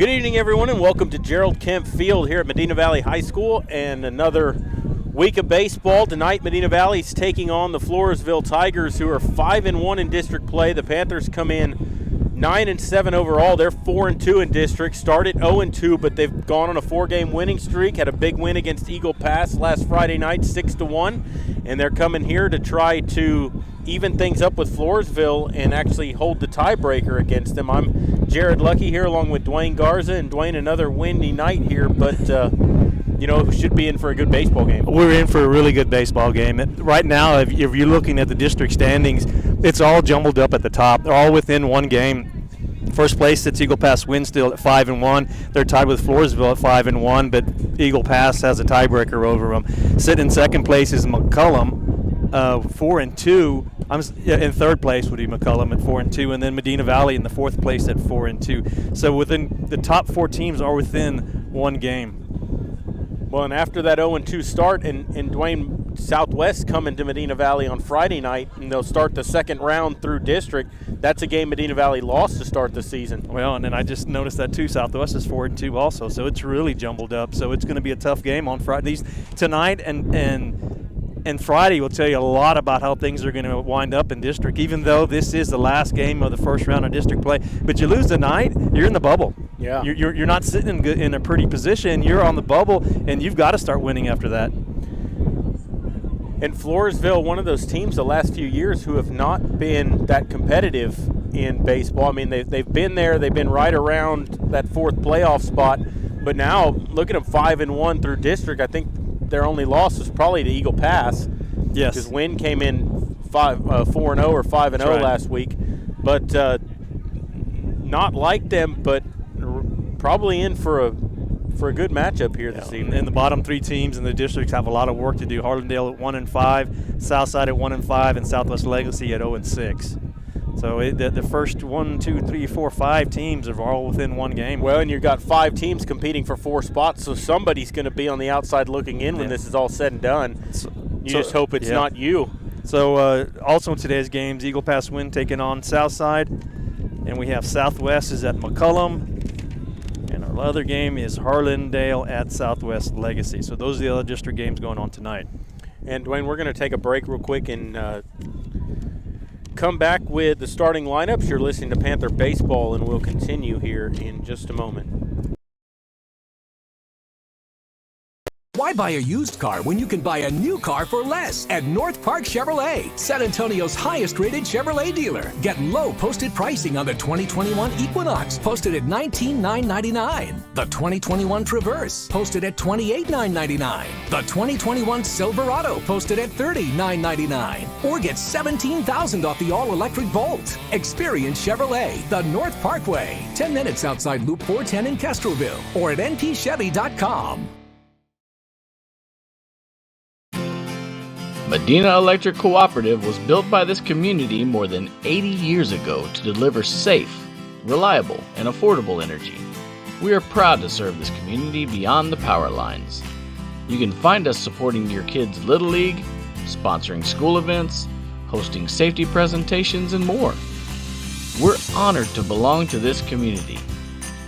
Good evening, everyone, and welcome to Gerald Kemp Field here at Medina Valley High School, and another week of baseball. Tonight, Medina Valley's taking on the Floresville Tigers, who are 5-1 in district play. The Panthers come in 9-7 overall. They're 4-2 in district. Started 0-2, but they've gone on a 4-game winning streak. Had a big win against Eagle Pass last Friday night, 6-1, and they're coming here to try to even things up with Floresville and actually hold the tiebreaker against them. I'm Jared Lucky here along with Dwayne Garza, and Dwayne, another windy night here, but should be in for a good baseball game. We're in for a really good baseball game. Right now, if you're looking at the district standings, it's all jumbled up at the top. They're all within one game. First place, it's Eagle Pass Winstead at 5-1. They're tied with Floresville at 5-1, but Eagle Pass has a tiebreaker over them. Sitting in second place is McCullum, 4-2. In third place would be McCullum at 4-2, and then Medina Valley in the fourth place at 4-2. So within the top four teams are within one game. Well, and after that 0-2 start, and Dwayne, Southwest coming to Medina Valley on Friday night, and they'll start the second round through district. That's a game Medina Valley lost to start the season. Well, and then I just noticed that too. Southwest is 4-2 also, so it's really jumbled up. So it's going to be a tough game on Friday. Tonight and Friday will tell you a lot about how things are going to wind up in district, even though this is the last game of the first round of district play. But you lose tonight, you're in the bubble. Yeah. You're not sitting in a pretty position. You're on the bubble, and you've got to start winning after that. And Floresville, one of those teams the last few years who have not been that competitive in baseball. I mean, they've been there. They've been right around that fourth playoff spot. But now, look at them 5-1 through district. I think their only loss was probably to Eagle Pass. Yes. Because Wynn came in 4-0 or 5-0 right. last week. But not like them, but probably in for a good matchup here this evening. And the bottom three teams in the districts have a lot of work to do. Harlandale at 1-5, Southside at 1-5, and Southwest Legacy at 0-6. So the first 1, 2, 3, 4, 5 teams are all within one game. Well, and you've got 5 teams competing for 4 spots, so somebody's going to be on the outside looking in when this is all said and done. You just hope it's not you. So also in today's games, Eagle Pass Wynn taking on Southside, and we have Southwest is at McCullum, and our other game is Harlandale at Southwest Legacy. So those are the other district games going on tonight. And Dwayne, we're going to take a break real quick and come back with the starting lineups. You're listening to Panther Baseball, and we'll continue here in just a moment. Why buy a used car when you can buy a new car for less at North Park Chevrolet, San Antonio's highest-rated Chevrolet dealer? Get low posted pricing on the 2021 Equinox, posted at $19,999. The 2021 Traverse, posted at $28,999. The 2021 Silverado, posted at $30,999. Or get $17,000 off the all-electric Volt. Experience Chevrolet, the North Parkway, 10 minutes outside Loop 410 in Castroville, or at npchevy.com. Medina Electric Cooperative was built by this community more than 80 years ago to deliver safe, reliable, and affordable energy. We are proud to serve this community beyond the power lines. You can find us supporting your kids' Little League, sponsoring school events, hosting safety presentations, and more. We're honored to belong to this community.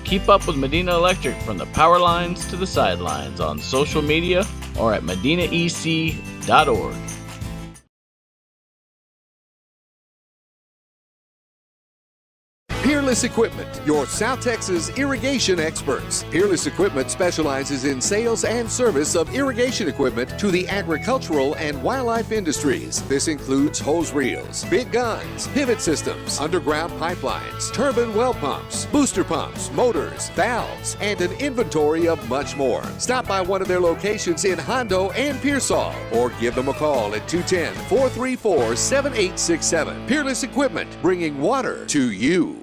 Keep up with Medina Electric from the power lines to the sidelines on social media or at medinaec.org. Peerless Equipment, your South Texas irrigation experts. Peerless Equipment specializes in sales and service of irrigation equipment to the agricultural and wildlife industries. This includes hose reels, big guns, pivot systems, underground pipelines, turbine well pumps, booster pumps, motors, valves, and an inventory of much more. Stop by one of their locations in Hondo and Pearsall, or give them a call at 210-434-7867. Peerless Equipment, bringing water to you.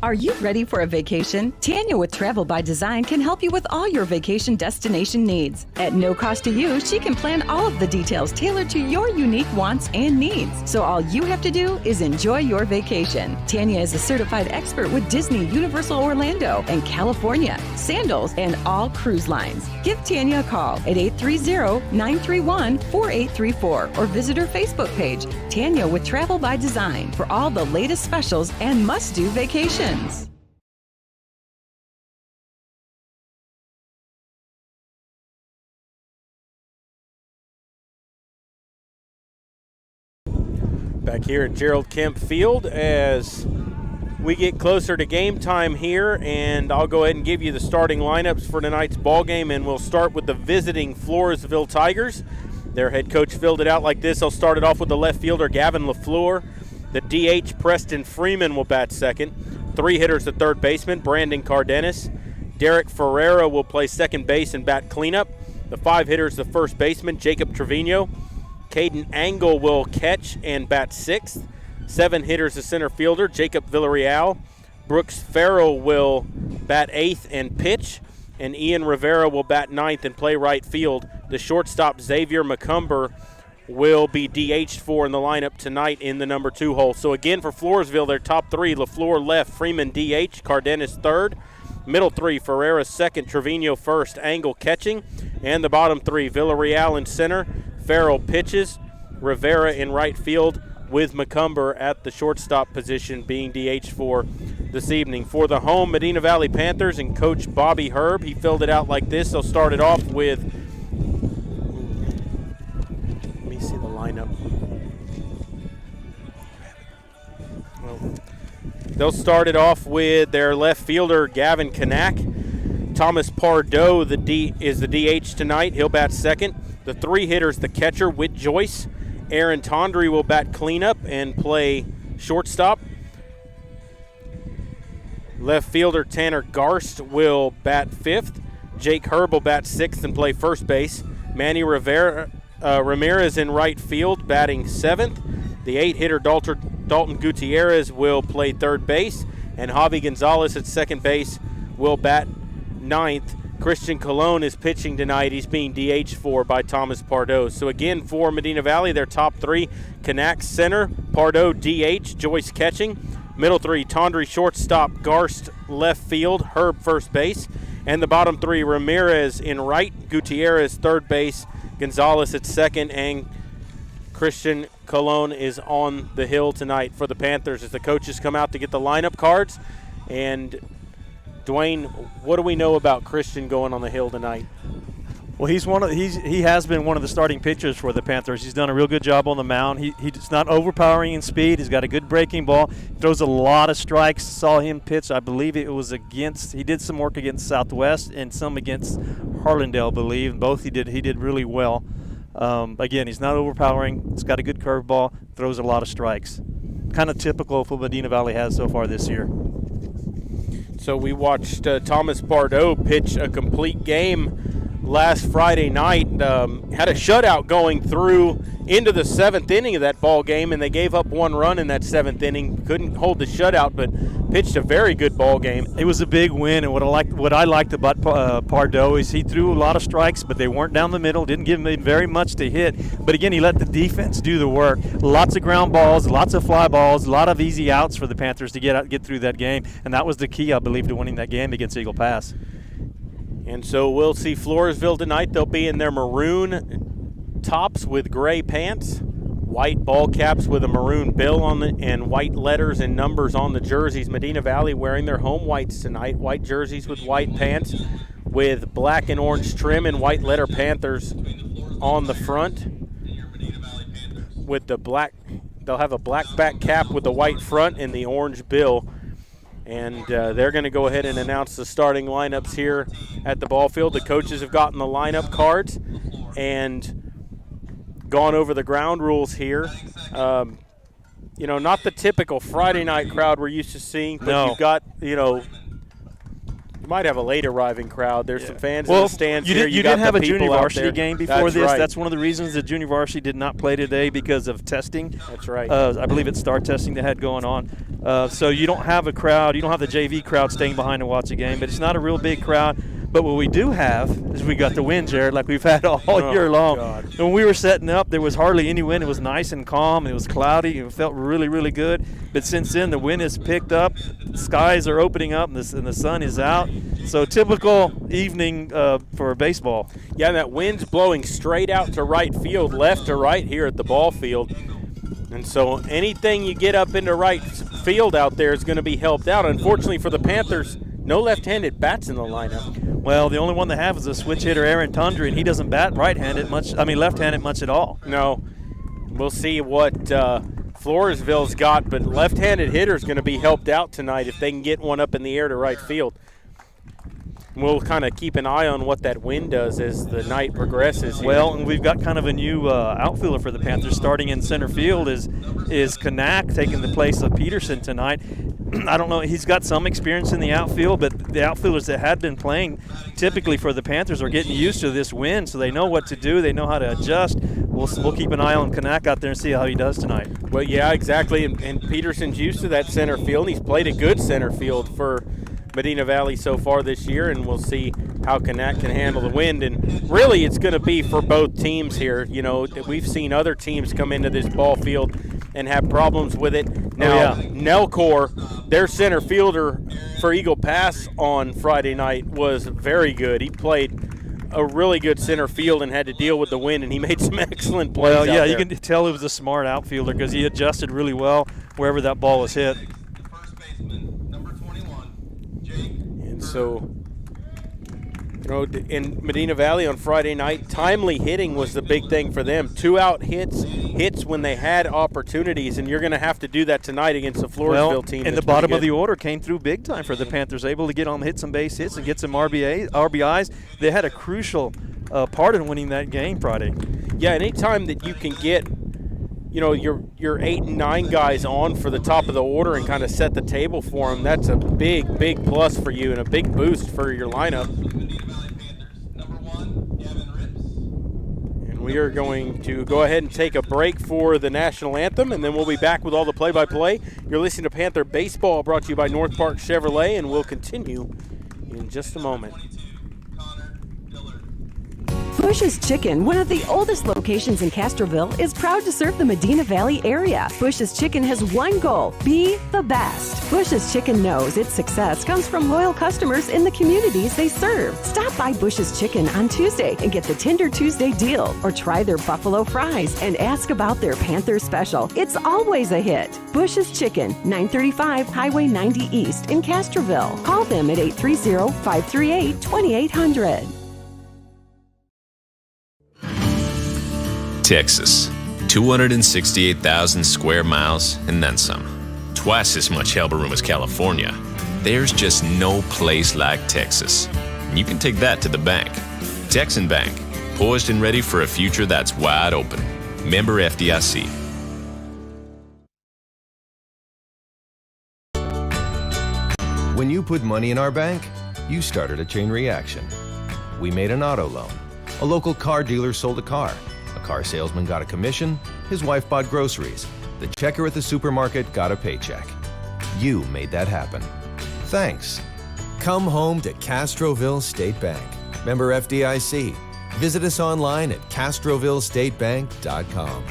Are you ready for a vacation? Tanya with Travel by Design can help you with all your vacation destination needs. At no cost to you, she can plan all of the details tailored to your unique wants and needs. So all you have to do is enjoy your vacation. Tanya is a certified expert with Disney, Universal Orlando, and California, Sandals, and all cruise lines. Give Tanya a call at 830-931-4834 or visit her Facebook page, Tanya with Travel by Design, for all the latest specials and must-do vacations. Back here at Gerald Kemp Field as we get closer to game time here, and I'll go ahead and give you the starting lineups for tonight's ball game, and we'll start with the visiting Floresville Tigers. Their head coach filled it out like this. I'll start it off with the left fielder, Gavin LaFleur. The DH, Preston Freeman, will bat second. 3 hitters at third baseman, Brandon Cardenas. Derek Ferreira will play second base and bat cleanup. The 5 hitters, the first baseman, Jacob Trevino. Caden Angle will catch and bat sixth. 7 hitters, the center fielder, Jacob Villarreal. Brooks Farrell will bat eighth and pitch. And Ian Rivera will bat ninth and play right field. The shortstop, Xavier McCumber, will be DH'd for in the lineup tonight in the number 2 hole. So again for Floresville, their top 3, LaFleur left, Freeman DH, Cardenas third. Middle 3, Ferreira second, Trevino first, Angle catching. And the bottom 3, Villarreal in center, Farrell pitches, Rivera in right field, with McCumber at the shortstop position being DH for this evening. For the home Medina Valley Panthers and Coach Bobby Herb, he filled it out like this. They'll start it off with, let me see the lineup. Well, they'll start it off with their left fielder, Gavin Kanak. Thomas Pardo is the DH tonight. He'll bat second. The 3 hitters, the catcher, Whit Joyce. Aaron Tondry will bat cleanup and play shortstop. Left fielder Tanner Garst will bat fifth. Jake Herb will bat sixth and play first base. Manny Ramirez in right field, batting seventh. The 8-hitter Dalton Gutierrez will play third base. And Javi Gonzalez at second base will bat ninth. Christian Colon is pitching tonight. He's being DH'd for by Thomas Pardo. So again, for Medina Valley, their top 3, Kanak center, Pardo DH, Joyce catching. Middle 3, Tondry shortstop, Garst left field, Herb first base. And the bottom 3, Ramirez in right, Gutierrez third base, Gonzalez at second, and Christian Colon is on the hill tonight for the Panthers as the coaches come out to get the lineup cards. And Dwayne, what do we know about Christian going on the hill tonight? Well, he has been one of the starting pitchers for the Panthers. He's done a real good job on the mound. He's not overpowering in speed. He's got a good breaking ball. Throws a lot of strikes. Saw him pitch. I believe it was against. He did some work against Southwest and some against Harlandale, I believe. Both he did really well. Again, he's not overpowering. He's got a good curveball. Throws a lot of strikes. Kind of typical of what Medina Valley has so far this year. So we watched Thomas Pardo pitch a complete game last Friday night. Had a shutout going through into the 7th inning of that ball game, and they gave up 1 run in that 7th inning. Couldn't hold the shutout, but pitched a very good ball game. It was a big win, and what I liked about Pardo is he threw a lot of strikes, but they weren't down the middle. Didn't give him very much to hit. But again, he let the defense do the work. Lots of ground balls, lots of fly balls, a lot of easy outs for the Panthers to get through that game, and that was the key, I believe, to winning that game against Eagle Pass. And so we'll see Floresville tonight. They'll be in their maroon tops with gray pants, white ball caps with a maroon bill on it, and white letters and numbers on the jerseys. Medina Valley wearing their home whites tonight, white jerseys with white pants with black and orange trim and white letter Panthers on the front. With the black, they'll have a black back cap with the white front and the orange bill. And they're going to go ahead and announce the starting lineups here at the ball field. The coaches have gotten the lineup cards and gone over the ground rules here. Not the typical Friday night crowd we're used to seeing, but No. You've got, might have a late arriving crowd. There's some fans in the stands you here. You got didn't have the a junior people out varsity there. game before That's this. right. That's one of the reasons that junior varsity did not play today because of testing. That's right. I believe it's star testing they had going on. So you don't have a crowd. You don't have the JV crowd staying behind to watch a game, but it's not a real big crowd. But what we do have is we got the wind, Jared, like we've had all year long. God. When we were setting up, there was hardly any wind. It was nice and calm. It was cloudy. It felt really, really good. But since then, the wind has picked up. Skies are opening up, and the sun is out. So typical evening for baseball. Yeah, and that wind's blowing straight out to right field, left to right here at the ball field. And so anything you get up into right field out there is going to be helped out. Unfortunately for the Panthers, no left-handed bats in the lineup. Well, the only one they have is a switch hitter, Aaron Tundra, and he doesn't bat left-handed much at all. No. We'll see what Floresville's got, but left-handed hitter's going to be helped out tonight if they can get one up in the air to right field. We'll kind of keep an eye on what that wind does as the night progresses here. Well, and we've got kind of a new outfielder for the Panthers starting in center field is Kanak taking the place of Peterson tonight. I don't know. He's got some experience in the outfield, but the outfielders that had been playing typically for the Panthers are getting used to this wind, so they know what to do. They know how to adjust. We'll keep an eye on Kanak out there and see how he does tonight. Well, yeah, exactly. And Peterson's used to that center field, and he's played a good center field for Medina Valley so far this year, and we'll see how Kanak can handle the wind. And really, it's going to be for both teams here. You know, we've seen other teams come into this ball field and have problems with it. Now, Nelcor, their center fielder for Eagle Pass on Friday night, was very good. He played a really good center field and had to deal with the wind, and he made some excellent plays out there. You can tell he was a smart outfielder because he adjusted really well wherever that ball was hit. And so, you know, in Medina Valley on Friday night, timely hitting was the big thing for them. 2-out hits when they had opportunities, and you're going to have to do that tonight against the Floresville team. And the bottom of the order came through big time for the Panthers, able to get on, hit some base hits and get some RBIs. They had a crucial part in winning that game Friday. Yeah, anytime that you can get, you know, your 8 and 9 guys on for the top of the order and kind of set the table for them, that's a big, big plus for you and a big boost for your lineup. And we are going to go ahead and take a break for the national anthem, and then we'll be back with all the play-by-play. You're listening to Panther Baseball, brought to you by North Park Chevrolet, and we'll continue in just a moment. Bush's Chicken, one of the oldest locations in Castroville, is proud to serve the Medina Valley area. Bush's Chicken has one goal: be the best. Bush's Chicken knows its success comes from loyal customers in the communities they serve. Stop by Bush's Chicken on Tuesday and get the Tender Tuesday deal, or try their buffalo fries and ask about their Panther special. It's always a hit. Bush's Chicken, 935 Highway 90 East in Castroville. Call them at 830-538-2800. Texas, 268,000 square miles and then some. Twice as much elbow room as California. There's just no place like Texas. And you can take that to the bank. Texan Bank, poised and ready for a future that's wide open. Member FDIC. When you put money in our bank, you started a chain reaction. We made an auto loan. A local car dealer sold a car. A car salesman got a commission. His wife bought groceries. The checker at the supermarket got a paycheck. You made that happen. Thanks. Come home to Castroville State Bank. Member FDIC. Visit us online at CastrovilleStateBank.com.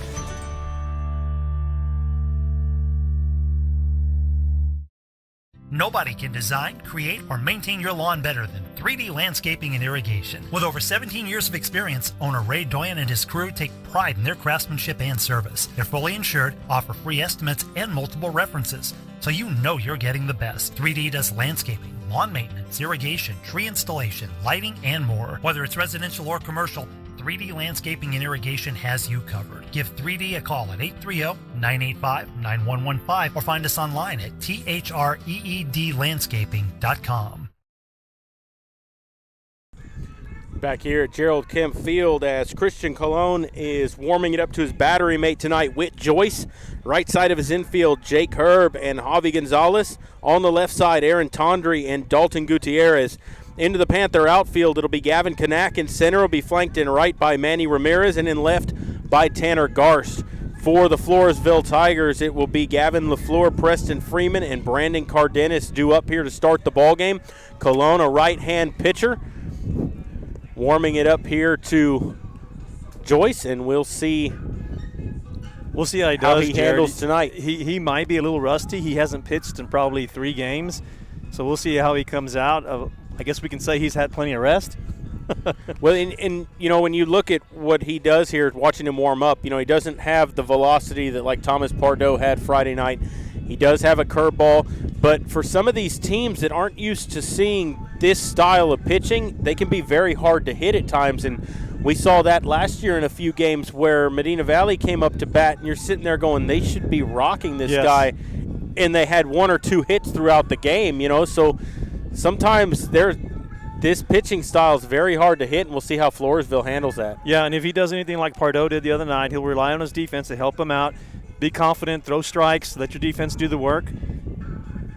Nobody can design, create, or maintain your lawn better than 3D Landscaping and Irrigation. With over 17 years of experience, owner Ray Doyen and his crew take pride in their craftsmanship and service. They're fully insured, offer free estimates and multiple references, so you know you're getting the best. 3D does landscaping, lawn maintenance, irrigation, tree installation, lighting, and more. Whether it's residential or commercial, 3D Landscaping and Irrigation has you covered. Give 3D a call at 830-985-9115 or find us online at threedlandscaping.com. Back here at Gerald Kemp Field as Christian Colon is warming it up to his battery mate tonight, Whit Joyce. Right side of his infield, Jake Herb and Javi Gonzalez. On the left side, Aaron Tondry and Dalton Gutierrez. Into the Panther outfield, it'll be Gavin Kanak. In center, will be flanked in right by Manny Ramirez, and in left by Tanner Garst. For the Floresville Tigers, it will be Gavin LaFleur, Preston Freeman, and Brandon Cardenas due up here to start the ball game. Colon, a right-hand pitcher, warming it up here to Joyce, and we'll see how he does. How he handles tonight. He might be a little rusty. He hasn't pitched in probably 3 games, so we'll see how he comes out. I guess we can say he's had plenty of rest. Well, and you know, when you look at what he does here, watching him warm up, you know, he doesn't have the velocity that like Thomas Pardo had Friday night. He does have a curveball, but for some of these teams that aren't used to seeing this style of pitching, they can be very hard to hit at times, and we saw that last year in a few games where Medina Valley came up to bat, and you're sitting there going, they should be rocking this guy, and they had 1 or 2 hits throughout the game, you know, so sometimes this pitching style is very hard to hit, and we'll see how Floresville handles that. Yeah, and if he does anything like Pardo did the other night, he'll rely on his defense to help him out. Be confident, throw strikes, let your defense do the work.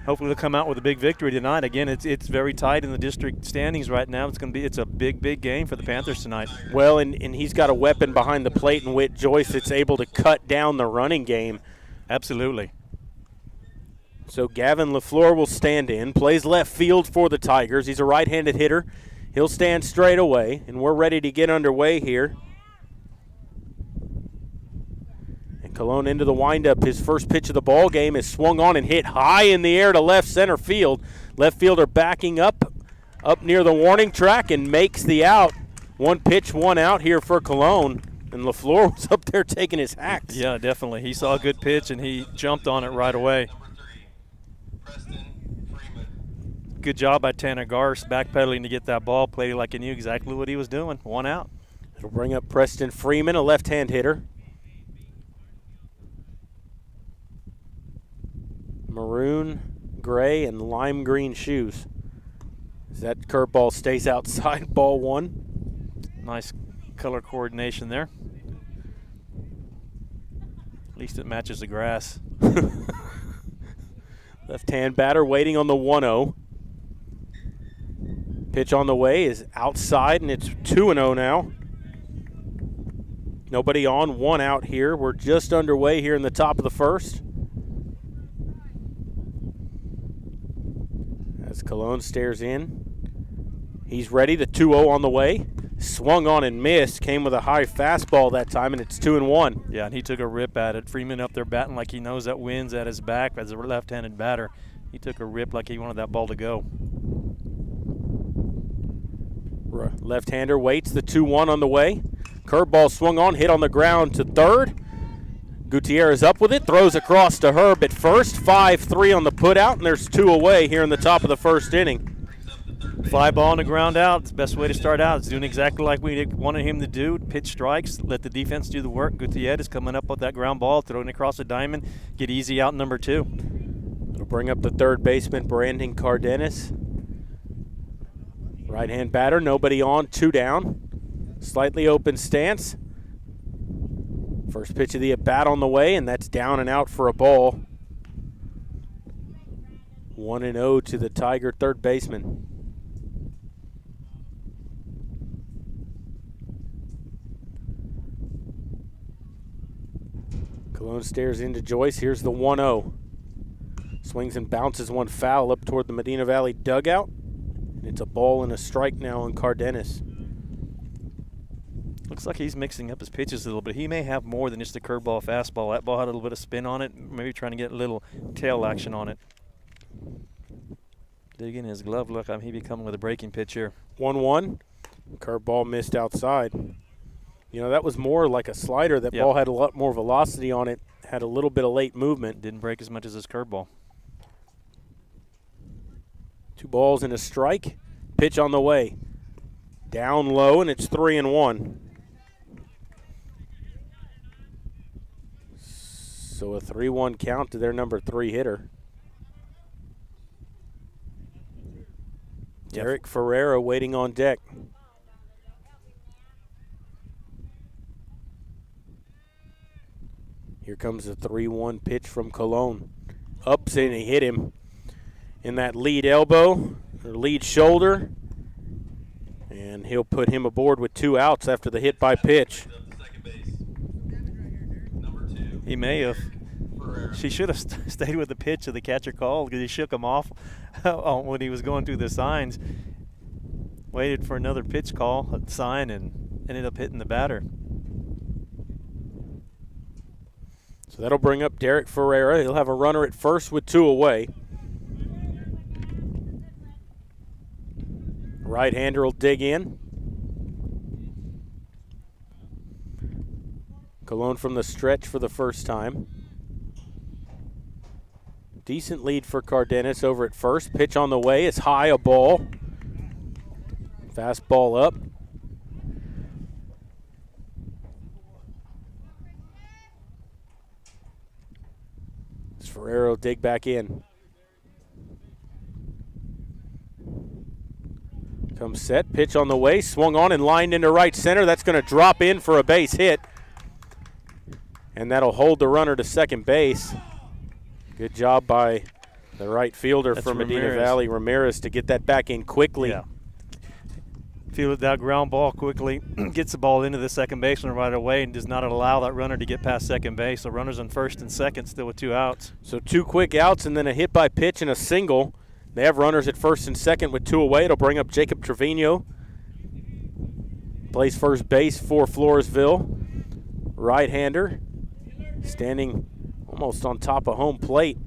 Hopefully they'll come out with a big victory tonight. Again, it's very tight in the district standings right now. It's a big game for the Panthers tonight. Well, and he's got a weapon behind the plate in Whit Joyce that's able to cut down the running game. Absolutely. So Gavin LaFleur will stand in, plays left field for the Tigers. He's a right-handed hitter. He'll stand straight away, and we're ready to get underway here. And Colon into the windup. His first pitch of the ball game is swung on and hit high in the air to left center field. Left fielder backing up near the warning track and makes the out. 1 pitch, 1 out here for Colon. And LaFleur was up there taking his hacks. Yeah, definitely. He saw a good pitch, and he jumped on it right away. Good job by Tanner Garst backpedaling to get that ball, played like he knew exactly what he was doing. 1 out. It'll bring up Preston Freeman, a left-hand hitter. Maroon, gray, and lime green shoes. As that curveball stays outside, ball 1. Nice color coordination there. At least it matches the grass. Left-hand batter waiting on the 1-0. Pitch on the way is outside, and it's 2-0 now. Nobody on, 1 out here. We're just underway here in the top of the first. As Colon stares in. He's ready, the 2-0 on the way. Swung on and missed, came with a high fastball that time, and it's 2-1. Yeah, and he took a rip at it. Freeman up there batting like he knows that wind's at his back as a left-handed batter. He took a rip like he wanted that ball to go. Left-hander waits, the 2-1 on the way. Curveball swung on, hit on the ground to third. Gutierrez up with it, throws across to Herb at first. 5-3 on the putout, and there's 2 away here in the top of the first inning. Fly ball on the ground out. It's the best way to start out. It's doing exactly like we wanted him to do. Pitch strikes, let the defense do the work. Gutierrez coming up with that ground ball, throwing it across the diamond, get easy out number 2. It'll bring up the third baseman, Brandon Cardenas. Right-hand batter, nobody on, 2 down. Slightly open stance. First pitch of the at-bat on the way, and that's down and out for a ball. 1-0 to the Tiger third baseman. Colon stares into Joyce. Here's the 1-0. Swings and bounces one foul up toward the Medina Valley dugout. And it's a ball and a strike now on Cardenas. Looks like he's mixing up his pitches a little bit. He may have more than just a curveball, fastball. That ball had a little bit of spin on it, maybe trying to get a little tail action on it. Digging his glove. Look, he be coming with a breaking pitch here. 1-1. Curveball missed outside. You know, that was more like a slider. That ball had a lot more velocity on it, had a little bit of late movement. Didn't break as much as his curveball. 2 balls and a strike. Pitch on the way. Down low, and it's 3-1. So a 3-1 count to their number 3 hitter. Derek Ferreira waiting on deck. comes the 3-1 pitch from Cologne. Ups and he hit him in that lead elbow, or lead shoulder. And he'll put him aboard with 2 outs after the hit by pitch. He may have. She should have stayed with the pitch of the catcher called because he shook him off when he was going through the signs. Waited for another pitch call, a sign, and ended up hitting the batter. So that'll bring up Derek Ferreira. He'll have a runner at first with 2 away. Right-hander will dig in. Cologne from the stretch for the first time. Decent lead for Cardenas over at first. Pitch on the way. It's high, a ball. Fastball up. As Ferreira will dig back in. Comes set, pitch on the way, swung on and lined into right center. That's going to drop in for a base hit. And that'll hold the runner to second base. Good job by the right fielder for Medina Valley, Ramirez, to get that back in quickly. Yeah. Fielded that ground ball quickly, gets the ball into the second baseman right away and does not allow that runner to get past second base. So runners on first and second still with 2 outs. So 2 quick outs and then a hit by pitch and a single. They have runners at first and second with 2 away. It'll bring up Jacob Trevino. Plays first base for Floresville. Right-hander, standing almost on top of home plate.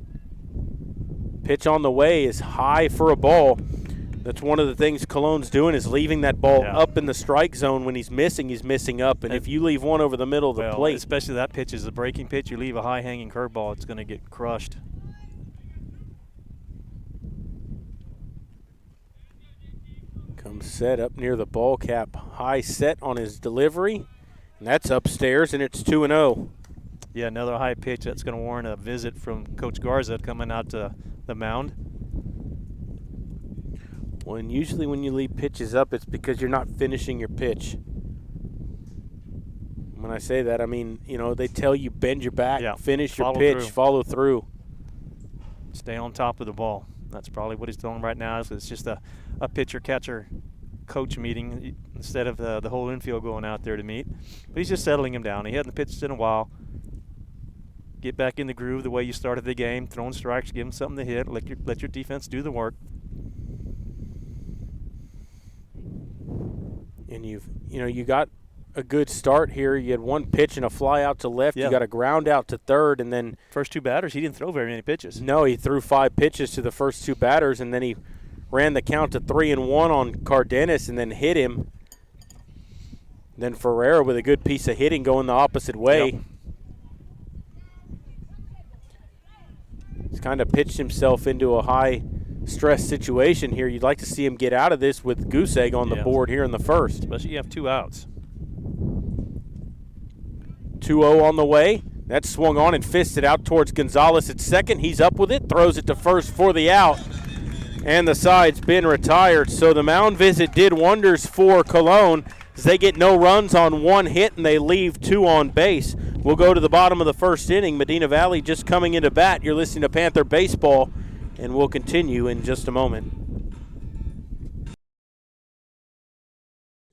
Pitch on the way is high for a ball. That's one of the things Cologne's doing, is leaving that ball up in the strike zone. When he's missing up. And if you leave one over the middle of the plate. Especially that pitch is a breaking pitch. You leave a high-hanging curveball, it's going to get crushed. Comes set up near the ball cap. High set on his delivery. And that's upstairs, and it's 2-0. Yeah, another high pitch that's going to warrant a visit from Coach Garza coming out to the mound. Well, and usually when you leave pitches up, it's because you're not finishing your pitch. When I say that, I mean, they tell you bend your back, finish your pitch, follow through. Stay on top of the ball. That's probably what he's doing right now. It's just a pitcher-catcher coach meeting instead of the whole infield going out there to meet. But he's just settling him down. He hadn't pitched in a while. Get back in the groove the way you started the game, throwing strikes, give him something to hit, let your defense do the work. And you got a good start here. You had 1 pitch and a fly out to left. You got a ground out to third, and then first 2 batters, he didn't throw very many pitches. No, he threw 5 pitches to the first 2 batters, and then he ran the count to 3-1 on Cardenas and then hit him. Then Ferreira with a good piece of hitting going the opposite way. Yep. He's kind of pitched himself into a high-stress situation here. You'd like to see him get out of this with goose egg on the board here in the first. Especially you have 2 outs. 2-0 on the way. That's swung on and fisted out towards Gonzalez at second. He's up with it, throws it to first for the out. And the side's been retired. So the mound visit did wonders for Cologne, as they get no runs on 1 hit and they leave 2 on base. We'll go to the bottom of the first inning. Medina Valley just coming into bat. You're listening to Panther Baseball, and we'll continue in just a moment.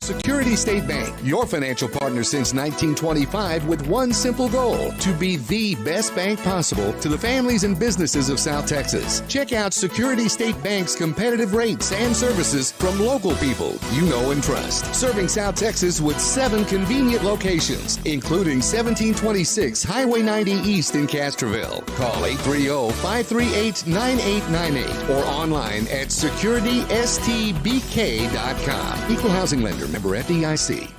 Security State Bank, your financial partner since 1925, with one simple goal: to be the best bank possible to the families and businesses of South Texas. Check out Security State Bank's competitive rates and services from local people you know and trust. Serving South Texas with 7 convenient locations, including 1726 Highway 90 East in Castroville. Call 830-538-9898 or online at securitystbk.com. Equal housing lender. Member FDIC.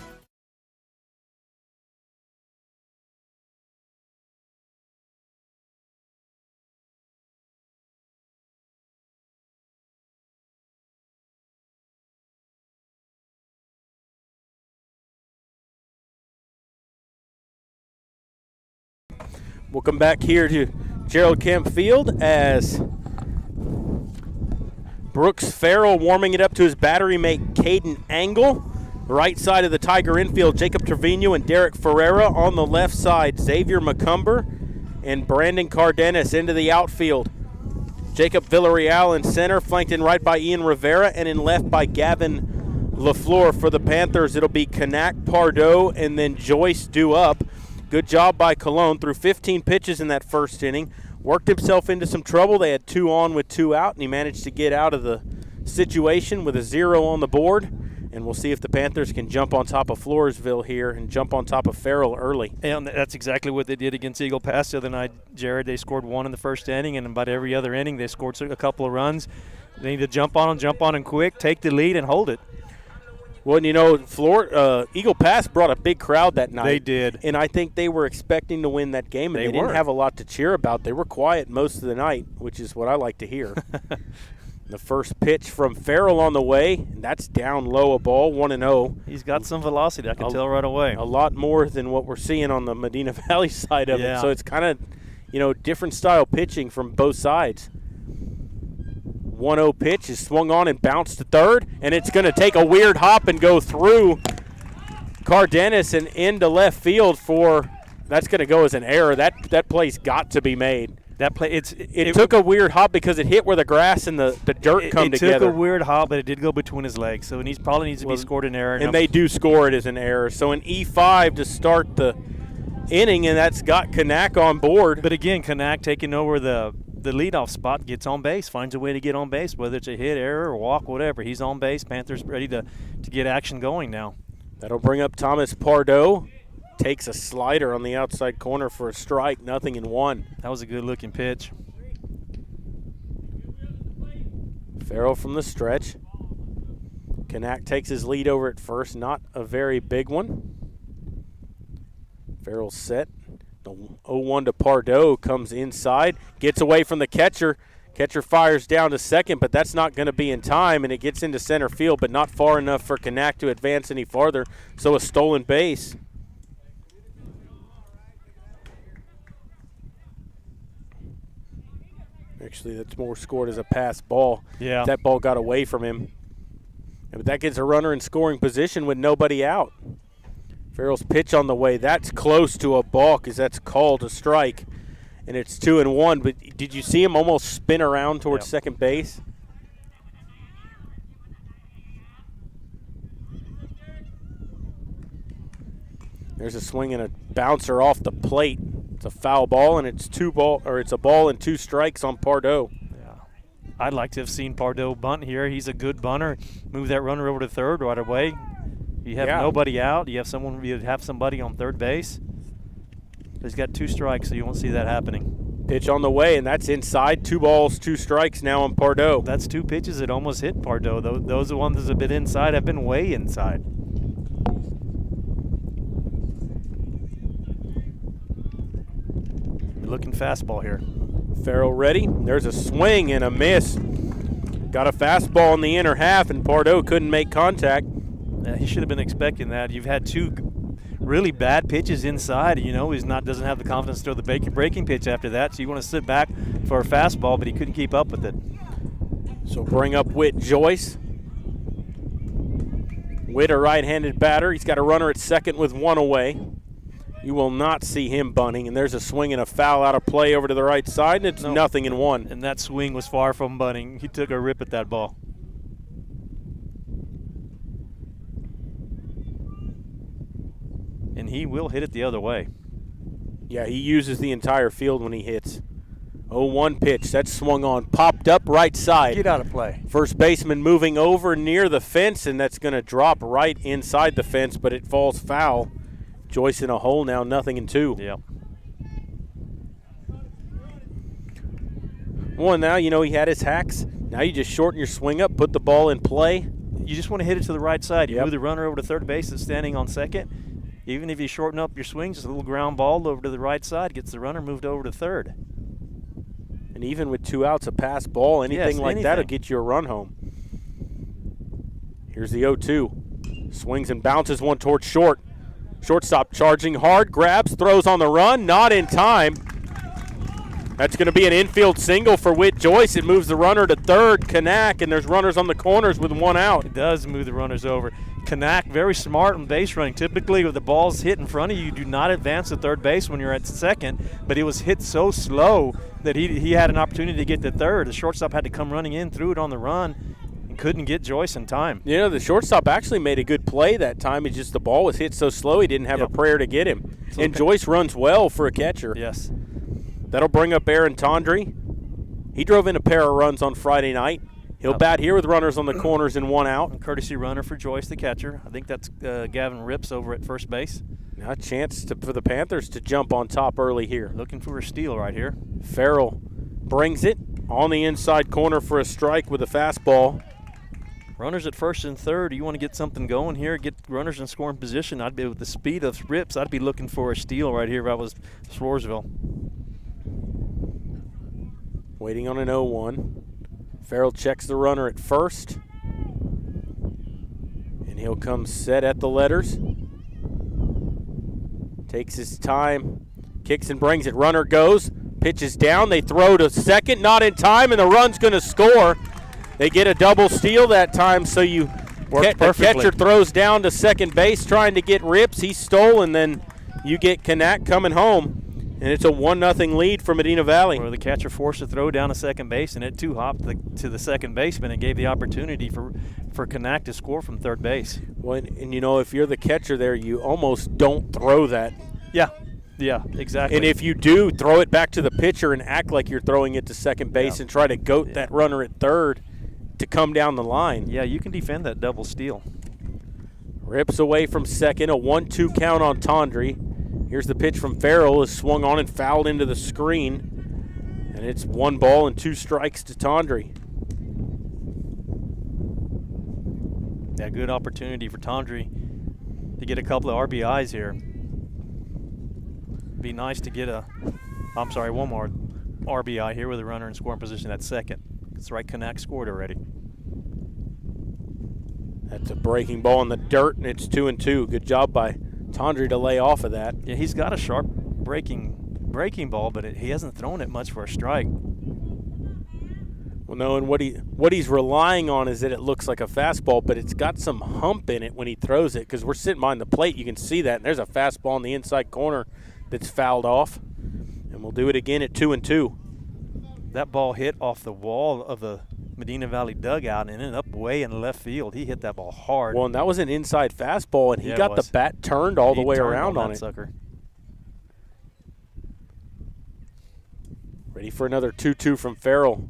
We'll come back here to Gerald Kemp Field as Brooks Farrell warming it up to his battery mate Caden Angle. Right side of the Tiger infield, Jacob Trevino and Derek Ferreira. On the left side, Xavier McCumber and Brandon Cardenas into the outfield. Jacob Villarreal in center, flanked in right by Ian Rivera, and in left by Gavin LaFleur. For the Panthers, it'll be Kanak, Pardo, and then Joyce due up. Good job by Cologne. Threw 15 pitches in that first inning. Worked himself into some trouble. They had 2 on with 2 out, and he managed to get out of the situation with a 0 on the board. And we'll see if the Panthers can jump on top of Floresville here and jump on top of Farrell early. And that's exactly what they did against Eagle Pass the other night, Jared. They scored 1 in the first inning, and about every other inning they scored a couple of runs. They need to jump on them quick, take the lead, and hold it. Well, you know, Eagle Pass brought a big crowd that night. They did. And I think they were expecting to win that game, and they didn't have a lot to cheer about. They were quiet most of the night, which is what I like to hear. The first pitch from Farrell on the way, and that's down low, a ball, 1-0. He's got some velocity, I can tell right away. A lot more than what we're seeing on the Medina Valley side of it. So it's kind of, different style pitching from both sides. 1-0 pitch is swung on and bounced to third, and it's going to take a weird hop and go through Cardenas and into left field that's going to go as an error. That play's got to be made. That play, it took a weird hop because it hit where the grass and the dirt come together. It took a weird hop, but it did go between his legs, so it probably needs to be scored an error. And they do score it as an error. So an E5 to start the inning, and that's got Kanak on board. But again, Kanak taking over the leadoff spot, gets on base, finds a way to get on base, whether it's a hit, error, or walk, whatever. He's on base. Panthers ready to get action going now. That'll bring up Thomas Pardo. Takes a slider on the outside corner for a strike, 0-1. That was a good-looking pitch. Farrell from the stretch. Kanak takes his lead over at first, not a very big one. Farrell's set. The 0-1 to Pardo comes inside, gets away from the catcher. Catcher fires down to second, but that's not going to be in time, and it gets into center field, but not far enough for Kanak to advance any farther, so a stolen base. Actually, that's more scored as a pass ball. Yeah. That ball got away from him. But that gets a runner in scoring position with nobody out. Farrell's pitch on the way. That's close to a balk as that's called a strike. And it's 2-1. But did you see him almost spin around towards second base? There's a swing and a bouncer off the plate. It's a foul ball, and it's a ball and 2 strikes on Pardo. Yeah, I'd like to have seen Pardo bunt here. He's a good bunter. Move that runner over to third right away. You have nobody out. You have somebody on third base. He's got 2 strikes, so you won't see that happening. Pitch on the way, and that's inside. 2 balls, 2 strikes now on Pardo. That's 2 pitches that almost hit Pardo. Those are ones that have been inside, have been way inside. Looking fastball here. Farrell ready. There's a swing and a miss. Got a fastball in the inner half, and Pardo couldn't make contact. He should have been expecting that. You've had 2 really bad pitches inside. Doesn't have the confidence to throw the breaking pitch after that. So you want to sit back for a fastball, but he couldn't keep up with it. So bring up Whit Joyce. Whit, a right-handed batter. He's got a runner at second with 1 away. You will not see him bunting, and there's a swing and a foul out of play over to the right side, and it's 0-1. And that swing was far from bunting. He took a rip at that ball. And he will hit it the other way. Yeah, he uses the entire field when he hits. 0-1 pitch. That's swung on. Popped up right side. Get out of play. First baseman moving over near the fence, and that's going to drop right inside the fence, but it falls foul. Joyce in a hole now, 0-2. Yep. Well, now he had his hacks. Now you just shorten your swing up, put the ball in play. You just want to hit it to the right side. You move the runner over to third base that's standing on second. Even if you shorten up your swing, just a little ground ball over to the right side gets the runner moved over to third. And even with 2 outs, a pass ball, anything that will get you a run home. Here's the 0-2. Swings and bounces one towards short. Shortstop charging hard, grabs, throws on the run, not in time. That's going to be an infield single for Whit Joyce. It moves the runner to third, Kanak, and there's runners on the corners with one out. It does move the runners over. Kanak, very smart on base running. Typically, with the ball's hit in front of you, you do not advance to third base when you're at second, but it was hit so slow that he had an opportunity to get to third. The shortstop had to come running in, threw it on the run, and couldn't get Joyce in time. You know, the shortstop actually made a good play that time. It's just the ball was hit so slow he didn't have a prayer to get him. And Joyce runs well for a catcher. Yes. That'll bring up Aaron Tondry. He drove in a pair of runs on Friday night. He'll bat here with runners on the corners and one out. And courtesy runner for Joyce, the catcher. I think that's Gavin Rips over at first base. Now a chance for the Panthers to jump on top early here. Looking for a steal right here. Farrell brings it on the inside corner for a strike with a fastball. Runners at first and third. You want to get something going here, get runners in scoring position. I'd be with the speed of Rips. I'd be looking for a steal right here if I was Floresville. Waiting on an 0-1. Farrell checks the runner at first. And he'll come set at the letters. Takes his time. Kicks and brings it. Runner goes. Pitches down. They throw to second. Not in time, and the run's going to score. They get a double steal that time, so the catcher throws down to second base trying to get Rips. He stole, and then you get Kanak coming home. And it's a 1-0 lead for Medina Valley. Where the catcher forced to throw down to second base, and it two-hopped to the second baseman and gave the opportunity for Kanak to score from third base. Well, and you know, if you're the catcher there, you almost don't throw that. Yeah, exactly. And if you do, throw it back to the pitcher and act like you're throwing it to second base and try to goat that runner at third to come down the line. Yeah, you can defend that double steal. Rips away from second, a 1-2 count on Tondry. Here's the pitch from Farrell, is swung on and fouled into the screen. And it's 1 ball and 2 strikes to Tondry. Yeah, good opportunity for Tondry to get a couple of RBIs here. Be nice to get one more RBI here with a runner in scoring position at second. That's right, Kanak scored already. That's a breaking ball in the dirt, and it's 2-2. Good job by Tondry to lay off of that. Yeah, he's got a sharp breaking ball, but he hasn't thrown it much for a strike. Well, no, and what he's relying on is that it looks like a fastball, but it's got some hump in it when he throws it, because we're sitting behind the plate. You can see that, and there's a fastball in the inside corner that's fouled off. And we'll do it again at 2-2. That ball hit off the wall of the Medina Valley dugout and ended up way in left field. He hit that ball hard. Well, and that was an inside fastball, and he got the bat turned all the way around on it. Sucker. Ready for another 2-2 from Farrell.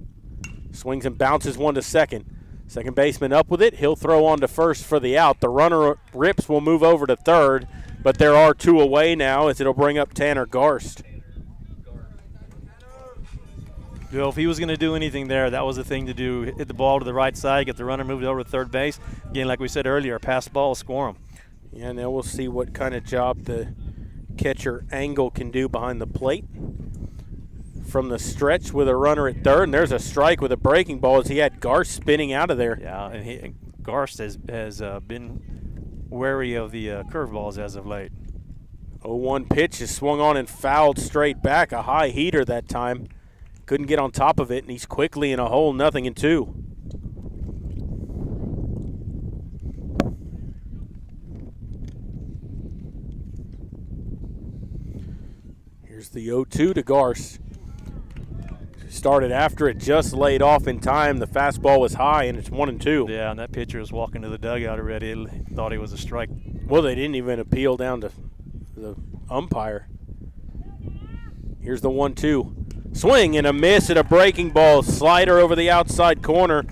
Swings and bounces one to second. Second baseman up with it. He'll throw on to first for the out. The runner Rips will move over to third, but there are 2 away now as it'll bring up Tanner Garst. Well, if he was going to do anything there, that was the thing to do. Hit the ball to the right side, get the runner moved over to third base. Again, like we said earlier, pass the ball, score him. Yeah, and then we'll see what kind of job the catcher Angle can do behind the plate. From the stretch with a runner at third, and there's a strike with a breaking ball as he had Garst spinning out of there. Yeah, and Garst has been wary of the curveballs as of late. 0-1 pitch is swung on and fouled straight back. A high heater that time. Couldn't get on top of it, and he's quickly in a hole, 0-2. Here's the 0-2 to Garst. Started after it, just laid off in time. The fastball was high, and it's 1-2. Yeah, and that pitcher was walking to the dugout already. He thought it was a strike. Well, they didn't even appeal down to the umpire. Here's the 1-2. Swing and a miss at a breaking ball. Slider over the outside corner.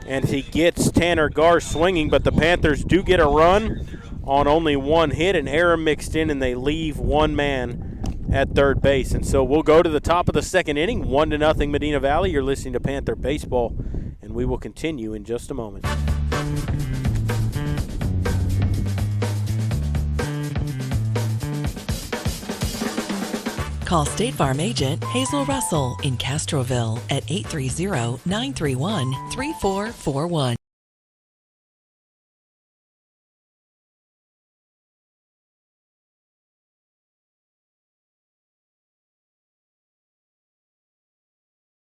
And he gets Tanner Garst swinging, but the Panthers do get a run on only 1 hit, and error mixed in, and they leave 1 man at third base. And so we'll go to the top of the second inning, 1-0 Medina Valley. You're listening to Panther Baseball, and we will continue in just a moment. Call State Farm agent Hazel Russell in Castroville at 830-931-3441.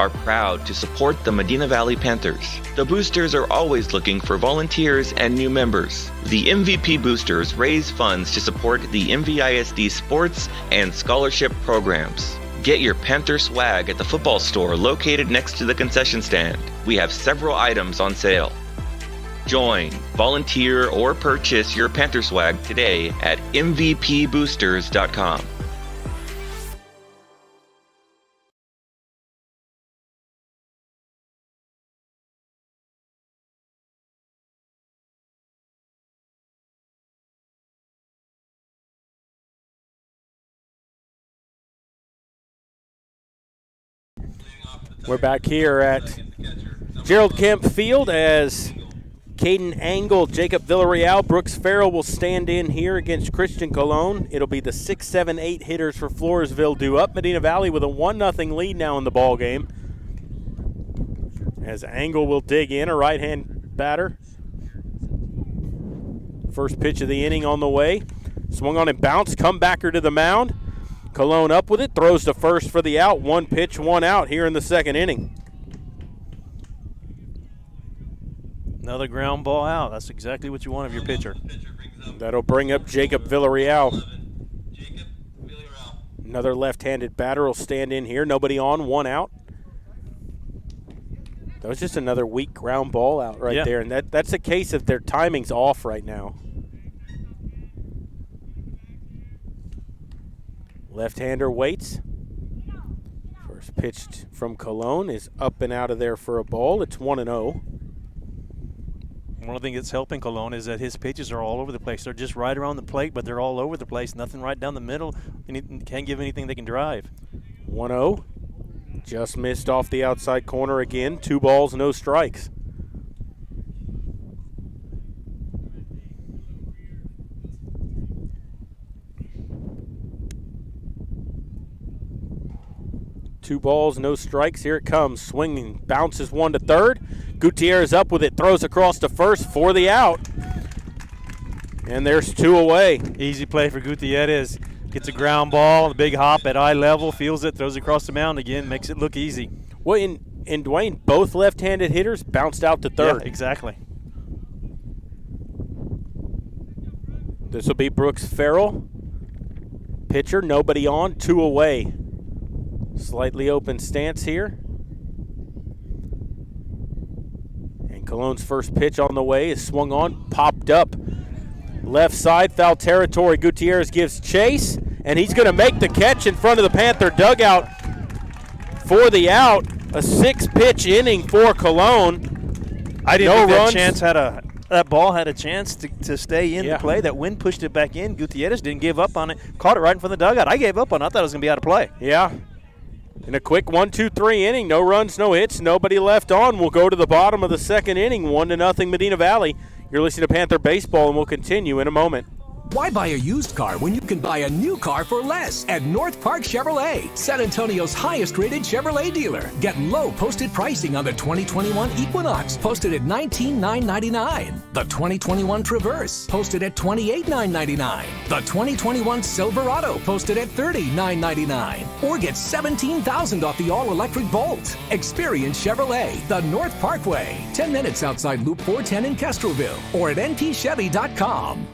are proud to support the Medina Valley Panthers. The Boosters are always looking for volunteers and new members. The MVP Boosters raise funds to support the MVISD sports and scholarship programs. Get your Panther swag at the football store located next to the concession stand. We have several items on sale. Join, volunteer, or purchase your Panther swag today at mvpboosters.com. We're back here at Gerald Kemp Field as Caden Angle, Jacob Villarreal, Brooks Farrell will stand in here against Christian Cologne. It'll be the 6, 7, 8 hitters for Floresville due up. Medina Valley with a 1-0 lead now in the ball game. As Angle will dig in, a right-hand batter. First pitch of the inning on the way. Swung on and bounced, comebacker to the mound. Cologne up with it, throws to first for the out. 1 pitch, 1 out here in the second inning. Another ground ball out. That's exactly what you want of your pitcher. That'll bring up Jacob Villarreal. Another left-handed batter will stand in here. Nobody on, 1 out. That was just another weak ground ball out right there, and that's a case of their timing's off right now. Left-hander waits. First pitch from Cologne is up and out of there for a ball. It's 1-0. One of the things that's helping Cologne is that his pitches are all over the place. They're just right around the plate, but they're all over the place. Nothing right down the middle. Can't give anything they can drive. 1-0. Just missed off the outside corner again. 2 balls, no strikes. Two balls, no strikes. Here it comes. Swinging, bounces 1 to third. Gutierrez up with it, throws across to first for the out. And there's 2 away. Easy play for Gutierrez. Gets a ground ball, a big hop at eye level, feels it, throws across the mound again, makes it look easy. Well, in Dwayne, both left-handed hitters bounced out to third. Yeah, exactly. This will be Brooks Farrell. Pitcher, nobody on, 2 away. Slightly open stance here. And Cologne's first pitch on the way is swung on, popped up. Left side, foul territory. Gutierrez gives chase, and he's going to make the catch in front of the Panther dugout for the out. A 6-pitch inning for Cologne. I didn't think that ball had a chance to stay in the play. That wind pushed it back in. Gutierrez didn't give up on it. Caught it right in front of the dugout. I gave up on it. I thought it was going to be out of play. Yeah. In a quick 1-2-3 inning, no runs, no hits, nobody left on. We'll go to the bottom of the second inning, 1-0 Medina Valley. You're listening to Panther Baseball, and we'll continue in a moment. Why buy a used car when you can buy a new car for less at North Park Chevrolet, San Antonio's highest-rated Chevrolet dealer? Get low posted pricing on the 2021 Equinox, posted at $19,999. The 2021 Traverse, posted at $28,999. The 2021 Silverado, posted at $30,999. Or get $17,000 off the all-electric Bolt. Experience Chevrolet, the North Parkway, 10 minutes outside Loop 410 in Castroville, or at npchevy.com.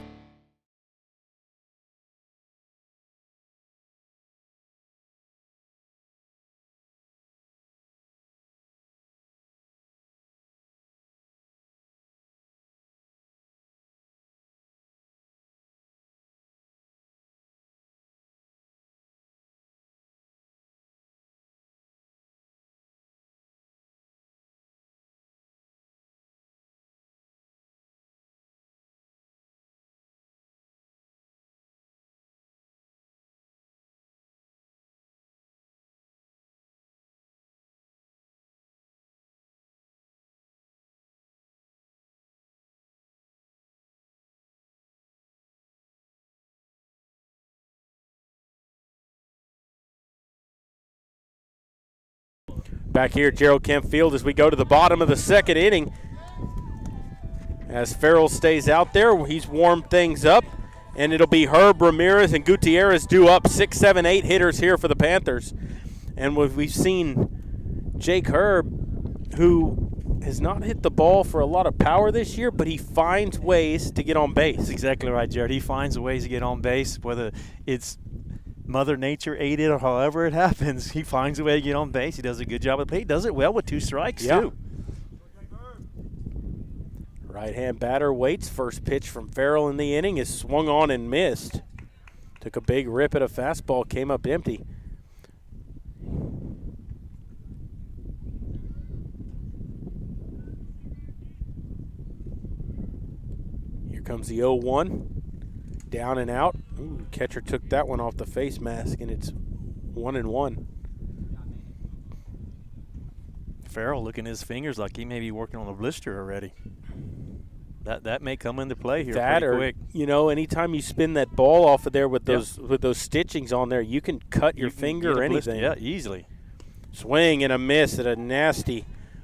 Back here at Gerald Kemp Field as we go to the bottom of the second inning. As Farrell stays out there, he's warmed things up, and it'll be Herb, Ramirez, and Gutierrez due up. 6, 7, 8 hitters here for the Panthers. And we've seen Jake Herb, who has not hit the ball for a lot of power this year, but he finds ways to get on base. That's exactly right, Jared. He finds ways to get on base, whether it's Mother Nature aided or however it happens. He finds a way to get on base. He does a good job of it. He does it well with 2 strikes, too. Right-hand batter waits. First pitch from Farrell in the inning is swung on and missed. Took a big rip at a fastball, came up empty. Here comes the 0-1. Down and out. Ooh, catcher took that one off the face mask, and it's 1-1. Farrell looking at his fingers like he may be working on a blister already. That may come into play here pretty quick. You know, anytime you spin that ball off of there with those stitchings on there, you can cut your finger or anything. Yeah, easily. Swing and a miss at a nasty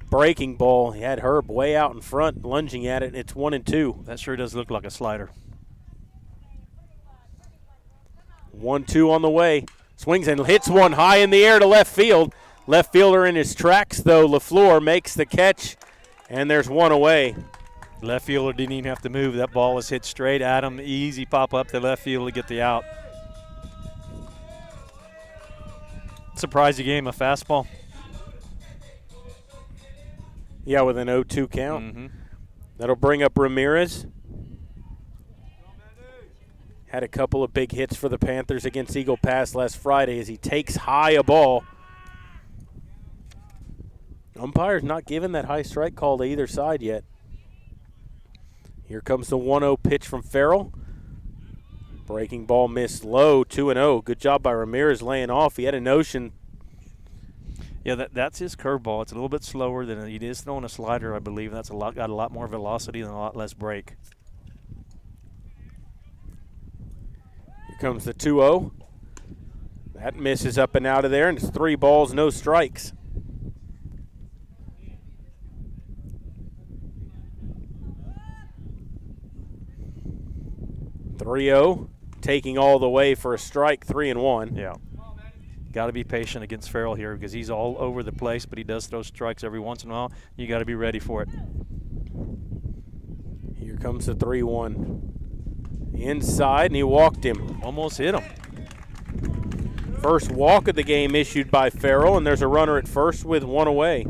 breaking ball. He had Herb way out in front, lunging at it, and it's 1-2. That sure does look like a slider. 1-2 on the way. Swings and hits one high in the air to left field. Left fielder in his tracks, though. LaFleur makes the catch, and there's one away. Left fielder didn't even have to move. That ball was hit straight at him. Easy pop up to left field to get the out. Surprise the game, a fastball. Yeah, with an 0-2 count. Mm-hmm. That'll bring up Ramirez. Had a couple of big hits for the Panthers against Eagle Pass last Friday as he takes high a ball. Umpire's not given that high strike call to either side yet. Here comes the 1-0 pitch from Farrell. Breaking ball missed low, 2-0. Good job by Ramirez laying off. He had a notion. Yeah, that's his curveball. It's a little bit slower than he is throwing a slider, I believe. That's got a lot more velocity and a lot less break. Here comes the 2-0. That misses up and out of there, and it's 3 balls, no strikes. 3-0, taking all the way for a strike, 3-1. Yeah. Got to be patient against Farrell here because he's all over the place, but he does throw strikes every once in a while. You got to be ready for it. Here comes the 3-1. Inside, and he walked him. Almost hit him. First walk of the game issued by Farrell, and there's a runner at first with 1 away.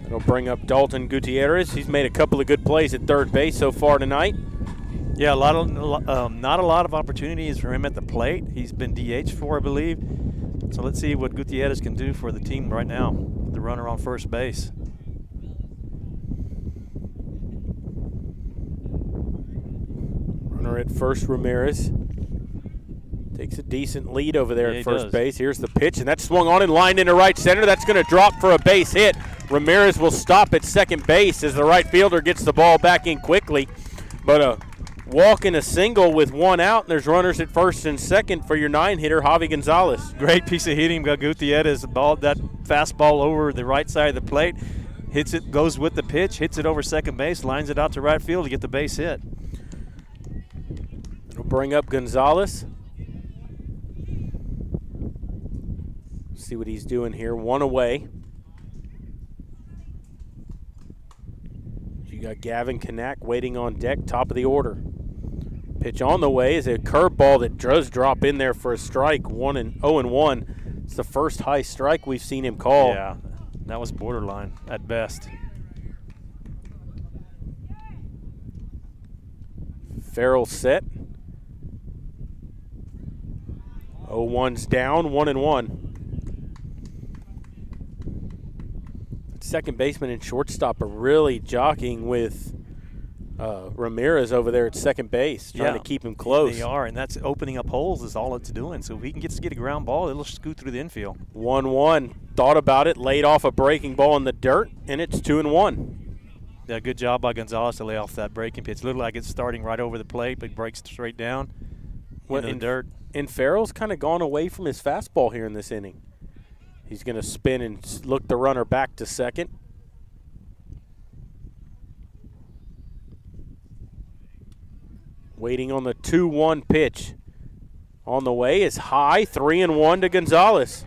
That'll bring up Dalton Gutierrez. He's made a couple of good plays at third base so far tonight. Yeah, not a lot of opportunities for him at the plate. He's been DH for, I believe. So let's see what Gutierrez can do for the team right now. The runner on first base. Runner at first, Ramirez. Takes a decent lead over there at first base. Here's the pitch, and that's swung on and lined into right center. That's going to drop for a base hit. Ramirez will stop at second base as the right fielder gets the ball back in quickly. But a walk and a single with 1 out, and there's runners at first and second for your 9-hitter, Javi Gonzalez. Great piece of hitting by Gutierrez. That fastball over the right side of the plate. Hits it, goes with the pitch, hits it over second base, lines it out to right field to get the base hit. It'll bring up Gonzalez. See what he's doing here. 1 away. You got Gavin Kanak waiting on deck, top of the order. Pitch on the way is a curveball that does drop in there for a strike. 0-1. It's the first high strike we've seen him call. Yeah, that was borderline at best. Farrell set. 0-1's down, 1-1. Second baseman and shortstop are really jockeying with Ramirez over there at second base, trying to keep him close. They are, and that's opening up holes is all it's doing. So if he can get a ground ball, it'll scoot through the infield. 1-1. Thought about it, laid off a breaking ball in the dirt, and it's 2-1. Yeah, good job by Gonzalez to lay off that breaking pitch. Looked like it's starting right over the plate, but breaks straight down into the dirt. And Farrell's kind of gone away from his fastball here in this inning. He's going to spin and look the runner back to second. Waiting on the 2-1 pitch. On the way is high, 3-1 to Gonzalez.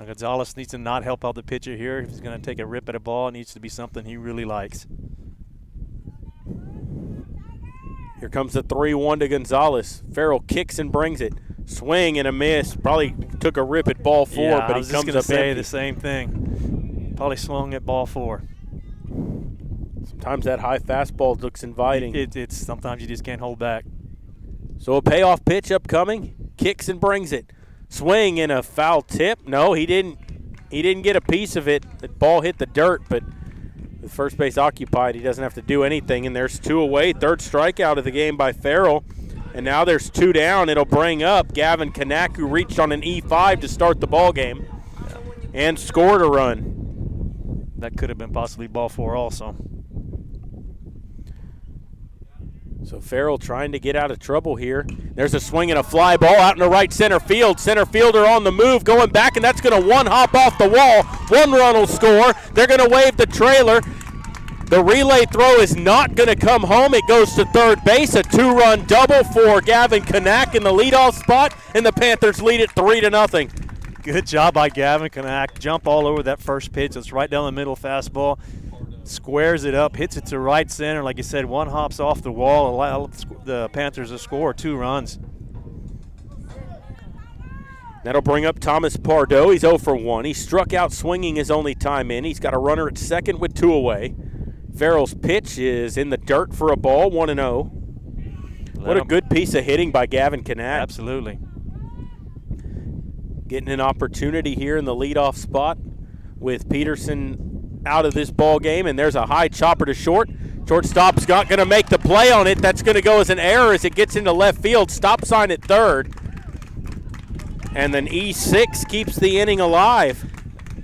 Now Gonzalez needs to not help out the pitcher here. If he's going to take a rip at a ball, it needs to be something he really likes. Here comes the 3-1 to Gonzalez. Farrell kicks and brings it. Swing and a miss. Probably took a rip at ball 4, but he comes up empty. I was just going to say the same thing. Probably swung at ball 4. Sometimes that high fastball looks inviting. It's sometimes you just can't hold back. So a payoff pitch upcoming. Kicks and brings it. Swing and a foul tip. No, he didn't get a piece of it. The ball hit the dirt, but with first base occupied, he doesn't have to do anything. And there's 2 away. Third strikeout of the game by Farrell. And now there's 2 down. It'll bring up Gavin Kanak, who reached on an E5 to start the ball game and scored a run. That could have been possibly ball 4 also. So Farrell trying to get out of trouble here. There's a swing and a fly ball out in the right center field. Center fielder on the move, going back, and that's going to one-hop off the wall. 1 run will score. They're going to wave the trailer. The relay throw is not going to come home. It goes to third base. A 2-run double for Gavin Kanak in the leadoff spot, and the Panthers lead it 3-0. Good job by Gavin Kanak. Jump all over that first pitch. It's right down the middle fastball. Squares it up, hits it to right center. Like you said, 1 hops off the wall. Allow the Panthers to score 2 runs. That'll bring up Thomas Pardo. He's 0 for 1. He struck out swinging his only time in. He's got a runner at second with 2 away. Farrell's pitch is in the dirt for a ball, 1-0. What a good piece of hitting by Gavin Kanak. Absolutely. Getting an opportunity here in the leadoff spot with Peterson out of this ball game, and there's a high chopper to short. Shortstop's not going to make the play on it. That's going to go as an error as it gets into left field. Stop sign at third. And then E6 keeps the inning alive.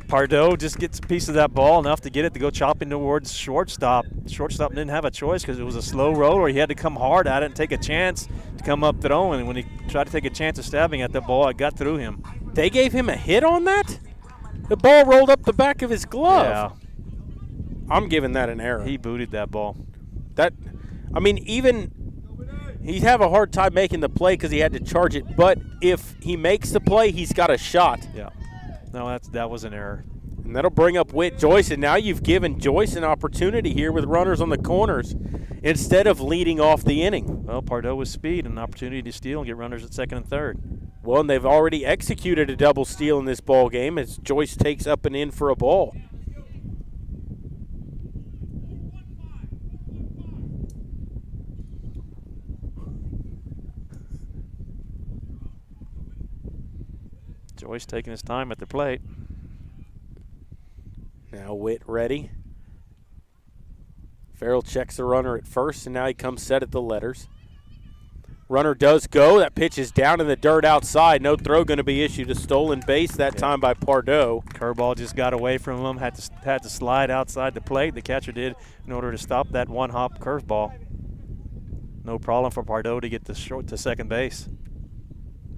Pardo just gets a piece of that ball, enough to get it to go chopping towards shortstop. Shortstop didn't have a choice because it was a slow roller. He had to come hard at it and take a chance to come up throwing. And when he tried to take a chance of stabbing at that ball, it got through him. They gave him a hit on that? The ball rolled up the back of his glove. Yeah. I'm giving that an error. He booted that ball. He'd have a hard time making the play because he had to charge it. But if he makes the play, he's got a shot. Yeah. No, that was an error. And that'll bring up Whit Joyce. And now you've given Joyce an opportunity here with runners on the corners instead of leading off the inning. Well, Pardo with speed, an opportunity to steal and get runners at second and third. Well, and they've already executed a double steal in this ball game as Joyce takes up and in for a ball. Joyce taking his time at the plate. Now Whit ready. Farrell checks the runner at first, and now he comes set at the letters. Runner does go. That pitch is down in the dirt outside. No throw going to be issued. A stolen base that time by Pardo. Curveball just got away from him. Had to slide outside the plate. The catcher did in order to stop that 1-hop curveball. No problem for Pardo to get to second base.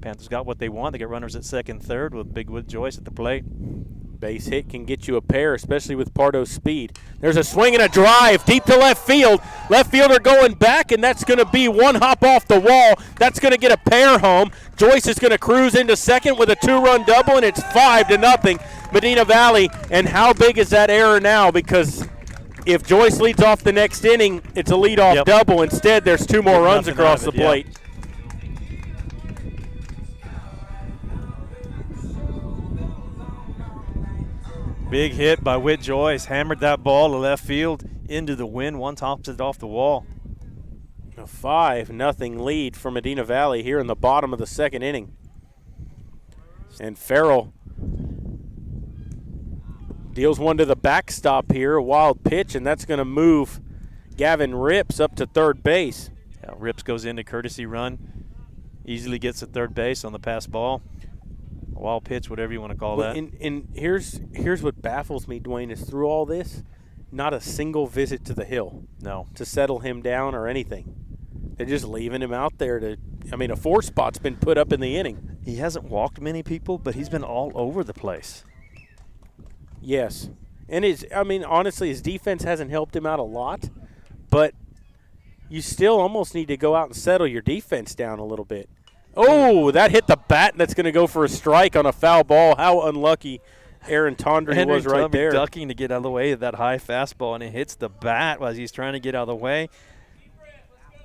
Panthers got what they want. They get runners at second, third with Big Whit Joyce at the plate. Base hit can get you a pair, especially with Pardo's speed. There's a swing and a drive deep to left field. Left fielder going back, and that's going to be 1 hop off the wall. That's going to get a pair home. Joyce is going to cruise into second with a 2-run double, and it's 5-0 Medina Valley. And how big is that error now? Because if Joyce leads off the next inning, it's a leadoff double. Instead, there's 2 more runs across the plate. Big hit by Whit Joyce. Hammered that ball to left field into the wind. 1 tops it off the wall. A 5-0 lead for Medina Valley here in the bottom of the second inning. And Farrell deals one to the backstop here. A wild pitch, and that's going to move Gavin Rips up to third base. Yeah, Rips goes into courtesy run. Easily gets to third base on the pass ball. A wild pitch, whatever you want to call that. And here's what baffles me, Dwayne, is through all this, not a single visit to the hill. No. To settle him down or anything. They're just leaving him out there to – a 4 spot's been put up in the inning. He hasn't walked many people, but he's been all over the place. Yes. And honestly, his defense hasn't helped him out a lot, but you still almost need to go out and settle your defense down a little bit. Oh, that hit the bat, and that's going to go for a strike on a foul ball. How unlucky Aaron Tondry was right there. Ducking to get out of the way of that high fastball, and it hits the bat as he's trying to get out of the way.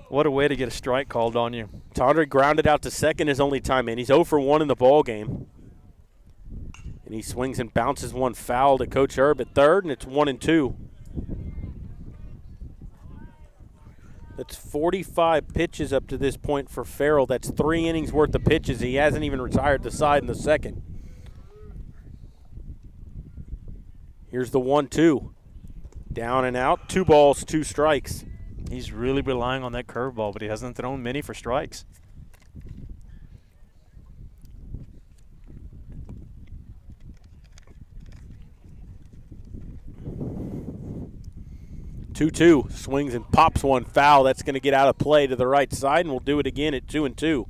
What a way to get a strike called on you. Tondry grounded out to second his only time in. He's 0 for 1 in the ball game. And he swings and bounces one foul to Coach Herb at third, and it's 1-2. That's 45 pitches up to this point for Farrell. That's 3 innings worth of pitches. He hasn't even retired the side in the second. Here's the 1-2. Down and out. 2 balls, 2 strikes. He's really relying on that curveball, but he hasn't thrown many for strikes. 2-2, swings and pops one foul. That's going to get out of play to the right side, and we'll do it again at 2-2.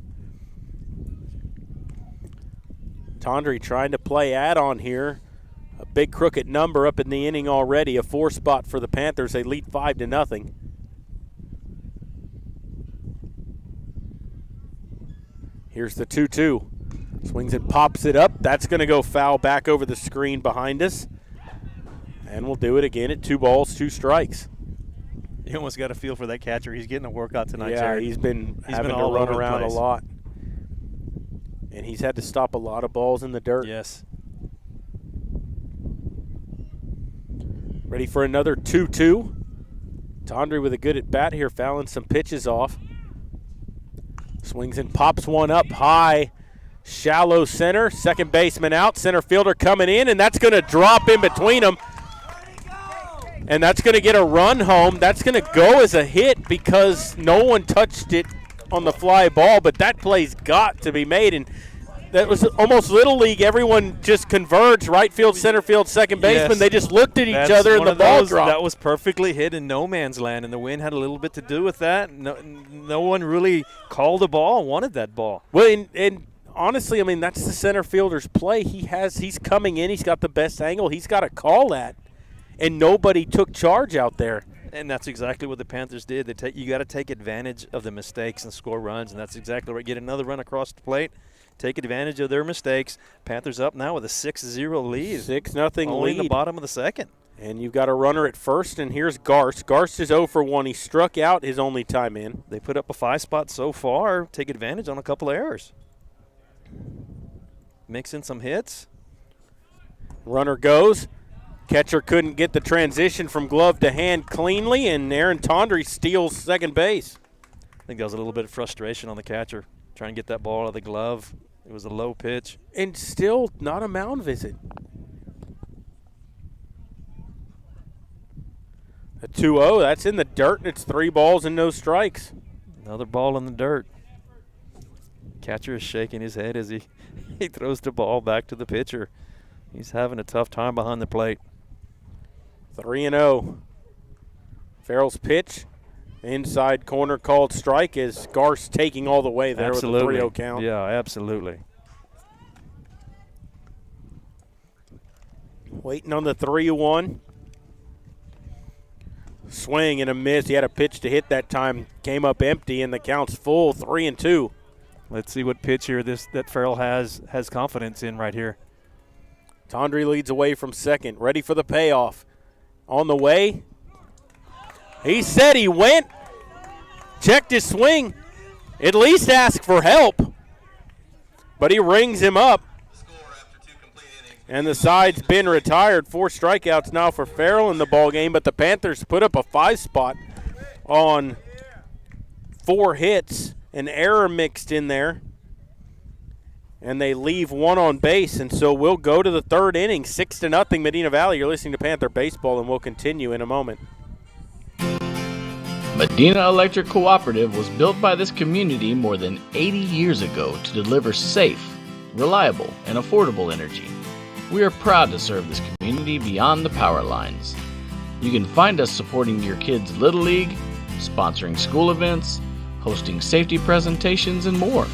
Tondry trying to play add-on here. A big crooked number up in the inning already. A 4 spot for the Panthers. They lead 5-0. Here's the 2-2. Swings and pops it up. That's going to go foul back over the screen behind us. And we'll do it again at 2 balls, 2 strikes. You almost got a feel for that catcher. He's getting a workout tonight, Yeah, Jared. he's been having to run around a lot. And he's had to stop a lot of balls in the dirt. Yes. Ready for another 2-2. Tondry with a good at bat here, fouling some pitches off. Swings and pops one up high. Shallow center. Second baseman out. Center fielder coming in, and that's going to drop in between them. And that's going to get a run home. That's going to go as a hit because no one touched it on the fly ball, but that play's got to be made. And that was almost Little League. Everyone just converged, right field, center field, second baseman. Yes. They just looked at each other and the ball dropped. That was perfectly hit in no man's land, and the wind had a little bit to do with that. No one really called the ball, wanted that ball. Well, and honestly, I mean, that's the center fielder's play. He's coming in. He's got the best angle. He's got to call that. And nobody took charge out there. And that's exactly what the Panthers did. You got to take advantage of the mistakes and score runs, and that's exactly right. Get another run across the plate, take advantage of their mistakes. Panthers up now with a 6-0 lead. 6-0 lead. Only in the bottom of the second. And you've got a runner at first, and here's Garst. Garst is 0 for 1. He struck out his only time in. They put up a 5 spot so far. Take advantage on a couple of errors. Mix in some hits. Runner goes. Catcher couldn't get the transition from glove to hand cleanly, and Aaron Tondry steals second base. I think that was a little bit of frustration on the catcher, trying to get that ball out of the glove. It was a low pitch. And still not a mound visit. A 2-0, that's in the dirt, and it's 3 balls and no strikes. Another ball in the dirt. Catcher is shaking his head as he throws the ball back to the pitcher. He's having a tough time behind the plate. 3-0. Farrell's pitch. Inside corner called strike as Garst taking all the way there Absolutely. with a 3-0 count. Yeah, absolutely. Waiting on the 3-1. Swing and a miss. He had a pitch to hit that time. Came up empty, and the count's full, 3-2. Let's see what pitcher that Farrell has confidence in right here. Tondry leads away from second. Ready for the payoff. On the way. He said he went. Checked his swing. At least asked for help. But he rings him up. And the side's been retired. 4 strikeouts now for Farrell in the ball game. But the Panthers put up a 5 spot on 4 hits. An error mixed in there. And they leave 1 on base, and so we'll go to the 3rd inning, 6-0 Medina Valley. You're listening to Panther Baseball, and we'll continue in a moment. Medina Electric Cooperative was built by this community more than 80 years ago to deliver safe, reliable, and affordable energy. We are proud to serve this community beyond the power lines. You can find us supporting your kids' Little League, sponsoring school events, hosting safety presentations, and more.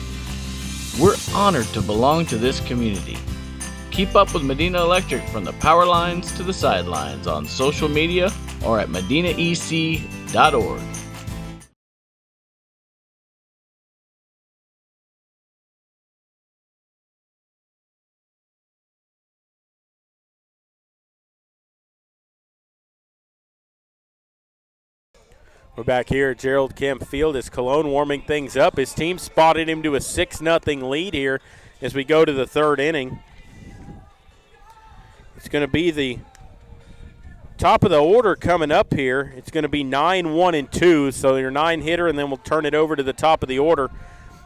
We're honored to belong to this community. Keep up with Medina Electric from the power lines to the sidelines on social media or at medinaec.org. We're back here at Gerald Kemp Field as Cologne warming things up. His team spotted him to a 6-0 lead here as we go to the third inning. It's going to be the top of the order coming up here. It's going to be 9, 1, and 2, so your 9-hitter, and then we'll turn it over to the top of the order.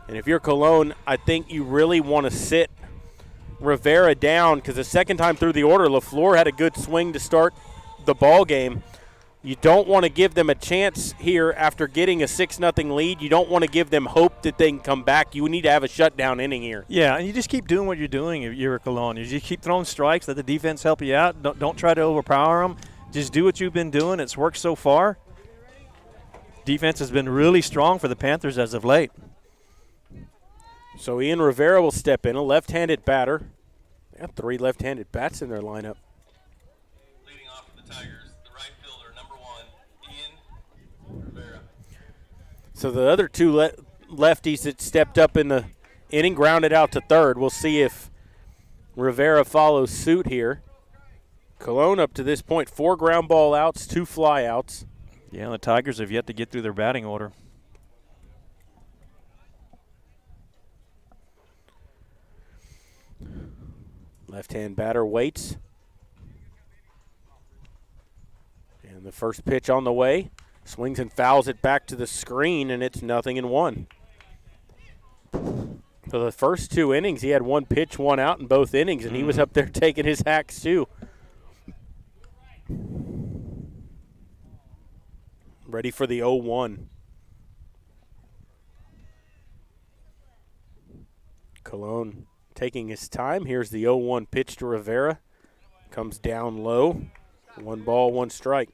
And if you're Cologne, I think you really want to sit Rivera down because the second time through the order, LaFleur had a good swing to start the ball game. You don't want to give them a chance here after getting a 6-0 lead. You don't want to give them hope that they can come back. You need to have a shutdown inning here. Yeah, and you just keep doing what you're doing if you're Cologne. You just keep throwing strikes, let the defense help you out. Don't try to overpower them. Just do what you've been doing. It's worked so far. Defense has been really strong for the Panthers as of late. So Ian Rivera will step in, a left-handed batter. They got 3 left-handed bats in their lineup. Leading off for the Tigers, the right fielder, number 1, Ian Rivera. So the other 2 lefties that stepped up in the inning grounded out to third. We'll see if Rivera follows suit here. Cologne up to this point, 4 ground ball outs, 2 fly outs. Yeah, the Tigers have yet to get through their batting order. Left-hand batter waits. And the first pitch on the way. Swings and fouls it back to the screen, and it's 0-1. For the first 2 innings, he had 1 pitch, 1 out in both innings, and he was up there taking his hacks too. Ready for the 0-1. Cologne taking his time. Here's the 0-1 pitch to Rivera. Comes down low. 1 ball, 1 strike.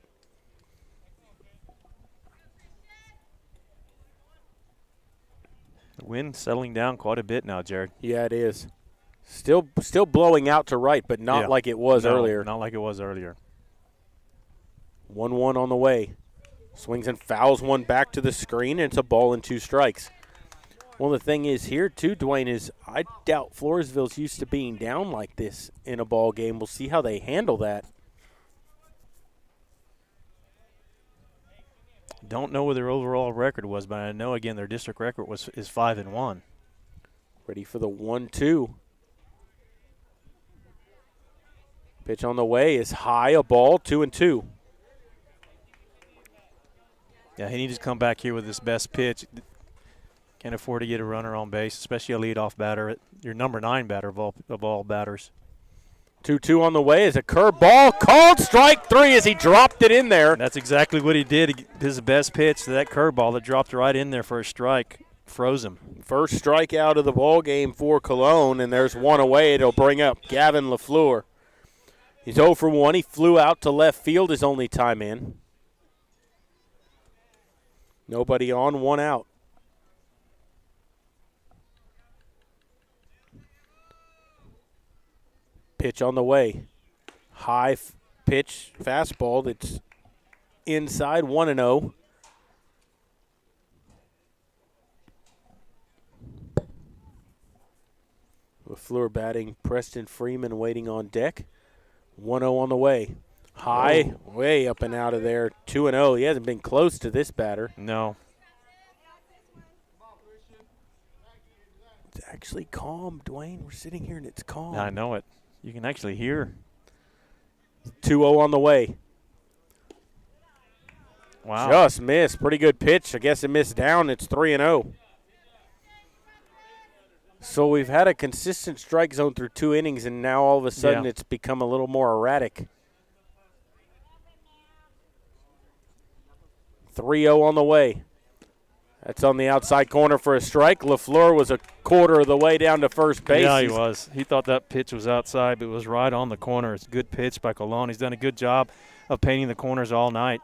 The wind settling down quite a bit now, Jared. Yeah, it is. Still blowing out to right, but not like it was earlier. Not like it was earlier. 1-1 on the way. Swings and fouls 1 back to the screen, and it's a ball and 2 strikes. Well, the thing is here, too, Dwayne, is I doubt Floresville's used to being down like this in a ball game. We'll see how they handle that. Don't know what their overall record was, but I know, again, their district record is 5-1. Ready for the 1-2. Pitch on the way is high, a ball, 2-2. Yeah, he needs to come back here with his best pitch. Can't afford to get a runner on base, especially a leadoff batter, your number 9 batter of all batters. 2-2 on the way is a curveball. Called strike 3 as he dropped it in there. That's exactly what he did. His best pitch to that curveball that dropped right in there for a strike. Froze him. First strikeout of the ball game for Cologne, and there's 1 away. It'll bring up Gavin LaFleur. He's 0 for 1. He flew out to left field his only time in. Nobody on, 1 out. Pitch on the way. High pitch, fastball that's inside, 1-0. LaFleur batting, Preston Freeman waiting on deck. 1-0 on the way. High, way up and out of there, 2-0. He hasn't been close to this batter. No. It's actually calm, Dwayne. We're sitting here and it's calm. I know it. You can actually hear. 2-0 on the way. Wow. Just missed. Pretty good pitch. I guess it missed down. It's 3-0. So we've had a consistent strike zone through 2 innings, and now all of a sudden it's become a little more erratic. 3-0 on the way. That's on the outside corner for a strike. LaFleur was a quarter of the way down to first base. Yeah, he was. He thought that pitch was outside, but it was right on the corner. It's a good pitch by Cologne. He's done a good job of painting the corners all night.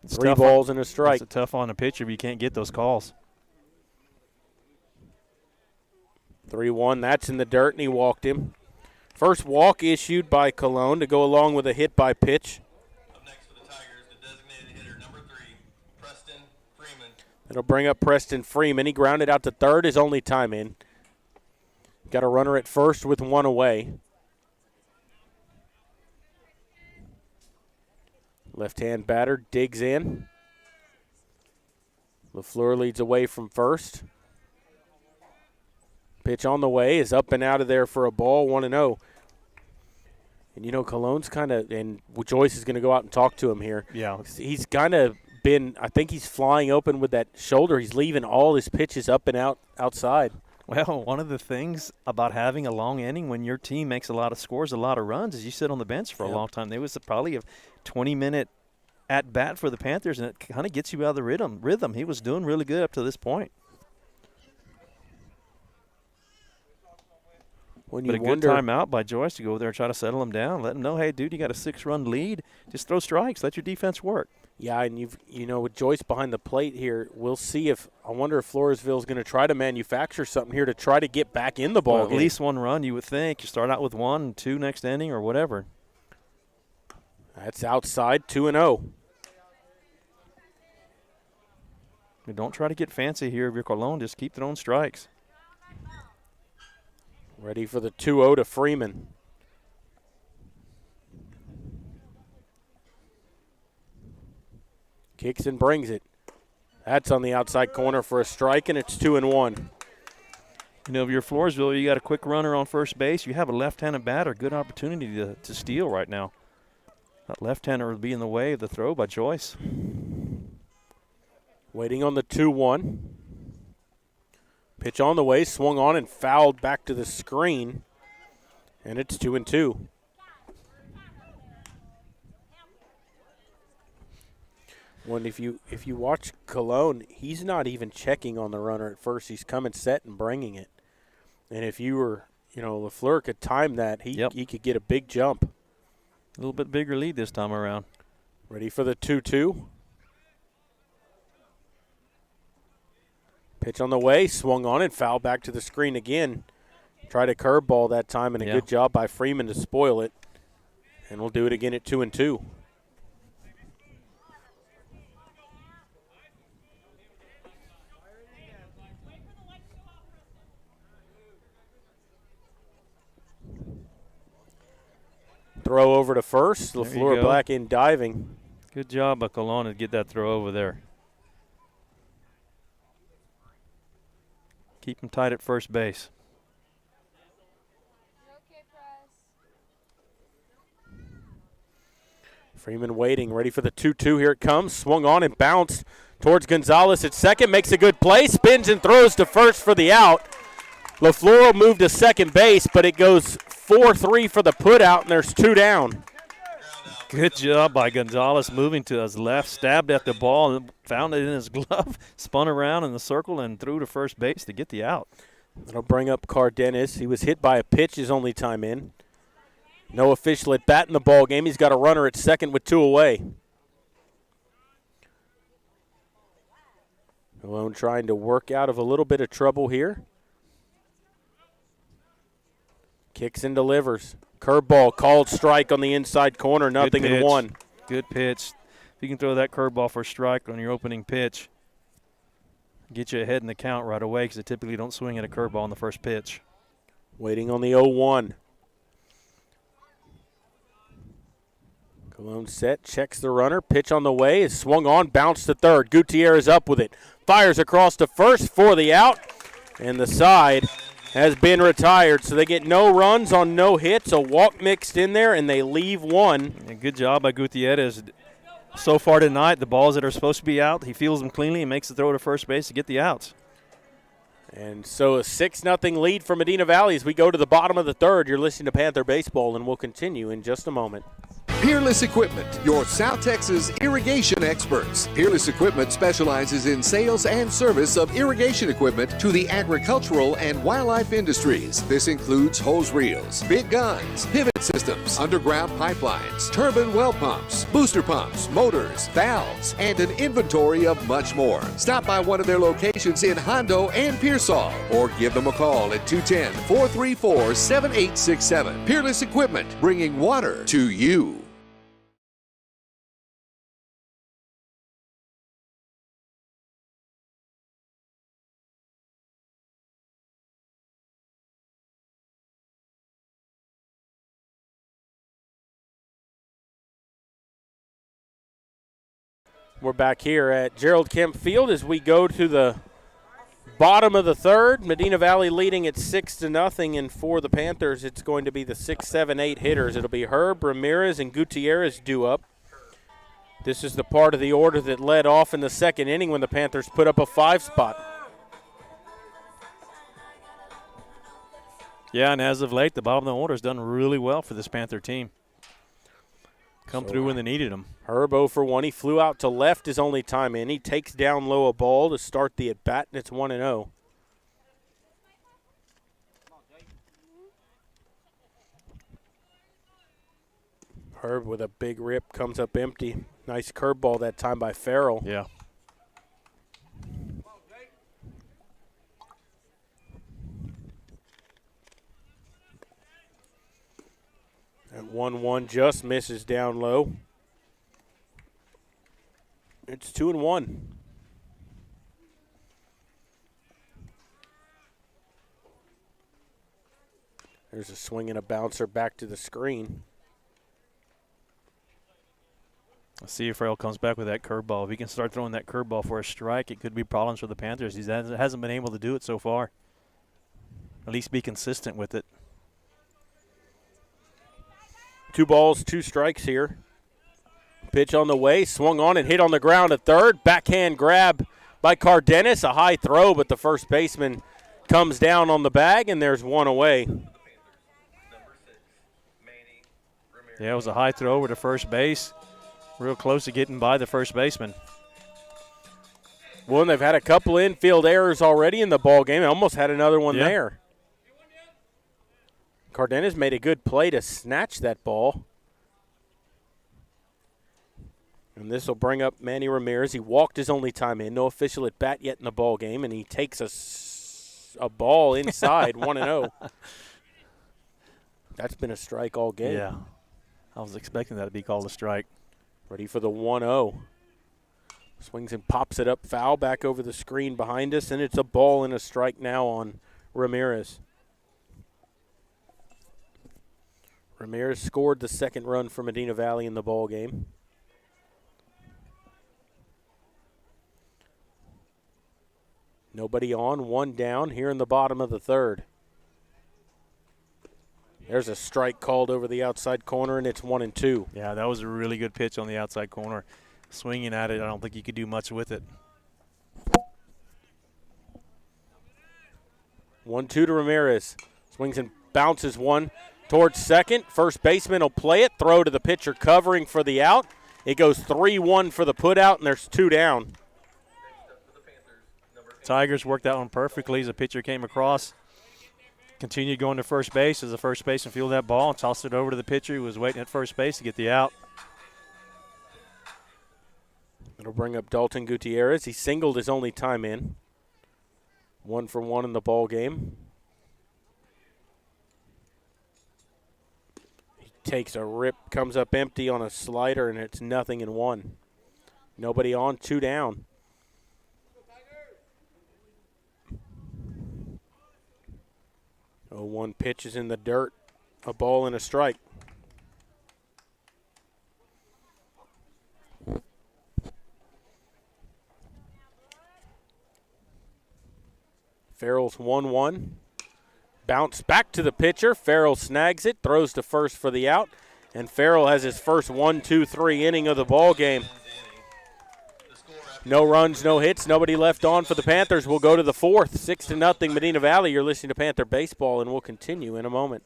It's 3 balls and a strike. It's tough on the pitcher, but you can't get those calls. 3-1. That's in the dirt, and he walked him. First walk issued by Cologne to go along with a hit by pitch. It'll bring up Preston Freeman. He grounded out to third his only time in. Got a runner at first with 1 away. Left-hand batter digs in. LaFleur leads away from first. Pitch on the way is up and out of there for a ball, 1-0. And, you know, Cologne's kind of – and Joyce is going to go out and talk to him here. Yeah. He's kind of been – I think he's flying open with that shoulder. He's leaving all his pitches up and outside. Well, one of the things about having a long inning when your team makes a lot of scores, a lot of runs, is you sit on the bench for a long time. There was probably a 20-minute at-bat for the Panthers, and it kind of gets you out of the rhythm. He was doing really good up to this point. But a good timeout by Joyce to go over there and try to settle him down. Let him know, hey, dude, you got a 6-run lead. Just throw strikes. Let your defense work. Yeah, and with Joyce behind the plate here, we'll see if – I wonder if Floresville's going to try to manufacture something here to try to get back in the ball game. At least one run, you would think. You start out with 1 and 2 next inning or whatever. That's outside, 2-0. Don't try to get fancy here if you're Cologne. Just keep throwing strikes. Ready for the 2-0 to Freeman. Kicks and brings it. That's on the outside corner for a strike, and it's 2-1. You know, if you're Floresville, you got a quick runner on first base. You have a left-handed batter. Good opportunity to steal right now. That left-hander would be in the way of the throw by Joyce. Waiting on the 2-1. Pitch on the way, swung on and fouled back to the screen, and it's 2-2. When if you watch Cologne, he's not even checking on the runner at first. He's coming set and bringing it. And if you were, LaFleur could time that, he could get a big jump. A little bit bigger lead this time around. Ready for the 2-2. Pitch on the way, swung on and fouled back to the screen again. Tried a curveball that time, and a good job by Freeman to spoil it. And we'll do it again at 2-2. Throw over to first. LaFleur back in diving. Good job by Cologne to get that throw over there. Keep him tight at first base. Freeman waiting, ready for the 2-2. Here it comes. Swung on and bounced towards Gonzalez at second. Makes a good play. Spins and throws to first for the out. LaFleur moved to second base, but it goes 4-3 for the put out, and there's 2 down. Good job by Gonzalez moving to his left, stabbed at the ball, and found it in his glove, spun around in the circle, and threw to first base to get the out. That'll bring up Cardenas. He was hit by a pitch his only time in. No official at bat in the ball game. He's got a runner at second with 2 away. Cologne trying to work out of a little bit of trouble here. Kicks and delivers. Curveball, called strike on the inside corner, 0-1. Good pitch. If you can throw that curveball for a strike on your opening pitch, get you ahead in the count right away because they typically don't swing at a curveball on the first pitch. Waiting on the 0-1. Cologne set, checks the runner. Pitch on the way is swung on, bounced to third. Gutierrez up with it. Fires across to first for the out, and the side has been retired, so they get no runs on no hits, a walk mixed in there, and they leave 1. And good job by Gutierrez. So far tonight, the balls that are supposed to be out, he fields them cleanly and makes the throw to first base to get the outs. And so a 6-0 lead for Medina Valley as we go to the bottom of the third. You're listening to Panther Baseball, and we'll continue in just a moment. Peerless Equipment, your South Texas irrigation experts. Peerless Equipment specializes in sales and service of irrigation equipment to the agricultural and wildlife industries. This includes hose reels, big guns, pivot systems, underground pipelines, turbine well pumps, booster pumps, motors, valves, and an inventory of much more. Stop by one of their locations in Hondo and Pearsall, or give them a call at 210-434-7867. Peerless Equipment, bringing water to you. We're back here at Gerald Kemp Field as we go to the bottom of the third. Medina Valley leading at 6-0, and for the Panthers, it's going to be the 6, 7, 8 hitters. It'll be Herb, Ramirez, and Gutierrez due up. This is the part of the order that led off in the second inning when the Panthers put up a 5 spot. Yeah, and as of late, the bottom of the order has done really well for this Panther team. Come through when they needed him. Herb 0 for 1. He flew out to left his only time in. He takes down low a ball to start the at-bat, and it's 1-0. Herb with a big rip comes up empty. Nice curveball that time by Farrell. Yeah. At 1-1 just misses down low. It's 2-1. There's a swing and a bouncer back to the screen. Let's see if Farrell comes back with that curveball. If he can start throwing that curveball for a strike, it could be problems for the Panthers. He hasn't been able to do it so far. At least be consistent with it. 2 balls, 2 strikes here. Pitch on the way, swung on and hit on the ground at third. Backhand grab by Cardenas, a high throw, but the first baseman comes down on the bag, and there's 1 away. Yeah, it was a high throw over to first base. Real close to getting by the first baseman. Well, and they've had a couple infield errors already in the ball game. Almost had another one there. Cardenas made a good play to snatch that ball. And this will bring up Manny Ramirez. He walked his only time in. No official at bat yet in the ball game, and he takes a ball inside, 1-0. That's been a strike all game. Yeah. I was expecting that to be called a strike. Ready for the 1-0. Swings and pops it up foul back over the screen behind us, and it's a ball and a strike now on Ramirez. Ramirez scored the second run for Medina Valley in the ball game. Nobody on, 1 down here in the bottom of the third. There's a strike called over the outside corner, and it's 1-2. Yeah, that was a really good pitch on the outside corner. Swinging at it, I don't think you could do much with it. 1-2 to Ramirez. Swings and bounces one towards second. First baseman will play it. Throw to the pitcher covering for the out. It goes 3-1 for the put out, and there's 2 down. Tigers worked that one perfectly as the pitcher came across. Continued going to first base as the first baseman fielded that ball and tossed it over to the pitcher who was waiting at first base to get the out. It'll bring up Dalton Gutierrez. He singled his only time in. 1 for 1 in the ball game. He takes a rip, comes up empty on a slider, and it's 0-1. Nobody on, 2 down. Oh, 1 pitch is in the dirt. A ball and a strike. Farrell's 1-1. Bounce back to the pitcher. Farrell snags it, throws to first for the out, and Farrell has his first 1-2-3 inning of the ball game. No runs, no hits, nobody left on for the Panthers. We'll go to the 4th, 6-0 Medina Valley. You're listening to Panther Baseball, and we'll continue in a moment.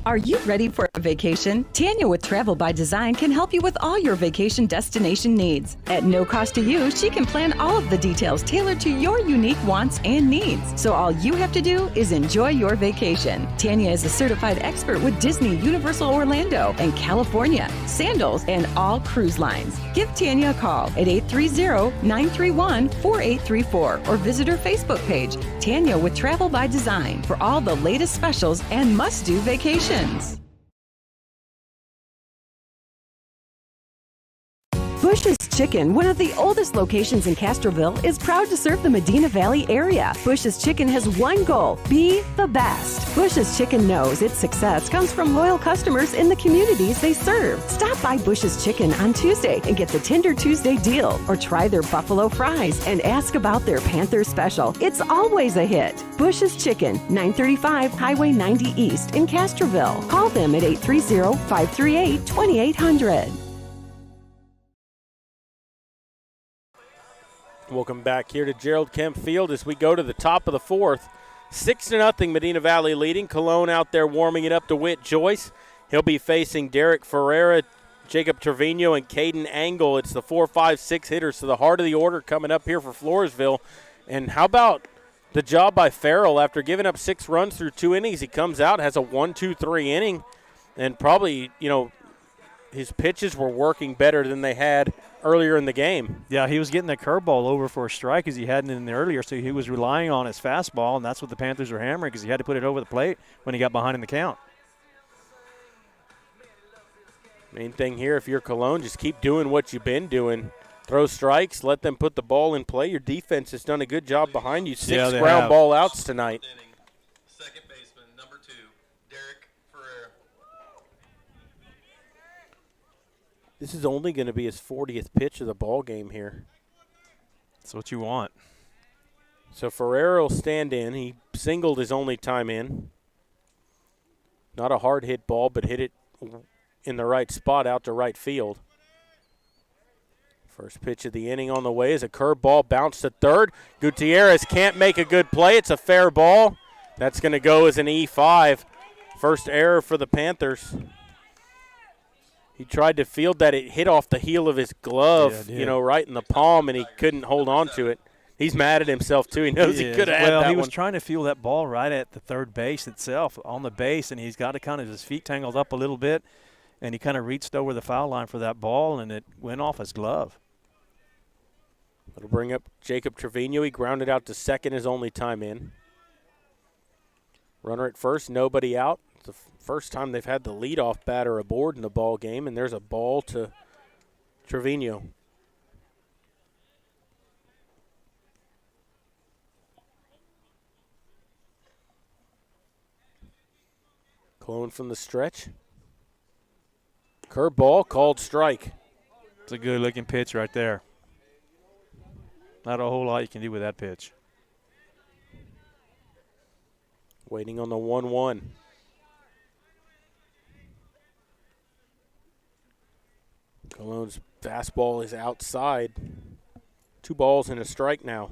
Are you ready for a vacation? Tanya with Travel by Design can help you with all your vacation destination needs. At no cost to you, she can plan all of the details tailored to your unique wants and needs. So all you have to do is enjoy your vacation. Tanya is a certified expert with Disney, Universal Orlando, and California, Sandals, and all cruise lines. Give Tanya a call at 830-931-4834 or visit her Facebook page, Tanya with Travel by Design, for all the latest specials and must-do vacations. Bush's Chicken, one of the oldest locations in Castroville, is proud to serve the Medina Valley area. Bush's Chicken has one goal: be the best. Bush's Chicken knows its success comes from loyal customers in the communities they serve. Stop by Bush's Chicken on Tuesday and get the Tender Tuesday deal, or try their buffalo fries and ask about their Panther special. It's always a hit. Bush's Chicken, 935 Highway 90 East in Castroville. Call them at 830-538-2800. Welcome back here to Gerald Kemp Field as we go to the top of the fourth. 6-0 Medina Valley leading. Cologne out there warming it up to Whit Joyce. He'll be facing Derek Ferreira, Jacob Trevino, and Caden Angle. It's the 4, 5, 6 hitters to the heart of the order coming up here for Floresville. And how about the job by Farrell? After giving up 6 runs through 2 innings, he comes out, has a 1-2-3 inning, and probably, his pitches were working better than they had earlier in the game. Yeah, he was getting the curveball over for a strike as he hadn't in the earlier, so he was relying on his fastball, and that's what the Panthers were hammering because he had to put it over the plate when he got behind in the count. Main thing here, if you're Cologne, just keep doing what you've been doing. Throw strikes, let them put the ball in play. Your defense has done a good job behind you. 6 ground ball outs tonight. Second baseman, number 2, Derek Ferreira. This is only going to be his 40th pitch of the ball game here. That's what you want. So Ferreira will stand in. He singled his only time in. Not a hard hit ball, but hit it in the right spot out to right field. First pitch of the inning on the way is a curveball, bounce to third. Gutierrez can't make a good play. It's a fair ball. That's going to go as an E5. First error for the Panthers. He tried to field that. It hit off the heel of his glove, right in the palm, and he couldn't hold on to it. He's mad at himself, too. He knows he could have had that Well, he one. was trying to feel that ball right at the third base itself on the base, and he's got to kind of his feet tangled up a little bit, and he kind of reached over the foul line for that ball, and it went off his glove. It'll bring up Jacob Trevino. He grounded out to second his only time in. Runner at first, nobody out. It's the first time they've had the leadoff batter aboard in the ball game, and there's a ball to Trevino. Clone from the stretch. Curveball, called strike. It's a good-looking pitch right there. Not a whole lot you can do with that pitch. Waiting on the 1-1. Cologne's fastball is outside. 2 balls and a strike now.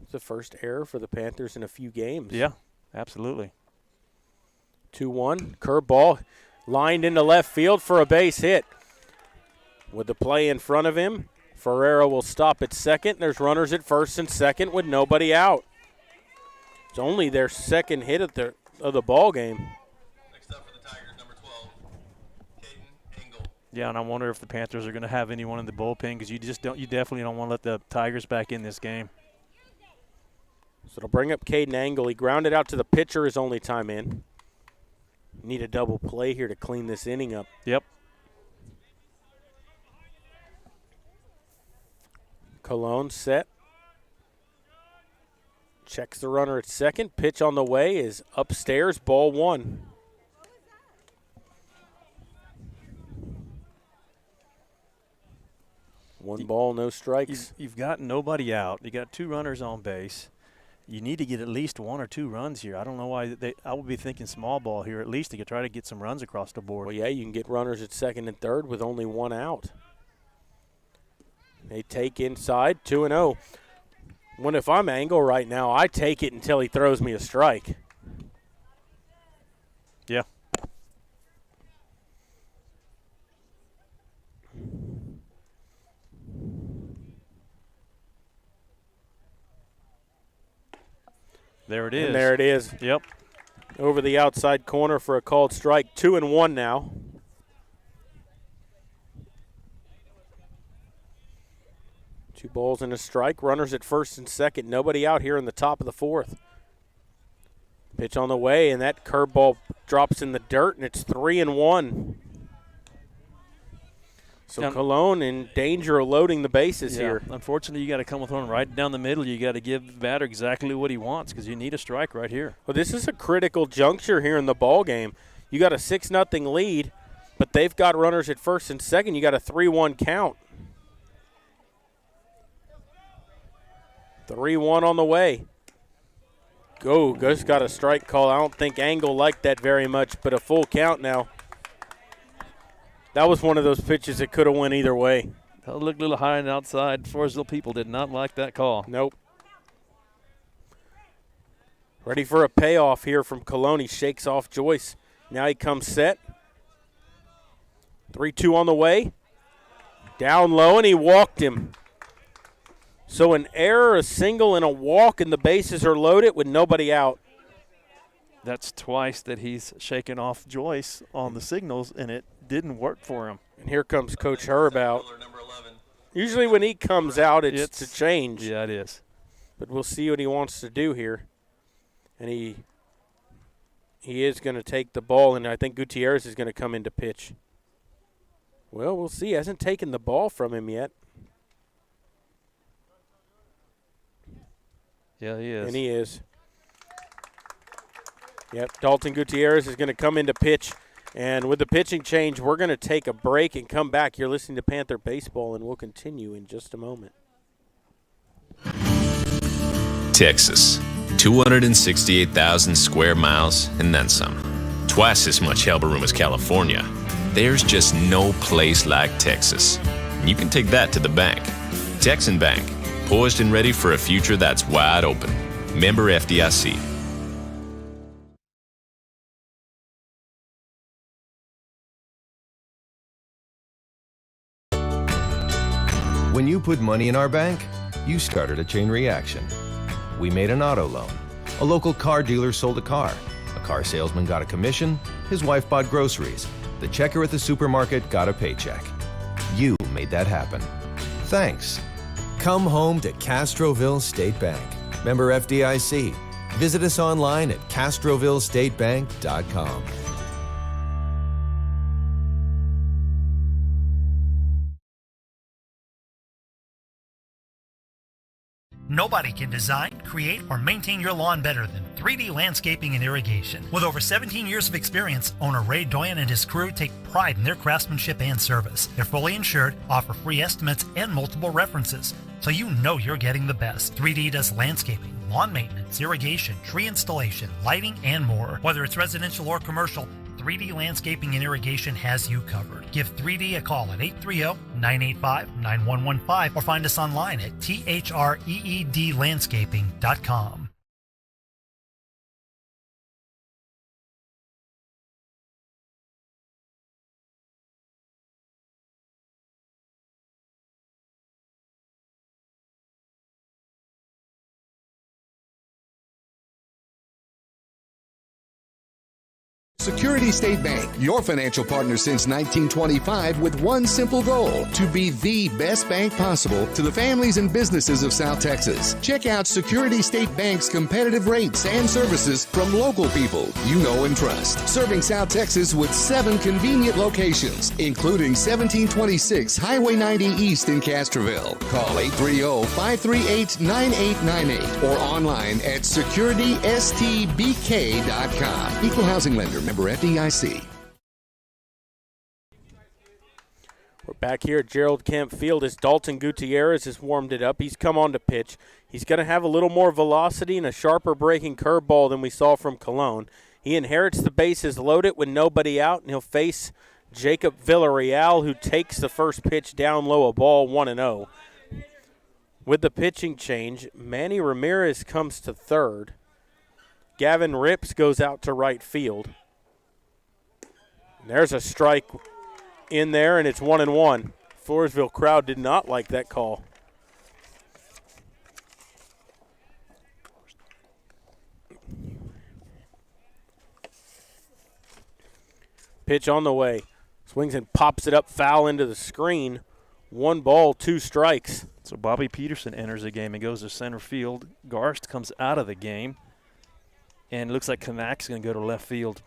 It's the first error for the Panthers in a few games. Yeah, absolutely. 2-1, curveball lined into left field for a base hit. With the play in front of him, Ferreira will stop at second. There's runners at first and second with nobody out. It's only their second hit of the ball game. Next up for the Tigers, number 12, Caden Angle. Yeah, and I wonder if the Panthers are going to have anyone in the bullpen because you definitely don't want to let the Tigers back in this game. So it'll bring up Caden Angle. He grounded out to the pitcher his only time in. Need a double play here to clean this inning up. Yep. Cologne set. Checks the runner at second. Pitch on the way is upstairs, ball 1. One ball, no strikes. You've got nobody out. You got 2 runners on base. You need to get at least 1 or 2 runs here. I don't know why I would be thinking small ball here at least to try to get some runs across the board. Well, yeah, you can get runners at second and third with only 1 out. They take inside, 2-0. When if I'm Angle right now, I take it until he throws me a strike. Yeah. There it is. And there it is. Yep. Over the outside corner for a called strike. 2-1 now. Two balls and a strike. Runners at first and second. Nobody out here in the top of the fourth. Pitch on the way, and that curveball drops in the dirt, and it's 3-1. So Cologne in danger of loading the bases here. Unfortunately, you got to come with one right down the middle. You got to give the batter exactly what he wants because you need a strike right here. Well, this is a critical juncture here in the ball game. You got a 6-0 lead, but they've got runners at first and second. You got a 3-1 count. 3-1 on the way. Just got a strike call. I don't think Angle liked that very much, but a full count now. That was one of those pitches that could have went either way. That looked a little high and outside. Floresville people did not like that call. Nope. Ready for a payoff here from Cologne. He shakes off Joyce. Now he comes set. 3-2 on the way. Down low, and he walked him. So an error, a single, and a walk, and the bases are loaded with nobody out. That's twice that he's shaken off Joyce on the signals, and it didn't work for him. And here comes Coach Herb out. Usually when he comes out, it's to change. Yeah, it is. But we'll see what he wants to do here. And he is going to take the ball, and I think Gutierrez is going to come in to pitch. Well, we'll see. He hasn't taken the ball from him yet. Yeah, he is. And he is. Yep, Dalton Gutierrez is going to come in to pitch. And with the pitching change, we're going to take a break and come back. You're listening to Panther Baseball, and we'll continue in just a moment. Texas, 268,000 square miles and then some. Twice as much elbow room as California. There's just no place like Texas. And you can take that to the bank. Texan Bank, poised and ready for a future that's wide open. Member FDIC. When you put money in our bank, you started a chain reaction. We made an auto loan. A local car dealer sold a car. A car salesman got a commission. His wife bought groceries. The checker at the supermarket got a paycheck. You made that happen. Thanks. Come home to Castroville State Bank. Member FDIC. Visit us online at castrovillestatebank.com. Nobody can design, create, or maintain your lawn better than 3D Landscaping and Irrigation. With over 17 years of experience, owner Ray Doyen and his crew take pride in their craftsmanship and service. They're fully insured, offer free estimates, and multiple references, so you know you're getting the best. 3D does landscaping, lawn maintenance, irrigation, tree installation, lighting, and more. Whether it's residential or commercial, 3D Landscaping and Irrigation has you covered. Give 3D a call at 830-985-9115 or find us online at threedlandscaping.com. Security State Bank, your financial partner since 1925 with one simple goal, to be the best bank possible to the families and businesses of South Texas. Check out Security State Bank's competitive rates and services from local people you know and trust. Serving South Texas with 7 convenient locations, including 1726 Highway 90 East in Castroville. Call 830-538-9898 or online at securitystbk.com. Equal housing lender. Member FDIC. We're back here at Gerald Kemp Field as Dalton Gutierrez has warmed it up. He's come on to pitch. He's going to have a little more velocity and a sharper breaking curveball than we saw from Cologne. He inherits the bases loaded with nobody out, and he'll face Jacob Villarreal, who takes the first pitch down low, a ball 1-0. With the pitching change, Manny Ramirez comes to third. Gavin Rips goes out to right field. There's a strike in there, and it's 1-1. Floresville crowd did not like that call. Pitch on the way. Swings and pops it up foul into the screen. 1 ball, 2 strikes. So Bobby Peterson enters the game and goes to center field. Garst comes out of the game. And it looks like Kanak's going to go to left field.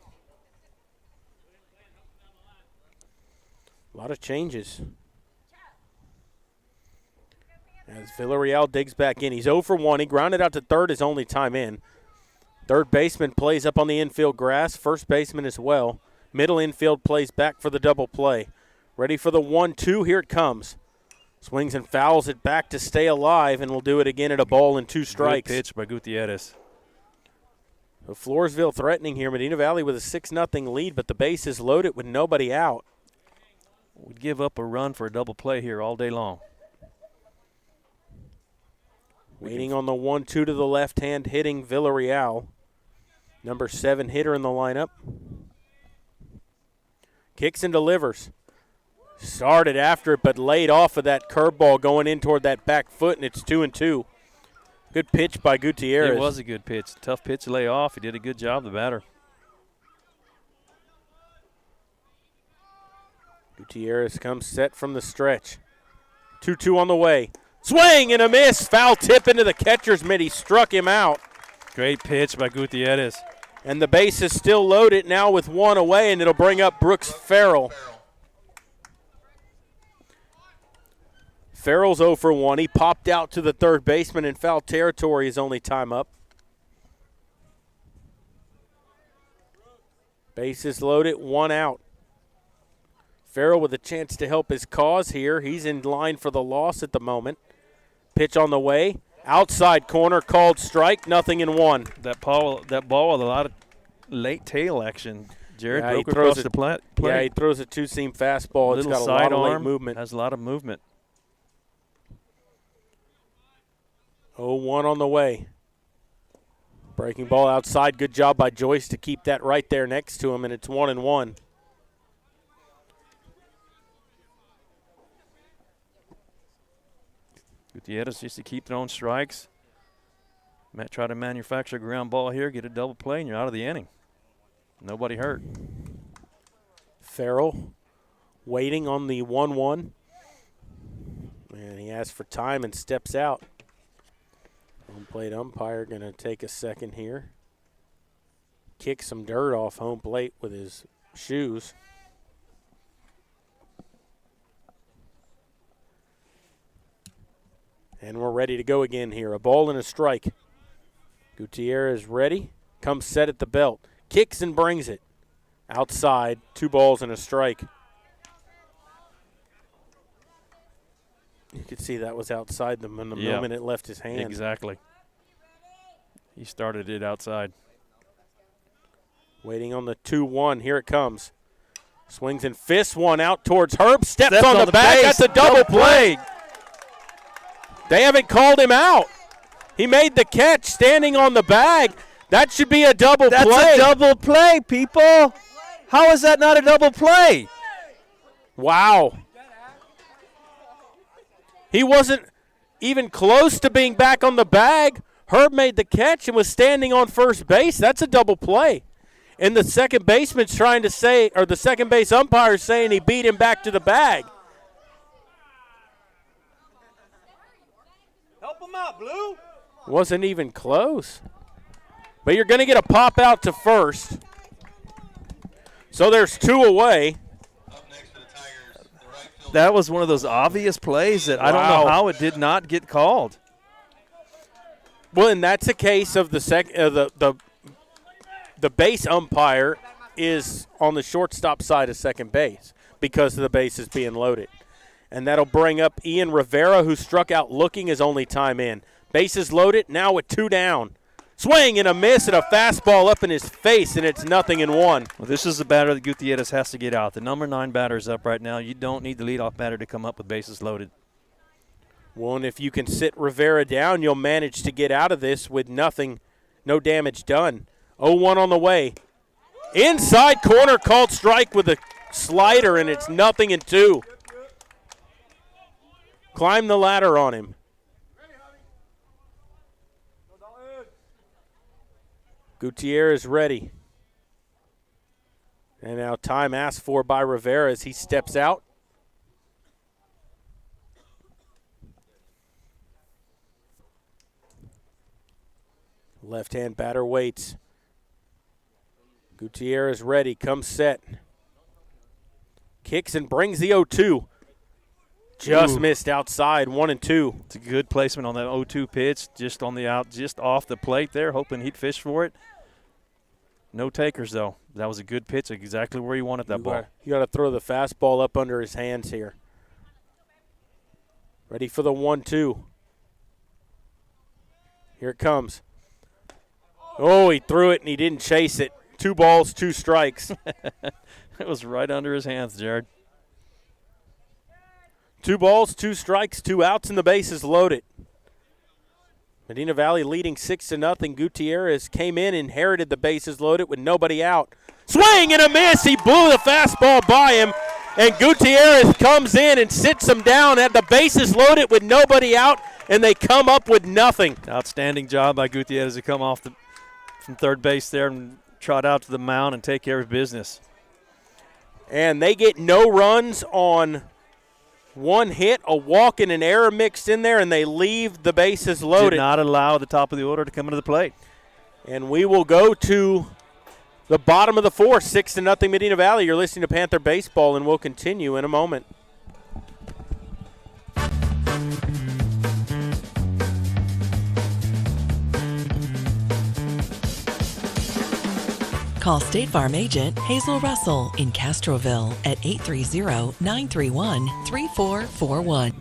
A lot of changes. As Villarreal digs back in. He's 0 for 1. He grounded out to third his only time in. Third baseman plays up on the infield grass. First baseman as well. Middle infield plays back for the double play. Ready for the 1-2. Here it comes. Swings and fouls it back to stay alive, and will do it again at a ball and 2 strikes. Good pitch by Gutierrez. So Floresville threatening here. Medina Valley with a 6-0 lead, but the base is loaded with nobody out. Would give up a run for a double play here all day long. Waiting on the 1-2 to the left hand, hitting Villarreal. Number 7 hitter in the lineup. Kicks and delivers. Started after it, but laid off of that curveball going in toward that back foot, and it's 2-2. Good pitch by Gutierrez. It was a good pitch. Tough pitch to lay off. He did a good job, the batter. Gutierrez comes set from the stretch. 2-2 on the way. Swing and a miss. Foul tip into the catcher's mitt. He struck him out. Great pitch by Gutierrez. And the base is still loaded now with 1 away, and it'll bring up Brooks Farrell. Farrell's 0 for 1. He popped out to the third baseman in foul territory his only time up. Bases loaded, 1 out. Farrell with a chance to help his cause here. He's in line for the loss at the moment. Pitch on the way. Outside corner, called strike, 0-1. That ball with a lot of late tail action. Jared broke he across the plate. Yeah, he throws a two-seam fastball. It's got a lot of late movement. Has a lot of movement. 0-1 on the way. Breaking ball outside. Good job by Joyce to keep that right there next to him, and it's 1-1. Gutierrez just to keep throwing strikes. Matt try to manufacture a ground ball here, get a double play, and you're out of the inning. Nobody hurt. Farrell waiting on the 1-1. And he asks for time and steps out. Home plate umpire going to take a second here. Kick some dirt off home plate with his shoes. And we're ready to go again here. A ball and a strike. Gutierrez ready. Comes set at the belt. Kicks and brings it. Outside, 2 balls and a strike. You could see that was outside the moment it left his hand. Exactly. He started it outside. Waiting on the 2-1. Here it comes. Swings and fists one out towards Herb. Steps on the bag. That's a double play. They haven't called him out. He made the catch standing on the bag. That should be a double play. That's a double play, people. How is that not a double play? Wow. He wasn't even close to being back on the bag. Herb made the catch and was standing on first base. That's a double play. And the second baseman's trying to say, or the second base umpire's saying he beat him back to the bag. Help him out, Blue. Wasn't even close. But you're going to get a pop out to first. So there's 2 away. That was one of those obvious plays that I don't know how it did not get called. Well, and that's a case of the base umpire is on the shortstop side of second base because the base is being loaded. And that'll bring up Ian Rivera, who struck out looking his only time in. Bases loaded, now with 2 down. Swing and a miss and a fastball up in his face, and it's 0-1. Well, this is the batter that Gutierrez has to get out. The number 9 batter is up right now. You don't need the leadoff batter to come up with bases loaded. Well, and if you can sit Rivera down, you'll manage to get out of this with no damage done. 0-1 on the way. Inside corner, called strike with a slider, and it's 0-2. Climb the ladder on him. Gutierrez ready. And now time asked for by Rivera as he steps out. Left-hand batter waits. Gutierrez ready, comes set. Kicks and brings the 0-2. Just missed outside, 1-2. It's a good placement on that 0-2 pitch, just on the out, just off the plate there, hoping he'd fish for it. No takers, though. That was a good pitch, exactly where he wanted that ball. You got to throw the fastball up under his hands here. Ready for the 1-2. Here it comes. Oh, he threw it and he didn't chase it. 2 balls, 2 strikes. It was right under his hands, Jared. 2 balls, 2 strikes, 2 outs, and the bases loaded. Medina Valley leading 6-0. Gutierrez came in, inherited the bases loaded with nobody out. Swing and a miss. He blew the fastball by him, and Gutierrez comes in and sits him down at the bases loaded with nobody out, and they come up with nothing. Outstanding job by Gutierrez to come off from third base there and trot out to the mound and take care of business. And they get no runs on 1 hit, a walk, and an error mixed in there, and they leave the bases loaded. Did not allow the top of the order to come into the plate. And we will go to the bottom of the 4th, 6-0 Medina Valley. You're listening to Panther Baseball, and we'll continue in a moment. Call State Farm agent Hazel Russell in Castroville at 830-931-3441.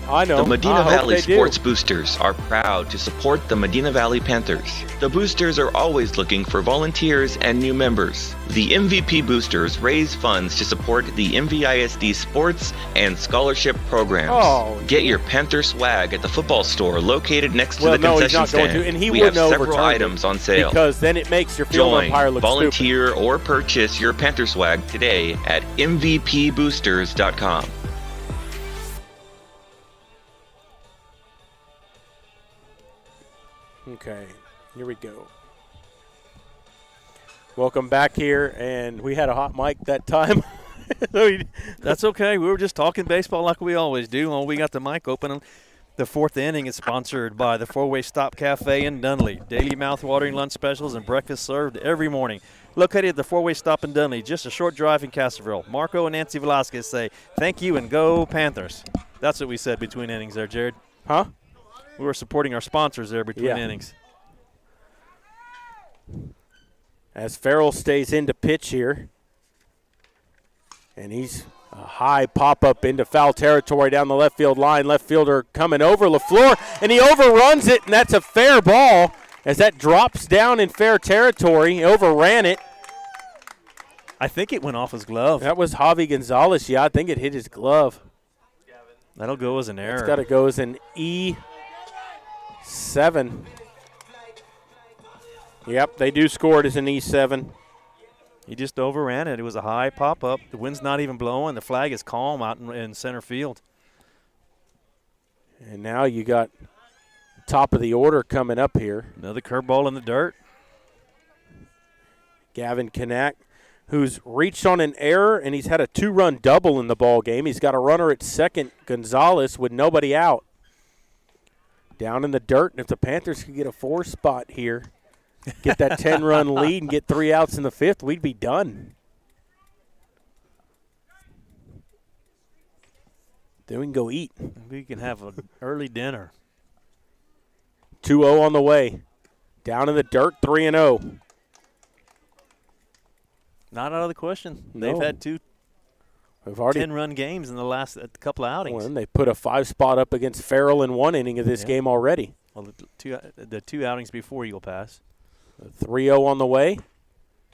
I know. The Medina I Valley hope they Sports do. Boosters are proud to support the Medina Valley Panthers. The Boosters are always looking for volunteers and new members. The MVP Boosters raise funds to support the MVISD sports and scholarship programs. Oh, Get your Panther swag at the football store located next to the no, he's concession not going stand. to, and he we have wouldn't several overturn items it on sale. because then it makes your field Join, umpire look volunteer, stupid. or purchase your Panther swag today at mvpboosters.com. Okay, here we go. Welcome back here, and we had a hot mic that time. That's okay. We were just talking baseball like we always do. Well, we got the mic open. The 4th inning is sponsored by the Four-Way Stop Cafe in Dunley. Daily mouth-watering lunch specials and breakfast served every morning. Located at the Four-Way Stop in Dunley, just a short drive in Castroville. Marco and Nancy Velasquez say, thank you and go Panthers. That's what we said between innings there, Jared. Huh? We were supporting our sponsors there between innings. As Farrell stays into pitch here. And he's a high pop-up into foul territory down the left field line. Left fielder coming over LaFleur, and he overruns it, and that's a fair ball as that drops down in fair territory. He overran it. I think it went off his glove. That was Javi Gonzalez. Yeah, I think it hit his glove. That'll go as an error. It's got to go as an E7. Yep, they do score it as an E7. He just overran it. It was a high pop-up. The wind's not even blowing. The flag is calm out in center field. And now you got top of the order coming up here. Another curveball in the dirt. Gavin Kanak, who's reached on an error, and he's had a 2-run double in the ball game. He's got a runner at second, Gonzalez, with nobody out. Down in the dirt, and if the Panthers could get a 4 spot here, get that 10-run lead and get 3 outs in the 5th, we'd be done. Then we can go eat. We can have an early dinner. 2-0 on the way. Down in the dirt, 3-0. Not out of the question. No. They've had 2 10-run games in the last couple of outings. Well, and they put a 5 spot up against Farrell in 1 inning of this game already. Well, the two outings before Eagle Pass. 3-0 on the way.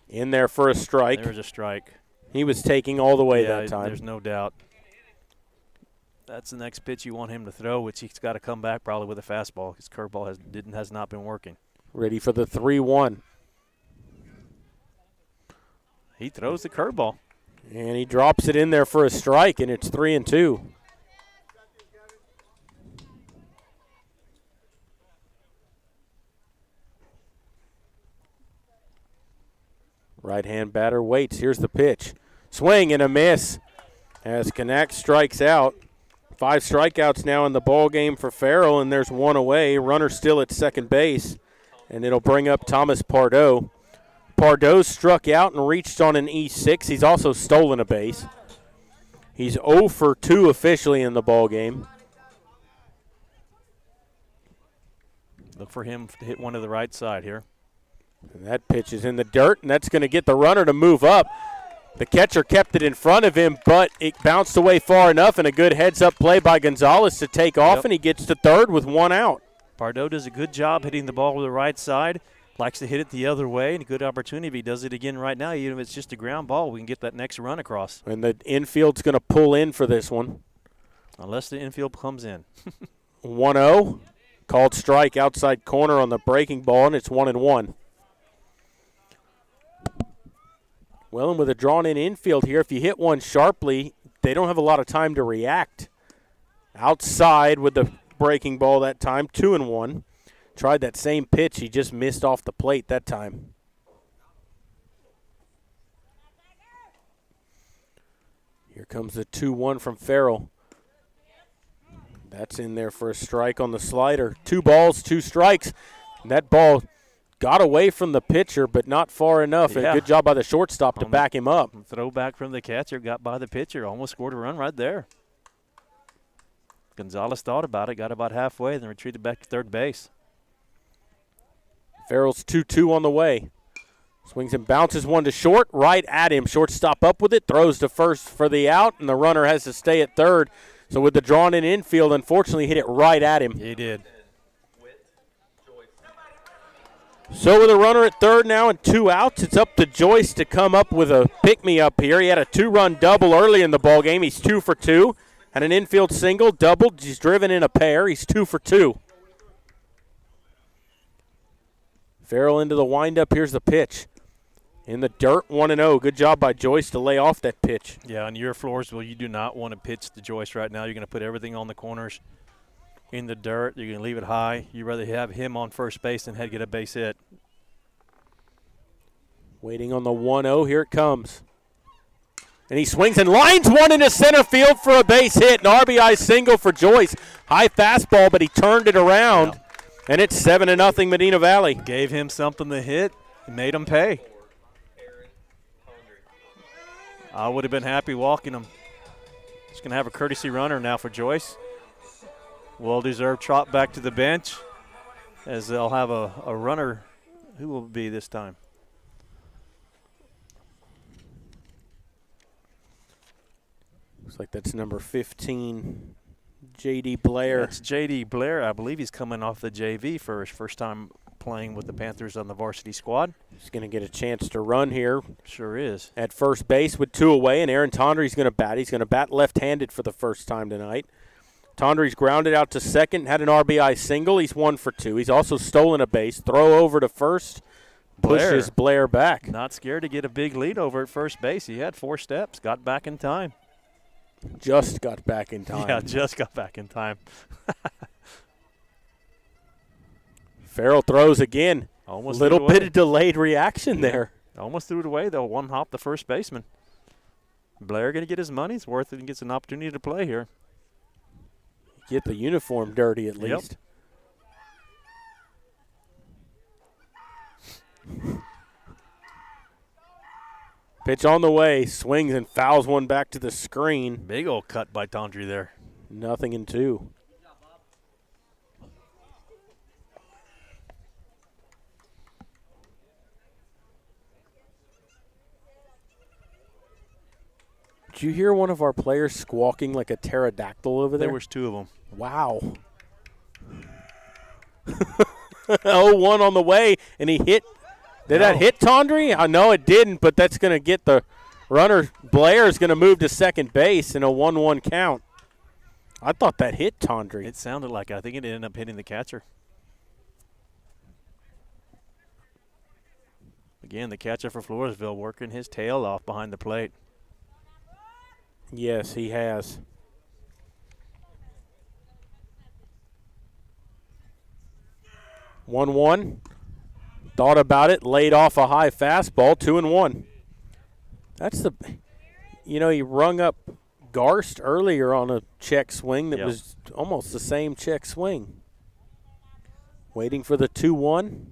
In there for a strike. There's a strike. He was taking all the way that time. There's no doubt. That's the next pitch you want him to throw, which he's got to come back probably with a fastball. His curveball has not been working. Ready for the 3-1. He throws the curveball. And he drops it in there for a strike, and it's 3-2. Right-hand batter waits. Here's the pitch. Swing and a miss as Kanak strikes out. 5 strikeouts now in the ball game for Farrell, and there's 1 away. Runner still at second base, and it'll bring up Thomas Pardo. Pardoe struck out and reached on an E6. He's also stolen a base. He's 0 for 2 officially in the ball game. Look for him to hit one to the right side here. And that pitch is in the dirt, and that's going to get the runner to move up. The catcher kept it in front of him, but it bounced away far enough, and a good heads-up play by Gonzalez to take off, and he gets to third with 1 out. Pardoe does a good job hitting the ball to the right side. Likes to hit it the other way, and a good opportunity. If he does it again right now, even if it's just a ground ball, we can get that next run across. And the infield's going to pull in for this one. Unless the infield comes in. 1-0. Called strike outside corner on the breaking ball, and it's 1-1. Well, and with a drawn-in infield here, if you hit one sharply, they don't have a lot of time to react. Outside with the breaking ball that time, 2-1. Tried that same pitch. He just missed off the plate that time. Here comes the 2-1 from Farrell. That's in there for a strike on the slider. 2 balls, 2 strikes. And that ball got away from the pitcher, but not far enough. Yeah. A good job by the shortstop to back him up. Throw back from the catcher, got by the pitcher, almost scored a run right there. Gonzalez thought about it, got about halfway, then retreated back to third base. Farrell's 2-2 on the way. Swings and bounces one to short, right at him. Shortstop up with it, throws to first for the out, and the runner has to stay at third. So with the drawn-in infield, unfortunately, hit it right at him. He did. So with a runner at third now and 2 outs, it's up to Joyce to come up with a pick-me-up here. He had a 2-run double early in the ballgame. He's 2 for 2. Had an infield single, doubled. He's driven in a pair. He's 2 for 2. Farrell into the windup. Here's the pitch. In the dirt, 1-0. Good job by Joyce to lay off that pitch. Yeah, on your Floresville, you do not want to pitch to Joyce right now. You're going to put everything on the corners in the dirt. You're going to leave it high. You'd rather have him on first base than get a base hit. Waiting on the 1-0. Here it comes. And he swings and lines one into center field for a base hit. An RBI single for Joyce. High fastball, but he turned it around. Yeah. And it's 7-0 Medina Valley. Gave him something to hit. Made him pay. I would have been happy walking him. Just going to have a courtesy runner now for Joyce. Well-deserved trot back to the bench as they'll have a runner. Who will it be this time? Looks like that's number 15, J.D. Blair. That's J.D. Blair. I believe he's coming off the JV for his first time playing with the Panthers on the varsity squad. He's going to get a chance to run here. Sure is. At first base with 2 away, and Aaron Tondry's going to bat. He's going to bat left-handed for the first time tonight. Tondry's grounded out to second, had an RBI single. He's 1 for 2. He's also stolen a base. Throw over to first, pushes Blair back. Not scared to get a big lead over at first base. He had 4 steps, got back in time. Just got back in time. Yeah, just got back in time. Farrell throws again. Almost little bit of delayed reaction there. Almost threw it away, though. One hop the first baseman. Blair going to get his money's worth and gets an opportunity to play here. Get the uniform dirty at least. Yep. Pitch on the way, swings and fouls one back to the screen. Big old cut by Tondry there. 0-2. Did you hear one of our players squawking like a pterodactyl over there? There was 2 of them. Wow. 0-1 on the way, and he hit. Did that hit Tondry? I know it didn't, but that's going to get the runner. Blair is going to move to second base in a 1-1 count. I thought that hit Tondry. It sounded like it. I think it ended up hitting the catcher. Again, the catcher for Floresville working his tail off behind the plate. Yes, he has. One. Thought about it, laid off a high fastball, 2-1. That's the, he rung up Garst earlier on a check swing that was almost the same check swing. Waiting for the 2-1.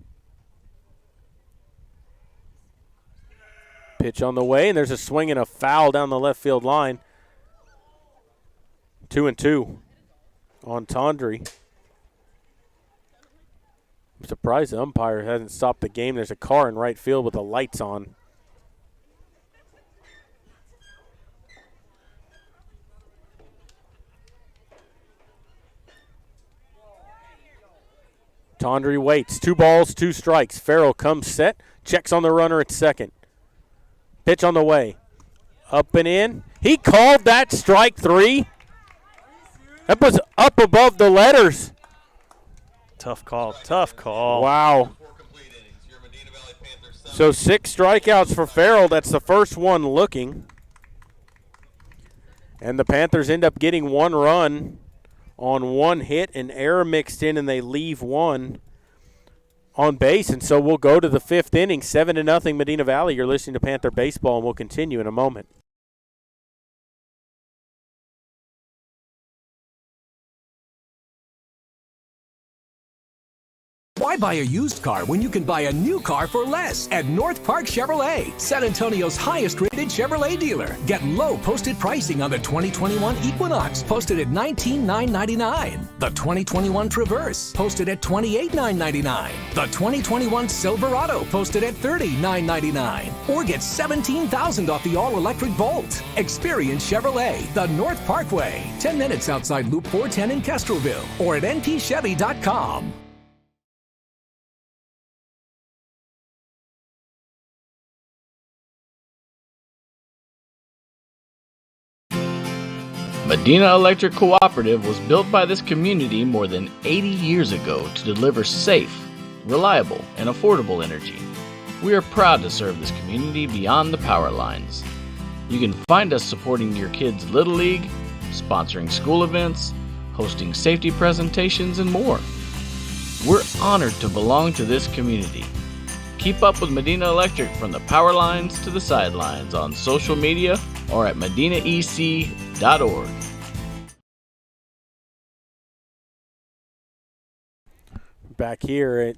Pitch on the way, and there's a swing and a foul down the left field line. 2-2 on Tondry. I'm surprised the umpire hasn't stopped the game. There's a car in right field with the lights on. Tondry waits. 2 balls, 2 strikes. Farrell comes set, checks on the runner at second. Pitch on the way. Up and in. He called that strike 3. That was up above the letters. Tough call. Tough call. Wow. So 6 strikeouts for Farrell. That's the first one looking. And the Panthers end up getting 1 run on 1 hit, and error mixed in, and they leave 1 on base. And so we'll go to the 5th inning, 7-0 Medina Valley. You're listening to Panther Baseball, and we'll continue in a moment. Why buy a used car when you can buy a new car for less at North Park Chevrolet, San Antonio's highest-rated Chevrolet dealer? Get low posted pricing on the 2021 Equinox, posted at $19,999. The 2021 Traverse, posted at $28,999. The 2021 Silverado, posted at $30,999. Or get $17,000 off the all-electric Bolt. Experience Chevrolet, the North Parkway, 10 minutes outside Loop 410 in Castroville, or at npchevy.com. Medina Electric Cooperative was built by this community more than 80 years ago to deliver safe, reliable, and affordable energy. We are proud to serve this community beyond the power lines. You can find us supporting your kids' Little League, sponsoring school events, hosting safety presentations, and more. We're honored to belong to this community. Keep up with Medina Electric from the power lines to the sidelines on social media or at medinaec.org. Back here at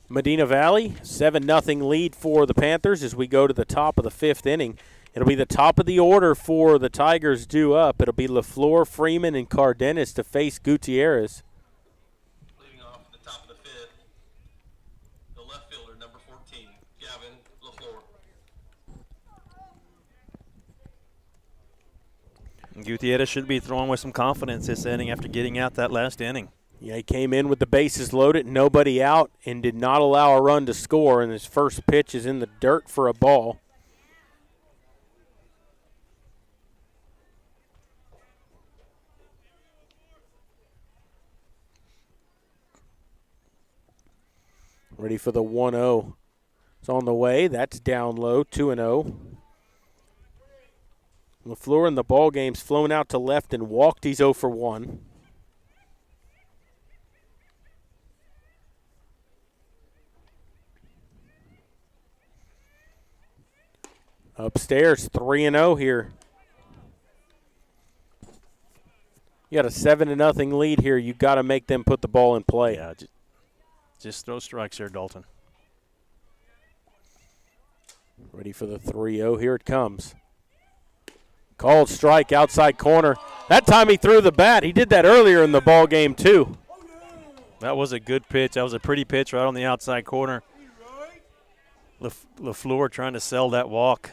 Medina Valley, 7-0 lead for the Panthers as we go to the top of the 5th inning. It'll be the top of the order for the Tigers due up. It'll be LaFleur, Freeman, and Cardenas to face Gutierrez. Leading off at the top of the 5th, the left fielder, number 14, Gavin LaFleur. Gutierrez should be throwing with some confidence this inning after getting out that last inning. Yeah, he came in with the bases loaded, nobody out, and did not allow a run to score, and his first pitch is in the dirt for a ball. Ready for the 1-0. It's on the way. That's down low, 2-0. LaFleur in the ball game's flown out to left and walked. He's 0 for 1. Upstairs, 3-0 here. You got a 7-0 lead here. You got to make them put the ball in play. Yeah, just throw strikes here, Dalton. Ready for the 3-0. Here it comes. Called strike, outside corner. That time he threw the bat. He did that earlier in the ball game too. That was a good pitch. That was a pretty pitch right on the outside corner. LaFleur trying to sell that walk.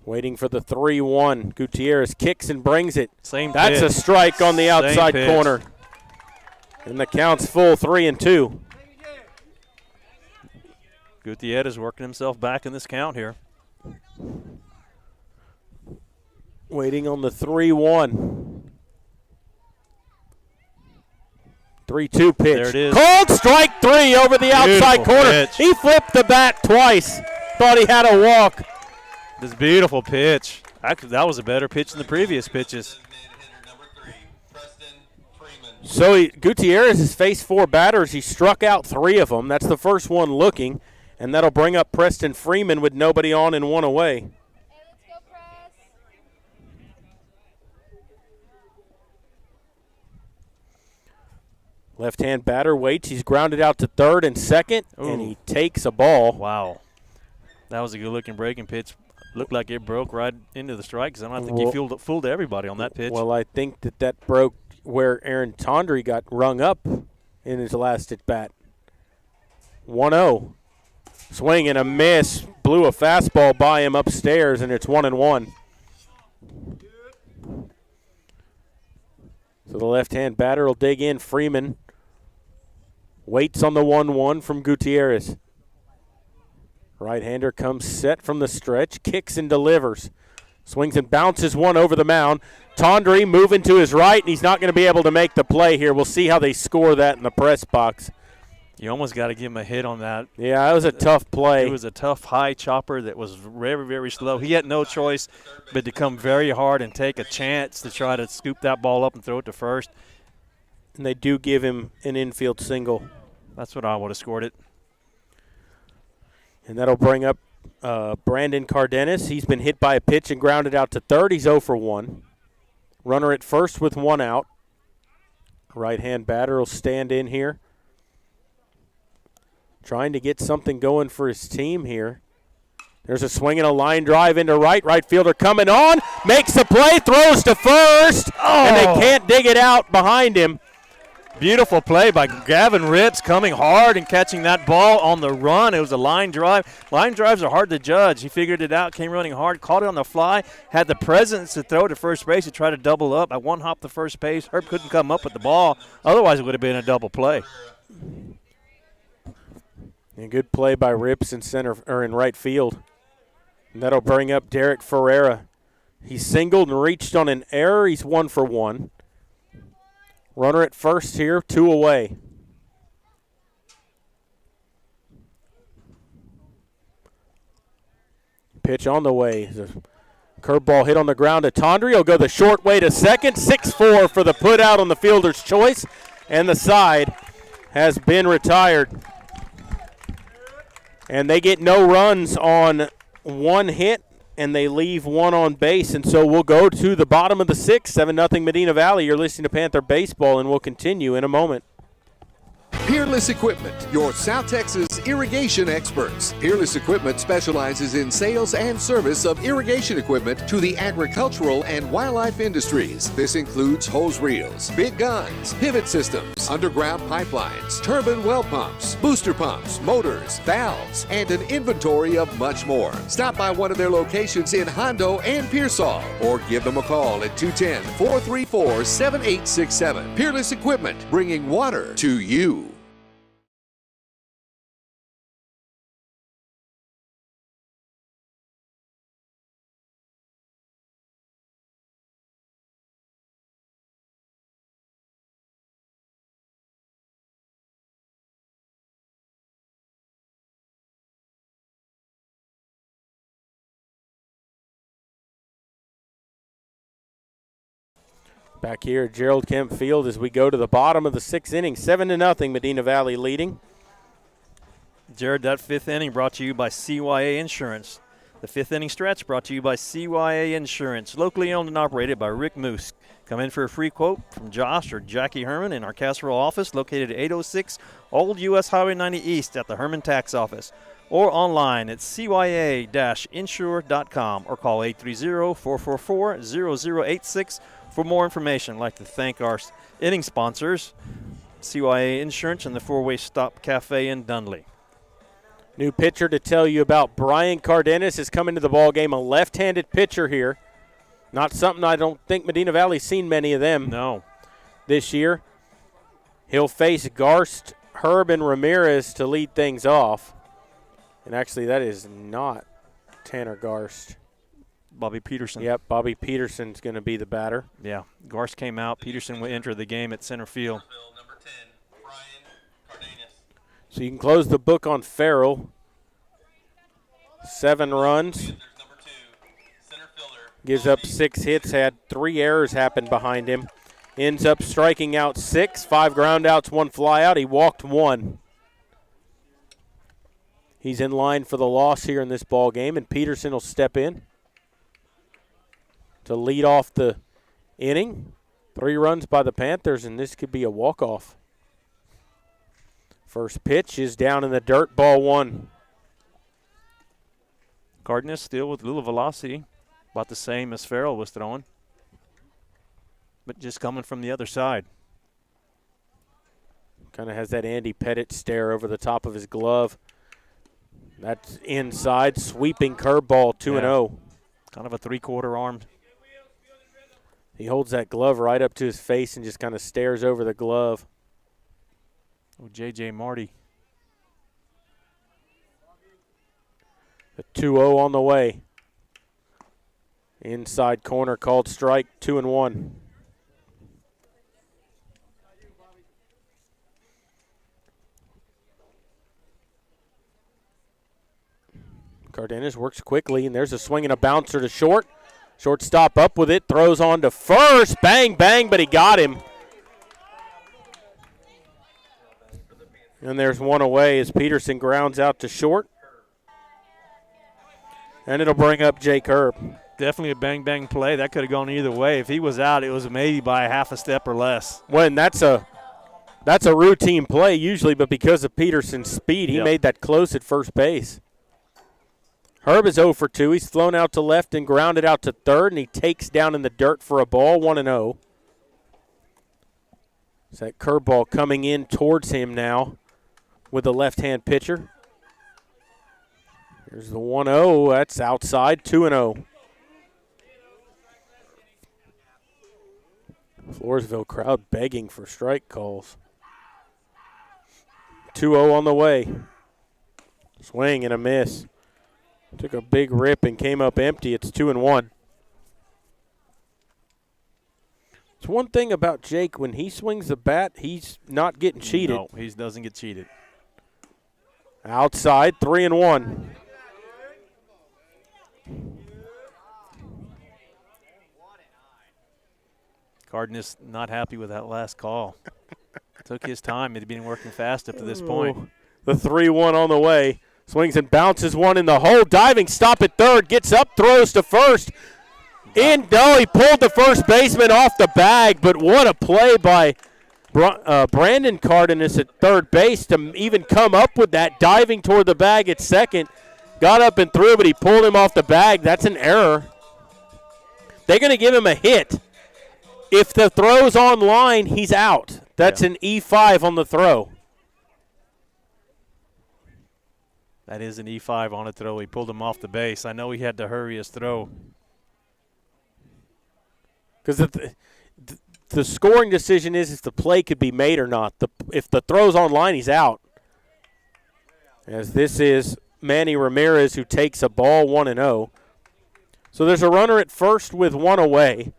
Waiting for the 3-1. Gutierrez kicks and brings it. That's a strike on the outside corner. And the count's full, 3-2. Gutierrez working himself back in this count here. Waiting on the 3-1. 3-2 pitch. There it is. Called strike 3 over the outside corner. Pitch. He flipped the bat twice. Thought he had a walk. This beautiful pitch. That was a better pitch than the previous pitches. So Gutierrez has faced 4 batters. He struck out 3 of them. That's the first one looking, and that'll bring up Preston Freeman with nobody on and 1 away. Left-hand batter waits. He's grounded out to third and second, and he takes a ball. Wow. That was a good-looking breaking pitch. Looked like it broke right into the strike zone. I think he fooled everybody on that pitch. Well, I think that broke where Aaron Tondry got rung up in his last at-bat. 1-0. Swing and a miss. Blew a fastball by him upstairs, and it's 1-1. So the left-hand batter will dig in. Freeman waits on the 1-1 from Gutierrez. Right-hander comes set from the stretch, kicks and delivers. Swings and bounces one over the mound. Tondry moving to his right, and he's not going to be able to make the play here. We'll see how they score that in the press box. You almost got to give him a hit on that. Yeah, that was a tough play. It was a tough high chopper that was very, very slow. He had no choice but to come very hard and take a chance to try to scoop that ball up and throw it to first. And they do give him an infield single. That's what I would have scored it. And that'll bring up Brandon Cardenas. He's been hit by a pitch and grounded out to third. He's 0 for 1. Runner at first with 1 out. Right-hand batter will stand in here. Trying to get something going for his team here. There's a swing and a line drive into right. Right fielder coming on. Makes the play. Throws to first. And they can't dig it out behind him. Beautiful play by Gavin Rips, coming hard and catching that ball on the run. It was a line drive. Line drives are hard to judge. He figured it out, came running hard, caught it on the fly, had the presence to throw to first base to try to double up. I one-hopped the first base. Herb couldn't come up with the ball. Otherwise, it would have been a double play. And good play by Rips in center or in right field. And that'll bring up Derek Ferreira. He singled and reached on an error. He's 1 for 1. Runner at first here, 2 away. Pitch on the way. There's a curveball hit on the ground to Tondry. He'll go the short way to second. 6-4 for the put out on the fielder's choice. And the side has been retired. And they get no runs on 1 hit, and they leave 1 on base. And so we'll go to the bottom of the 6th, 7-0 Medina Valley. You're listening to Panther Baseball, and we'll continue in a moment. Peerless Equipment, your South Texas irrigation experts. Peerless Equipment specializes in sales and service of irrigation equipment to the agricultural and wildlife industries. This includes hose reels, big guns, pivot systems, underground pipelines, turbine well pumps, booster pumps, motors, valves, and an inventory of much more. Stop by one of their locations in Hondo and Pearsall, or give them a call at 210-434-7867. Peerless Equipment, bringing water to you. Back here at Gerald Kemp Field as we go to the bottom of the 6th inning, 7-0 Medina Valley leading. Jared, that 5th inning brought to you by CYA Insurance. The 5th inning stretch brought to you by CYA Insurance, locally owned and operated by Rick Moose. Come in for a free quote from Josh or Jackie Herman in our Casserole office located at 806 Old U.S. Highway 90 East at the Herman Tax Office, or online at cya-insure.com, or call 830-444-0086 for more information. I'd like to thank our inning sponsors, CYA Insurance and the Four-Way Stop Cafe in Dunley. New pitcher to tell you about. Brian Cardenas is coming to the ball game, a left-handed pitcher here. Not something I don't think Medina Valley's seen many of them this year. He'll face Garst, Herb, and Ramirez to lead things off. And actually, that is not Tanner Garst. Bobby Peterson. Yep, Bobby Peterson's going to be the batter. Yeah, Garst came out. Peterson will enter the game at center field. Number 10, Brian Cardenas. So you can close the book on Farrell. 7 runs. Gives up 6 hits, had 3 errors happen behind him. Ends up striking out 6, 5 ground outs, 1 fly out. He walked 1. He's in line for the loss here in this ball game, and Peterson will step in to lead off the inning. 3 runs by the Panthers, and this could be a walk-off. First pitch is down in the dirt, ball one. Cardenas still with a little velocity, about the same as Farrell was throwing, but just coming from the other side. Kind of has that Andy Pettit stare over the top of his glove. That's inside, sweeping curveball, 2-0. Kind of a three-quarter arm. He holds that glove right up to his face and just kind of stares over the glove. Oh, J.J. Marty. The 2-0 on the way. Inside corner called strike, 2-1. Cardenas works quickly, and there's a swing and a bouncer to short. Shortstop up with it, throws on to first. Bang, bang, but he got him. And there's one away as Peterson grounds out to short. And it'll bring up Jake Herb. Definitely a bang-bang play. That could have gone either way. If he was out, it was maybe by half a step or less. When that's a routine play usually, but because of Peterson's speed, he made that close at first base. Herb is 0 for 2. He's thrown out to left and grounded out to third, and he takes down in the dirt for a ball, 1-0. So that curveball coming in towards him now with the left-hand pitcher. Here's the 1-0. That's outside, 2-0. Floresville crowd begging for strike calls. 2-0 on the way. Swing and a miss. Took a big rip and came up empty. It's 2-1. It's one thing about Jake, when he swings the bat, he's not getting cheated. No, he doesn't get cheated. Outside, 3-1. Cardenas not happy with that last call. Took his time. It had been working fast up to this point. The 3-1 on the way. Swings and bounces one in the hole. Diving stop at third. Gets up, throws to first. He pulled the first baseman off the bag, but what a play by Brandon Cardenas at third base to even come up with that, diving toward the bag at second. Got up and threw, but he pulled him off the bag. That's an error. They're going to give him a hit. If the throw's on line, he's out. That's an E5 on the throw. That is an E5 on a throw. He pulled him off the base. I know he had to hurry his throw. Because the scoring decision is if the play could be made or not. If the throw's on line, he's out. As this is Manny Ramirez who takes a ball, 1-0. So there's a runner at first with one away.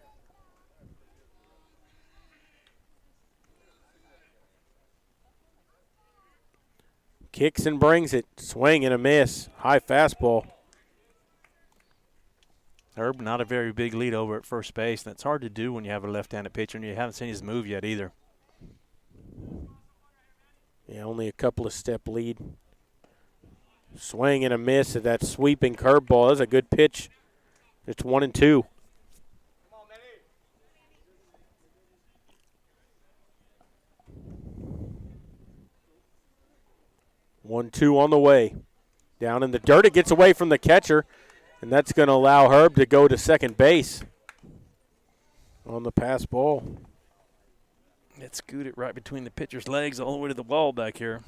Kicks and brings it. Swing and a miss. High fastball. Herb, not a very big lead over at first base, and it's hard to do when you have a left-handed pitcher and you haven't seen his move yet either. Yeah, only a couple of step lead. Swing and a miss at that sweeping curveball. That's a good pitch. It's 1-2. 1-2 on the way. Down in the dirt, it gets away from the catcher, and that's going to allow Herb to go to second base on the pass ball. It scooted right between the pitcher's legs all the way to the wall back here.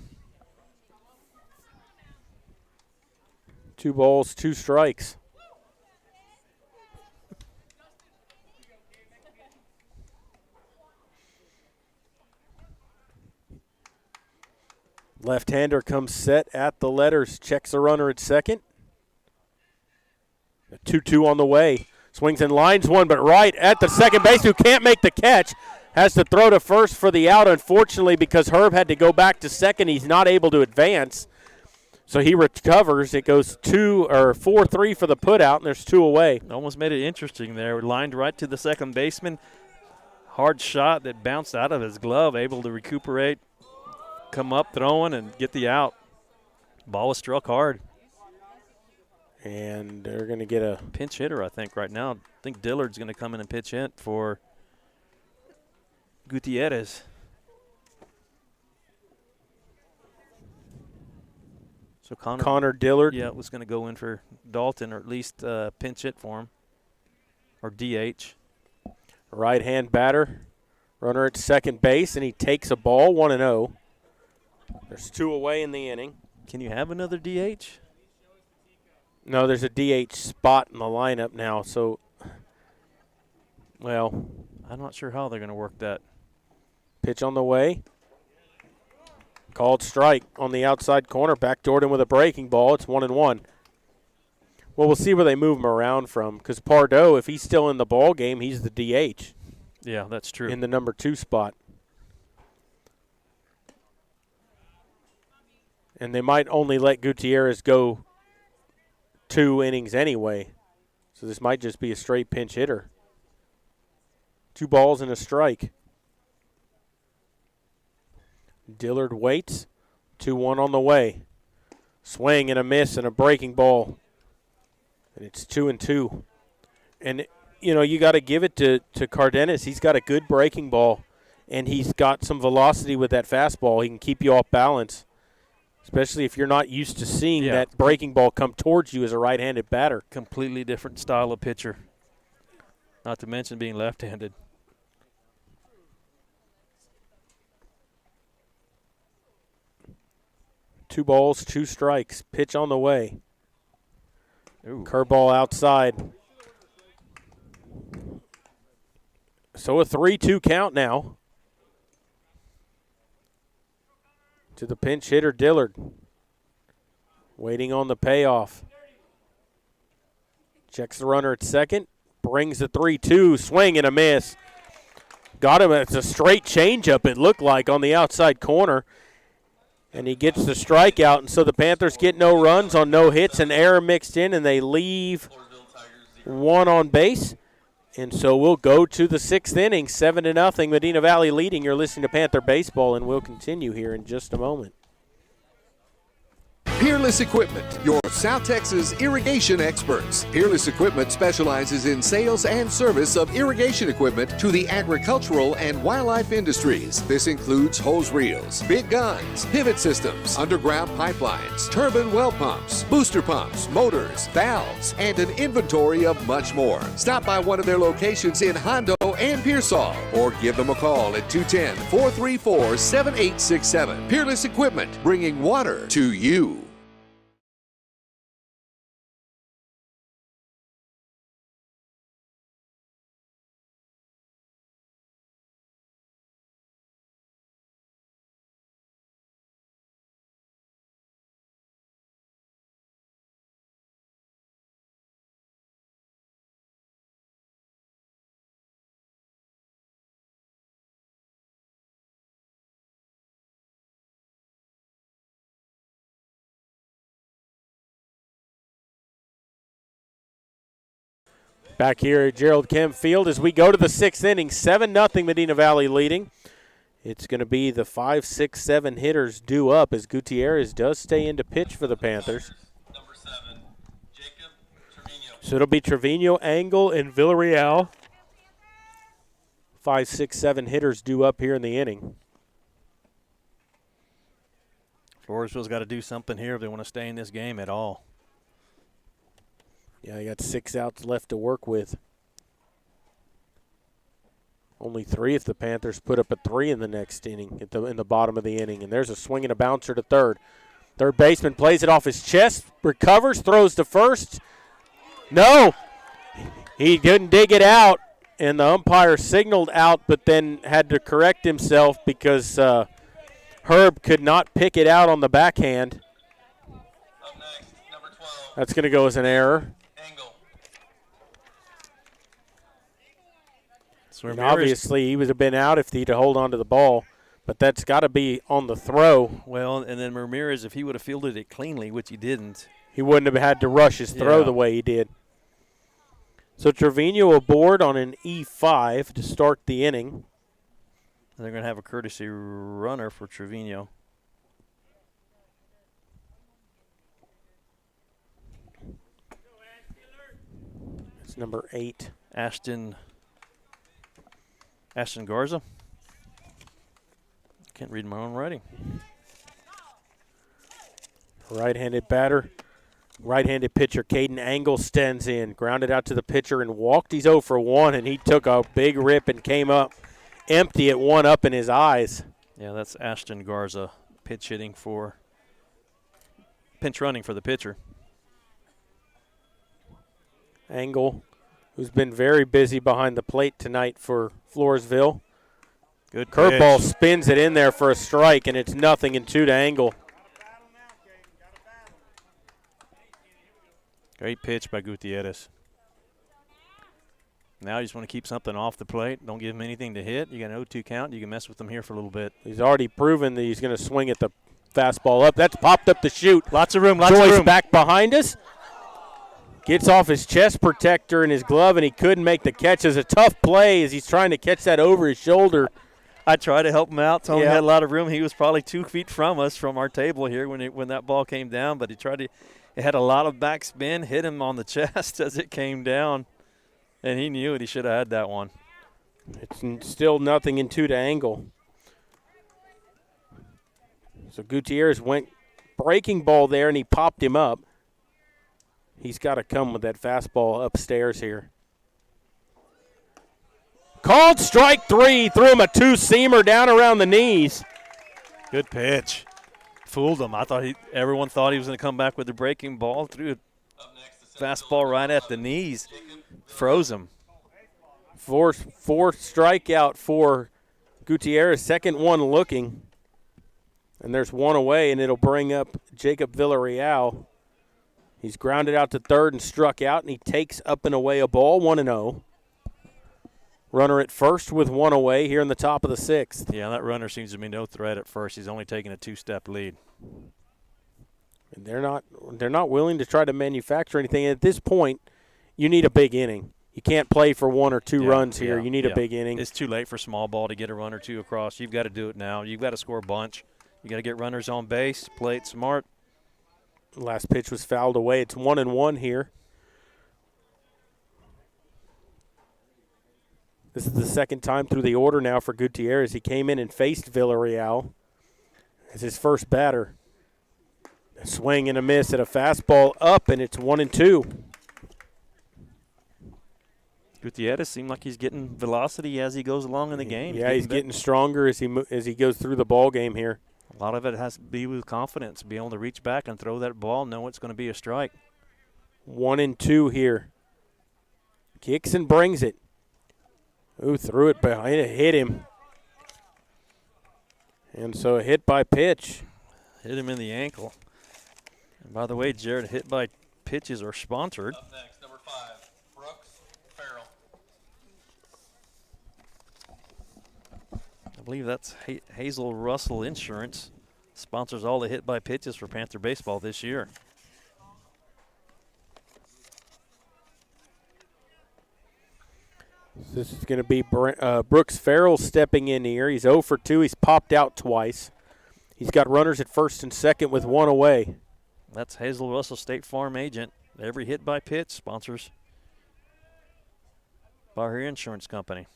2 balls, 2 strikes. Left-hander comes set at the letters, checks the runner at second. A 2-2 on the way. Swings and lines one, but right at the second base, who can't make the catch. Has to throw to first for the out. Unfortunately, because Herb had to go back to second, he's not able to advance. So he recovers. It goes 4-3 for the putout, and there's 2 away. Almost made it interesting there. Lined right to the second baseman. Hard shot that bounced out of his glove, able to recuperate, come up throwing, and get the out. Ball was struck hard. And they're going to get a pinch hitter, I think, right now. I think Dillard's going to come in and pitch hit for Gutierrez. So Connor Dillard. Yeah, was going to go in for Dalton, or at least pinch hit for him, or DH. Right-hand batter, runner at second base, and he takes a ball, 1-0. There's 2 away in the inning. Can you have another DH? No, there's a DH spot in the lineup now, so, well. I'm not sure how they're going to work that. Pitch on the way. Called strike on the outside corner. Backdoored him with a breaking ball. It's 1-1. Well, we'll see where they move him around from, because Pardo, if he's still in the ball game, he's the DH. Yeah, that's true. In the number 2 spot. And they might only let Gutierrez go 2 innings anyway. So this might just be a straight pinch hitter. 2 balls and a strike. Dillard waits. 2-1 on the way. Swing and a miss and a breaking ball. And it's 2-2. And, you know, you got to give it to Cardenas. He's got a good breaking ball, and he's got some velocity with that fastball. He can keep you off balance, especially if you're not used to seeing that breaking ball come towards you as a right-handed batter. Completely different style of pitcher, not to mention being left-handed. Two balls, 2 strikes. Pitch on the way. Ooh. Curveball outside. So a 3-2 count now to the pinch hitter, Dillard. Waiting on the payoff. Checks the runner at second. Brings the 3-2. Swing and a miss. Got him. It's a straight changeup, it looked like, on the outside corner. And he gets the strikeout, and so the Panthers get no runs on no hits, and error mixed in, and they leave 1 on base. And so we'll go to the 6th inning, 7-0. Medina Valley leading. You're listening to Panther Baseball, and we'll continue here in just a moment. Peerless Equipment, your South Texas irrigation experts. Peerless Equipment specializes in sales and service of irrigation equipment to the agricultural and wildlife industries. This includes hose reels, big guns, pivot systems, underground pipelines, turbine well pumps, booster pumps, motors, valves, and an inventory of much more. Stop by one of their locations in Hondo and Pearsall, or give them a call at 210-434-7867. Peerless Equipment, bringing water to you. Back here at Gerald Kemp Field as we go to the 6th inning, 7-0 Medina Valley leading. It's going to be the 5, 6, 7 hitters due up as Gutierrez does stay in to pitch for the Panthers. Number 7, Jacob Trevino. So it'll be Trevino, Angle, and Villarreal. 5, 6, 7 hitters due up here in the inning. Floresville's got to do something here if they want to stay in this game at all. Yeah, you got 6 outs left to work with. Only 3 if the Panthers put up a 3 in the next inning, in the bottom of the inning. And there's a swing and a bouncer to third. Third baseman plays it off his chest, recovers, throws to first. No, he didn't dig it out, and the umpire signaled out, but then had to correct himself because Herb could not pick it out on the backhand. Up next, number 12. That's going to go as an error. And obviously, he would have been out if he'd hold on to the ball, but that's got to be on the throw. Well, and then Ramirez, if he would have fielded it cleanly, which he didn't, he wouldn't have had to rush his throw the way he did. So Trevino aboard on an E5 to start the inning. And they're going to have a courtesy runner for Trevino. It's number 8. Ashton Garza. Can't read my own writing. Right-handed batter. Right-handed pitcher Caden Angle stands in, grounded out to the pitcher and walked. He's 0 for 1, and he took a big rip and came up empty at one up in his eyes. Yeah, that's Ashton Garza pinch running for the pitcher. Angle, who's been very busy behind the plate tonight for Floresville. Good curveball pitch. spins it in there for a strike, and it's 0-2 to Angle. Great pitch by Gutierrez. Now you just want to keep something off the plate. Don't give him anything to hit. You got an 0-2 count. You can mess with him here for a little bit. He's already proven that he's going to swing at the fastball up. That's popped up the chute. Lots of room, Joyce back behind us. Gets off his chest protector and his glove, and he couldn't make the catch. It's a tough play as he's trying to catch that over his shoulder. I tried to help him out. Told him he had a lot of room. He was probably 2 feet from us from our table here when that ball came down, but he tried to. It had a lot of backspin, hit him on the chest as it came down, and he knew it. He should have had that one. It's still 0-2 to Angle. So Gutierrez went breaking ball there, and he popped him up. He's got to come with that fastball upstairs here. Called strike 3. Threw him a two-seamer down around the knees. Good pitch. Fooled him. Everyone thought he was going to come back with the breaking ball. Threw a fastball right at the knees. Froze him. Fourth strikeout for Gutierrez. Second one looking. And there's one away, and it'll bring up Jacob Villarreal. He's grounded out to third and struck out, and he takes up and away a ball, 1-0. Runner at first with one away here in the top of the sixth. Yeah, that runner seems to be no threat at first. He's only taking a two-step lead. And they're not willing to try to manufacture anything. At this point, you need a big inning. You can't play for 1 or 2 runs here. You need a big inning. It's too late for small ball to get a run or two across. You've got to do it now. You've got to score a bunch. You got to get runners on base, play it smart. Last pitch was fouled away. It's 1-1 here. This is the second time through the order now for Gutierrez. He came in and faced Villarreal as his first batter. A swing and a miss at a fastball up, and it's 1-2. Gutierrez seemed like he's getting velocity as he goes along in the game. Yeah, he's getting stronger as he goes through the ball game here. A lot of it has to be with confidence, be able to reach back and throw that ball, know it's going to be a strike. 1-2 here. Kicks and brings it. Ooh, threw it behind it, hit him. And so a hit by pitch. Hit him in the ankle. And by the way, Jared, hit by pitches are sponsored. Up next, number 5, Brooks Farrell. I believe that's Hazel Russell Insurance. Sponsors all the hit by pitches for Panther baseball this year. This is going to be Brooks Farrell stepping in here. He's 0 for 2. He's popped out twice. He's got runners at first and second with one away. That's Hazel Russell, State Farm agent. Every hit by pitch sponsors by her insurance company.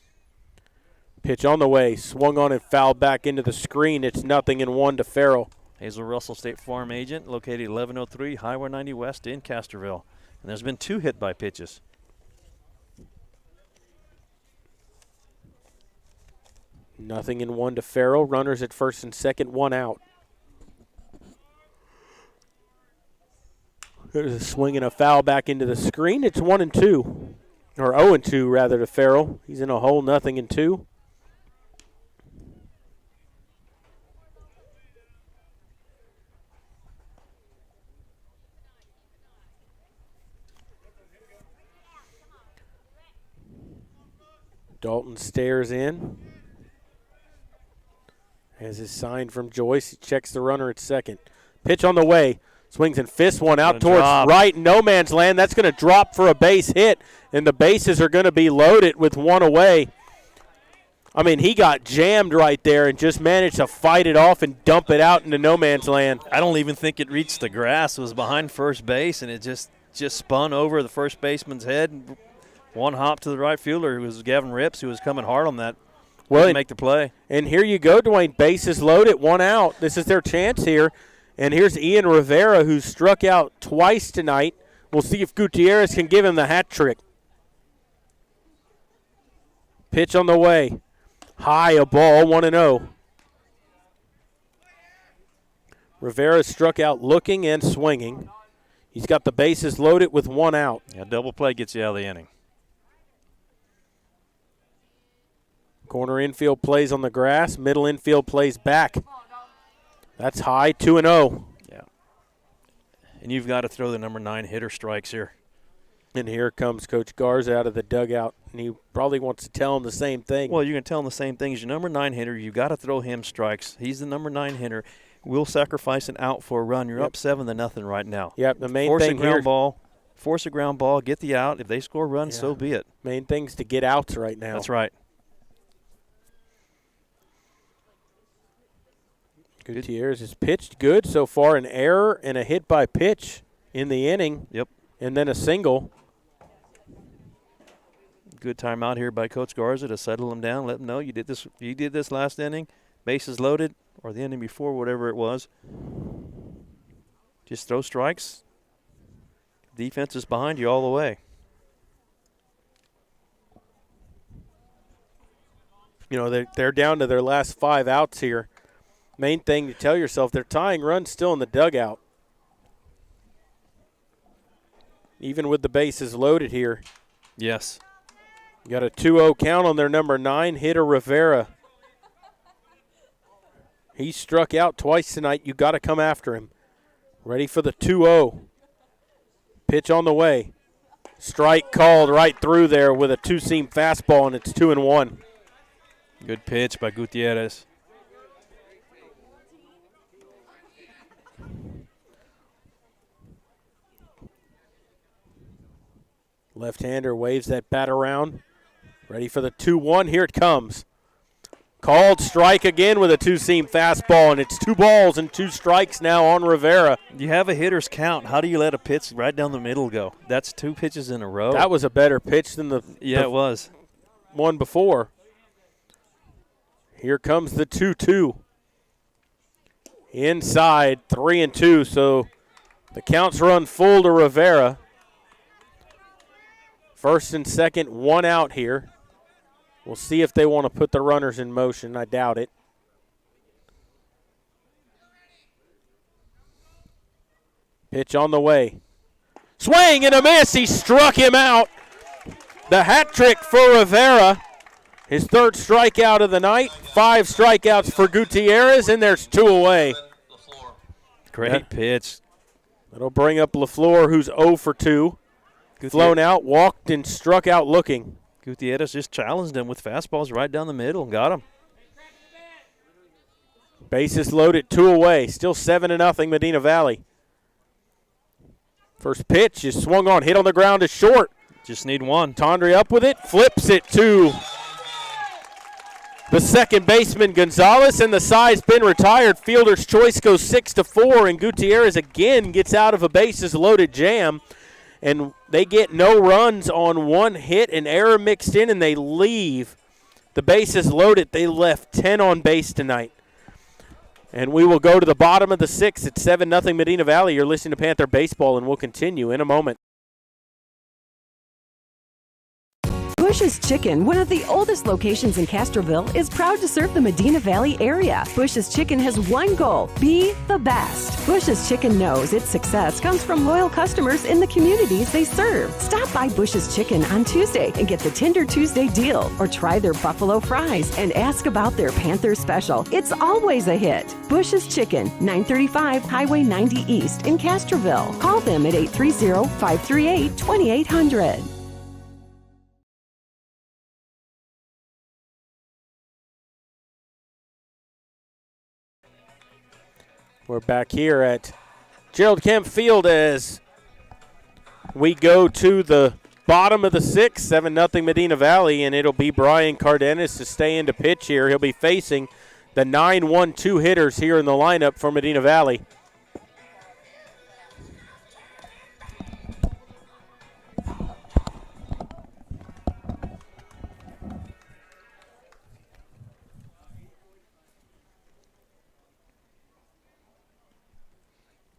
Pitch on the way. Swung on and fouled back into the screen. It's 0-1 to Farrell. Hazel Russell, State Farm agent, located 1103 Highway 90 West in Castroville. And there's been 2 hit by pitches. 0-1 to Farrell. Runners at first and second, 1 out. There's a swing and a foul back into the screen. It's 1-2. Or 0-2 rather to Farrell. He's in a hole, 0-2. Dalton stares in. Has his sign from Joyce. He checks the runner at second. Pitch on the way. Swings and fists one out towards right. No man's land. That's going to drop for a base hit, and the bases are going to be loaded with one away. I mean, he got jammed right there and just managed to fight it off and dump it out into no man's land. I don't even think it reached the grass. It was behind first base, and it just spun over the first baseman's head. One hop to the right fielder, who was Gavin Rips, who was coming hard on that. Well, make the play. And here you go, Dwayne. Bases loaded, 1 out. This is their chance here. And here's Ian Rivera, who struck out twice tonight. We'll see if Gutierrez can give him the hat trick. Pitch on the way. High, a ball, 1-0. Rivera struck out looking and swinging. He's got the bases loaded with 1 out. Yeah, double play gets you out of the inning. Corner infield plays on the grass. Middle infield plays back. That's high, 2-0. Yeah. And you've got to throw the number 9 hitter strikes here. And here comes Coach Garza out of the dugout, and he probably wants to tell him the same thing. Well, you're going to tell him the same thing. As your number 9 hitter, you've got to throw him strikes. He's the number 9 hitter. We'll sacrifice an out for a run. You're up 7-0 right now. Yep, the main Force thing a ground here, ball. Force a ground ball. Get the out. If they score a run, so be it. Main thing's to get outs right now. That's right. Gutierrez has pitched good so far. An error and a hit by pitch in the inning. Yep. And then a single. Good timeout here by Coach Garza to settle him down, let him know you did this last inning, bases loaded, or the inning before, whatever it was. Just throw strikes. Defense is behind you all the way. You know, they're down to their last 5 outs here. Main thing to tell yourself, they're tying runs still in the dugout. Even with the bases loaded here. Yes. You got a 2-0 count on their number 9 hitter, Rivera. He struck out twice tonight. You got to come after him. Ready for the 2-0. Pitch on the way. Strike called right through there with a 2-seam fastball, and it's 2-1. Good pitch by Gutierrez. Left-hander waves that bat around. Ready for the 2-1. Here it comes. Called strike again with a 2-seam fastball, and it's 2 balls and 2 strikes now on Rivera. You have a hitter's count. How do you let a pitch right down the middle go? That's 2 pitches in a row. That was a better pitch than the it was. One before. Here comes the 2-2. Inside, 3-2, so the counts run full to Rivera. First and second, 1 out here. We'll see if they want to put the runners in motion. I doubt it. Pitch on the way. Swing and a miss. He struck him out. The hat trick for Rivera. His 3rd strikeout of the night. 5 strikeouts for Gutierrez, and there's 2 away. Great pitch. That'll bring up LaFleur, who's 0 for 2. Flown out, walked, and struck out looking. Gutierrez just challenged him with fastballs right down the middle and got him. Bases loaded, 2 away. Still 7-0 Medina Valley. First pitch is swung on, hit on the ground is short. Just need 1. Tondre up with it, flips it to the second baseman Gonzalez, and the side's been retired. Fielder's choice goes 6-4, and Gutierrez again gets out of a bases loaded jam. And they get no runs on 1 hit, an error mixed in, and they leave the bases loaded. They left 10 on base tonight. And we will go to the bottom of the 6th at 7-0 Medina Valley. You're listening to Panther Baseball, and we'll continue in a moment. Bush's Chicken, one of the oldest locations in Castroville, is proud to serve the Medina Valley area. Bush's Chicken has one goal: be the best. Bush's Chicken knows its success comes from loyal customers in the communities they serve. Stop by Bush's Chicken on Tuesday and get the Tender Tuesday deal, or try their buffalo fries and ask about their Panther special. It's always a hit. Bush's Chicken, 935 Highway 90 East in Castroville. Call them at 830-538-2800. We're back here at Gerald Kemp Field as we go to the bottom of the 6th, 7-0 Medina Valley, and it'll be Brian Cardenas to stay in to pitch here. He'll be facing the 9-1-2 hitters here in the lineup for Medina Valley.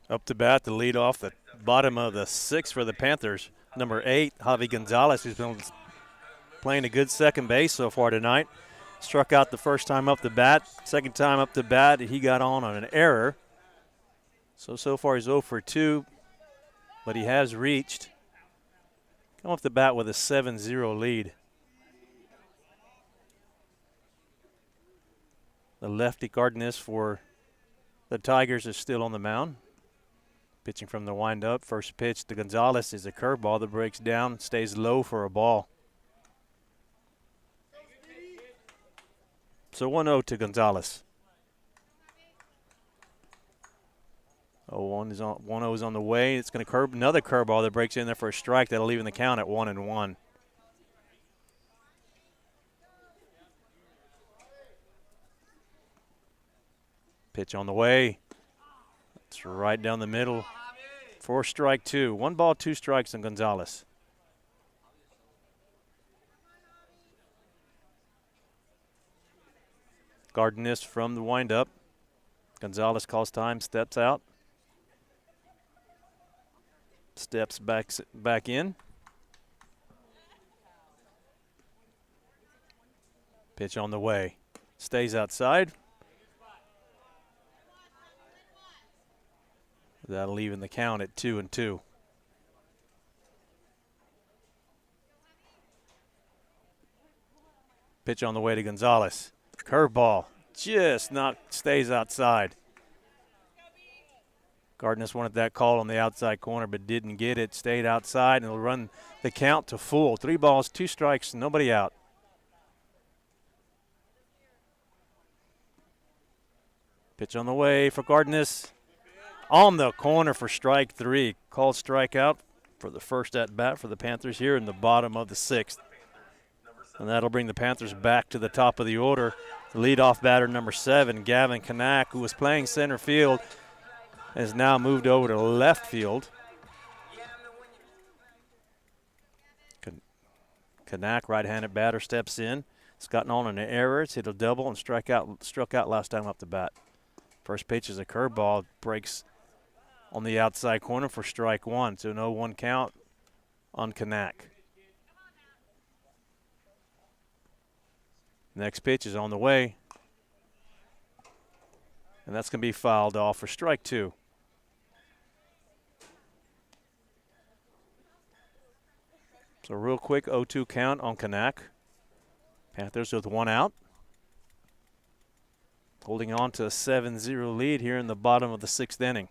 Up to bat to lead off the bottom of the 6th for the Panthers. Number 8, Javi Gonzalez, who's been playing a good second base so far tonight. Struck out the first time up the bat. Second time up the bat, he got on an error. So far he's 0 for 2, but he has reached. Come off the bat with a 7-0 lead. The lefty Cardenas for the Tigers is still on the mound. Pitching from the windup. First pitch to Gonzalez is a curveball that breaks down, stays low for a ball. So 1-0 to Gonzalez. 1-0 is on the way. It's going to curve another curveball that breaks in there for a strike. That'll even the count at 1-1. Pitch on the way. It's right down the middle for strike 2. 1 ball, 2 strikes on Gonzalez. Cardenas from the windup. Gonzalez calls time, steps out. Steps back in. Pitch on the way. Stays outside. That'll even the count at 2-2. Pitch on the way to Gonzalez. Curveball. Just stays outside. Cardenas wanted that call on the outside corner but didn't get it. Stayed outside and it'll run the count to full. 3 balls, 2 strikes, nobody out. Pitch on the way for Cardenas. On the corner for strike 3. Called strikeout for the first at bat for the Panthers here in the bottom of the 6th. And that'll bring the Panthers back to the top of the order. The leadoff batter, number 7, Gavin Kanak, who was playing center field, has now moved over to left field. Kanak, right-handed batter, steps in. It's gotten on an error. It's hit a double and struck out last time up the bat. First pitch is a curveball, breaks on the outside corner for strike 1. So 0-1 count on Kanak. Next pitch is on the way. And that's going to be fouled off for strike 2. So real quick 0-2 count on Kanak. Panthers with 1 out. Holding on to a 7-0 lead here in the bottom of the 6th inning.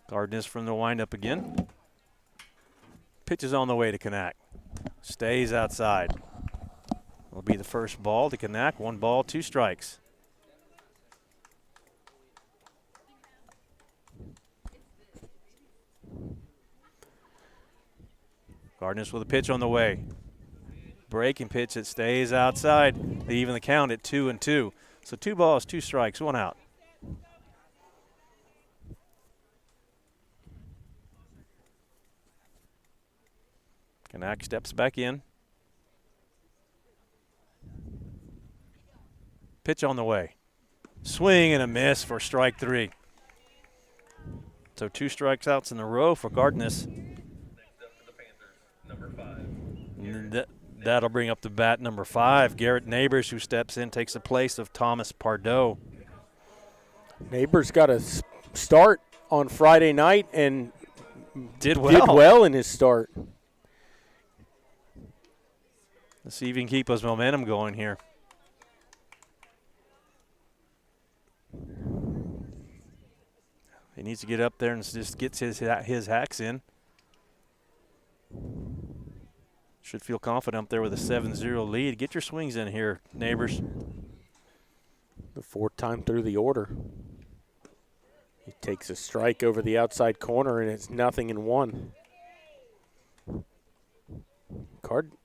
Cardenas from the windup again. Pitches on the way to Kanak. Stays outside. Will be the first ball to Kanak. 1 ball, 2 strikes. Cardenas with a pitch on the way. Breaking pitch that stays outside. They even the count at 2-2. So 2 balls, 2 strikes, 1 out. Kanak steps back in. Pitch on the way. Swing and a miss for strike 3. So 2 strikeouts in a row for Cardenas. That'll bring up the bat number 5, Garrett Neighbors, who steps in, takes the place of Thomas Pardo. Neighbors got a start on Friday night and did well in his start. Let's see if he can keep his momentum going here. He needs to get up there and just gets his hacks in. Should feel confident up there with a 7-0 lead. Get your swings in here, Neighbors. The 4th time through the order. He takes a strike over the outside corner, and it's 0-1.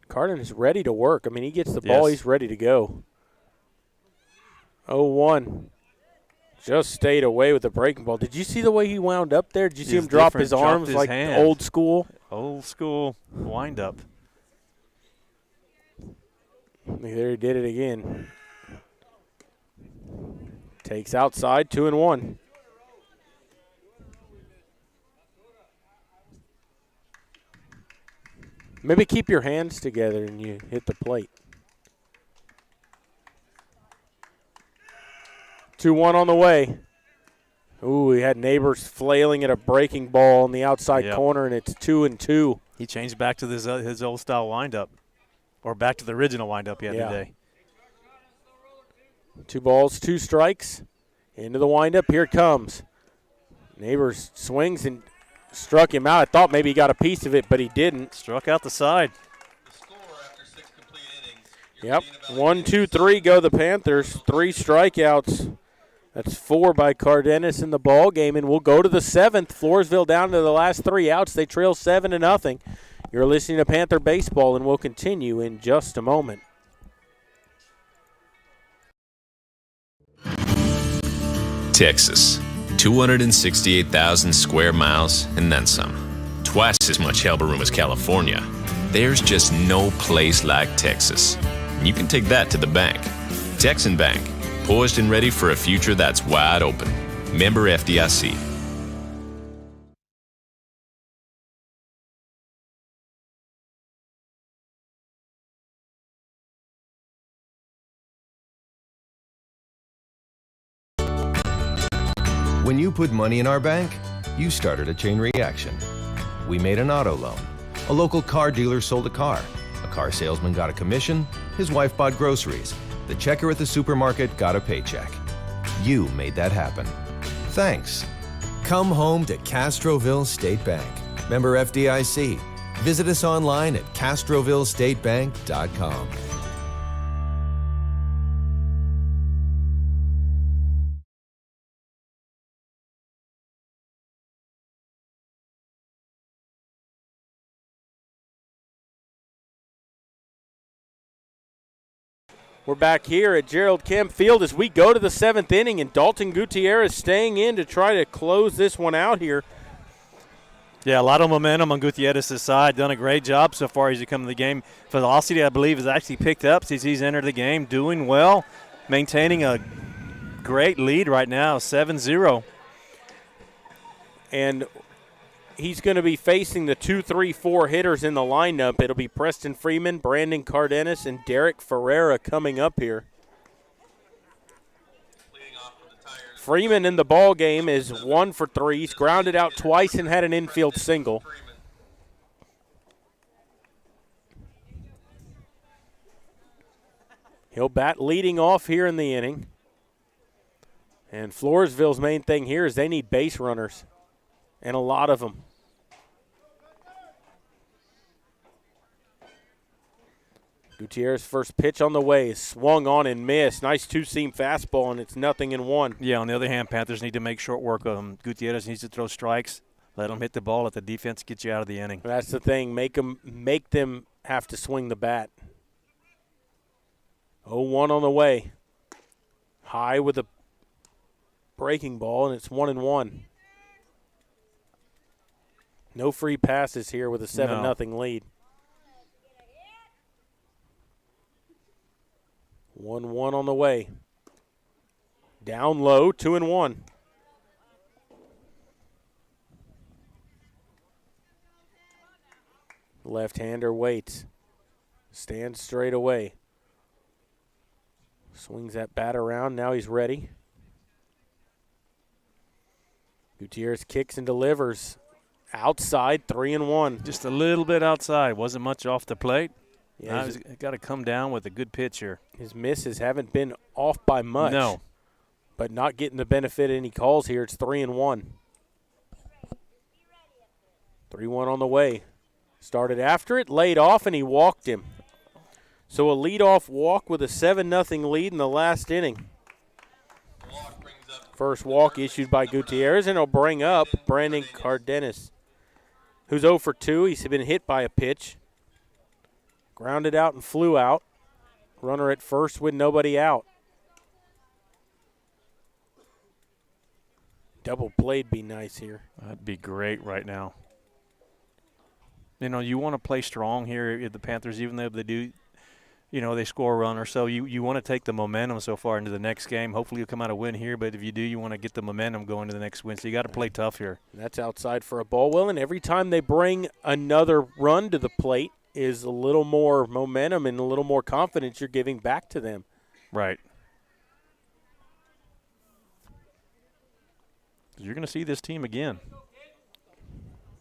Carden is ready to work. I mean, he gets the ball, he's ready to go. 0-1. Just stayed away with the breaking ball. Did you see the way he wound up there? Did you see him drop his arms like old school? Old school wind up. There he did it again. Takes outside, 2-1. Maybe keep your hands together and you hit the plate. 2-1 on the way. Ooh, we had Neighbors flailing at a breaking ball in the outside corner, and it's 2-2. He changed back to his old style windup, or back to the original windup he had today. 2 balls, 2 strikes. Into the windup. Here it comes. Neighbors swings and struck him out. I thought maybe he got a piece of it, but he didn't. Struck out the side. The score after 6 complete innings. Yep. 1, 2, 3 go the Panthers. 3 strikeouts. That's 4 by Cardenas in the ball game, and we'll go to the 7th. Floresville down to the last 3 outs. They trail 7-0. You're listening to Panther Baseball, and we'll continue in just a moment. Texas, 268,000 square miles and then some. Twice as much elbow room as California. There's just no place like Texas. And you can take that to the bank. Texan Bank, poised and ready for a future that's wide open. Member FDIC. When you put money in our bank, you started a chain reaction. We made an auto loan. A local car dealer sold a car salesman got a commission, his wife bought groceries, the checker at the supermarket got a paycheck. You made that happen. Thanks. Come home to Castroville State Bank. Member FDIC. Visit us online at castrovillestatebank.com. We're back here at Gerald Kemp Field as we go to the 7th inning, and Dalton Gutierrez staying in to try to close this one out here. Yeah, a lot of momentum on Gutierrez's side. Done a great job so far as he come to the game. Velocity, I believe, has actually picked up since he's entered the game. Doing well, maintaining a great lead right now, 7-0. And he's going to be facing the 2, 3, 4 hitters in the lineup. It'll be Preston Freeman, Brandon Cardenas, and Derek Ferreira coming up here. Freeman in the ball game is 1 for 3. He's grounded out twice and had an infield single. He'll bat leading off here in the inning. And Floresville's main thing here is they need base runners, and a lot of them. Gutierrez first pitch on the way is swung on and missed. Nice 2-seam fastball, and it's 0-1. Yeah, on the other hand, Panthers need to make short work of them. Gutierrez needs to throw strikes. Let them hit the ball. Let the defense get you out of the inning. That's the thing. Make them have to swing the bat. 0-1 on the way. High with a breaking ball, and it's 1-1. No free passes here with a 7-0 lead. 1-1 on the way. Down low, 2-1. Left-hander waits. Stands straight away. Swings that bat around. Now he's ready. Gutierrez kicks and delivers. Outside, 3-1. Just a little bit outside. Wasn't much off the plate. Yeah, he's got to come down with a good pitch here. His misses haven't been off by much. No. But not getting the benefit of any calls here. It's 3-1. 3-1 on the way. Started after it, laid off, and he walked him. So a leadoff walk with a 7-0 lead in the last inning. First walk issued by Gutierrez, and it'll bring up Brandon Cardenas, who's 0 for 2. He's been hit by a pitch. Grounded out and flew out. Runner at first with nobody out. Double play'd be nice here. That'd be great right now. You know, you want to play strong here at the Panthers, even though they do, you know, they score a run or so. You want to take the momentum so far into the next game. Hopefully you'll come out a win here, but if you do, you want to get the momentum going to the next win. So you got to play tough here. That's outside for a ball, Will, and every time they bring another run to the plate, is a little more momentum and a little more confidence you're giving back to them. Right. You're going to see this team again.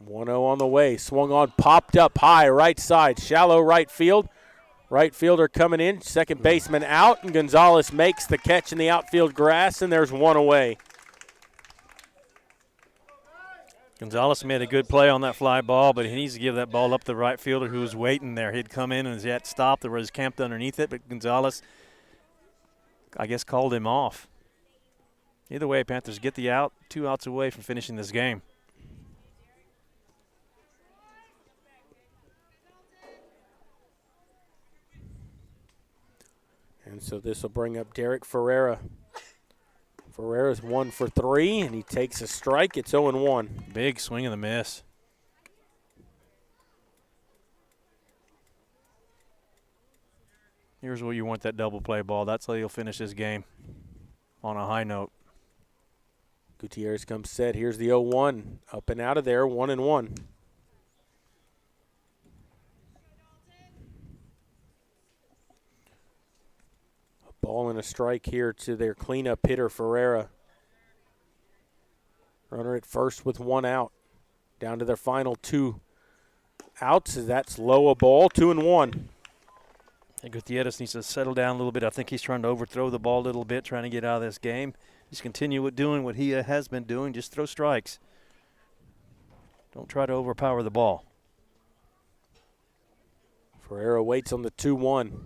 1-0 on the way. Swung on, popped up high, right side, shallow right field. Right fielder coming in, second baseman out, and Gonzalez makes the catch in the outfield grass, and there's one away. Gonzalez made a good play on that fly ball, but he needs to give that ball up to the right fielder who was waiting there. He'd come in and he had stopped. There was camped underneath it, but Gonzalez, I guess, called him off. Either way, Panthers get the out, 2 outs away from finishing this game. And so this will bring up Derek Ferreira. Ferreira's 1 for 3, and he takes a strike. It's 0-1. Big swing and a miss. Here's where you want that double play ball. That's how you'll finish this game on a high note. Gutierrez comes set. Here's the 0-1. Up and out of there, 1-1. Ball and a strike here to their cleanup hitter, Ferreira. Runner at first with 1 out. Down to their final 2 outs. That's low a ball, 2-1. And Gutierrez needs to settle down a little bit. I think he's trying to overthrow the ball a little bit, trying to get out of this game. Just continue with doing what he has been doing. Just throw strikes. Don't try to overpower the ball. Ferreira waits on the 2-1.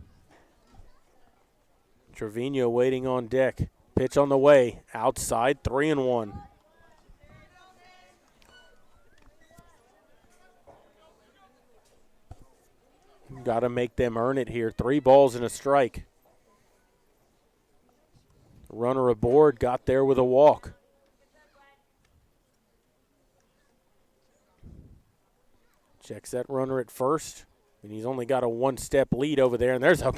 Trevino waiting on deck. Pitch on the way. Outside, 3-1. Got to make them earn it here. 3 balls and a strike. Runner aboard, got there with a walk. Checks that runner at first. And he's only got a 1-step lead over there. And there's a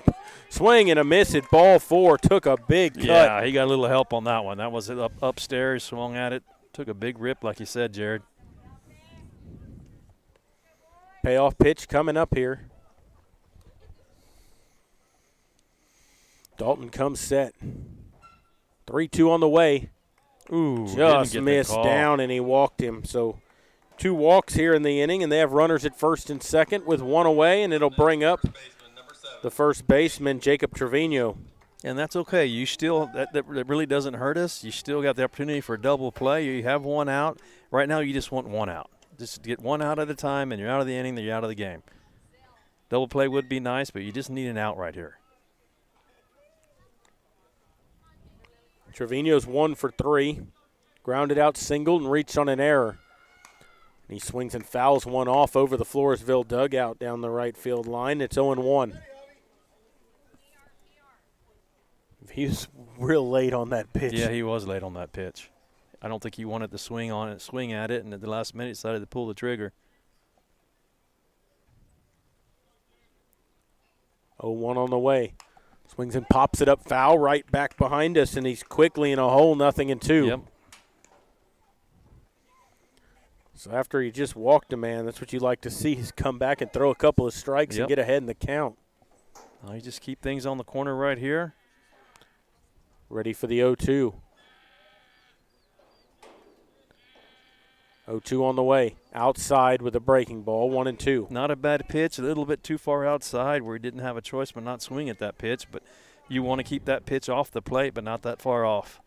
swing and a miss at ball 4. Took a big cut. Yeah, he got a little help on that one. That was upstairs, swung at it. Took a big rip, like you said, Jared. Payoff pitch coming up here. Dalton comes set. 3-2 on the way. Ooh, just missed down, and he walked him. So 2 walks here in the inning, and they have runners at first and second with 1 away, and it'll bring up the first baseman, Jacob Trevino. And that's okay. You still that really doesn't hurt us. You still got the opportunity for a double play. You have 1 out. Right now, you just want 1 out. Just get 1 out at a time, and you're out of the inning, then you're out of the game. Double play would be nice, but you just need an out right here. Trevino's 1 for 3. Grounded out, singled, and reached on an error. And he swings and fouls one off over the Floresville dugout down the right field line. It's 0-1. He was real late on that pitch. Yeah, he was late on that pitch. I don't think he wanted to swing at it, and at the last minute decided to pull the trigger. 0-1 on the way. Swings and pops it up foul right back behind us, and he's quickly in a hole, 0-2. Yep. So after he just walked a man, that's what you like to see, is come back and throw a couple of strikes and get ahead in the count. You just keep things on the corner right here. Ready for the 0-2. 0-2 on the way. Outside with a breaking ball, 1-2. Not a bad pitch, a little bit too far outside where he didn't have a choice but not swing at that pitch. But you want to keep that pitch off the plate, but not that far off.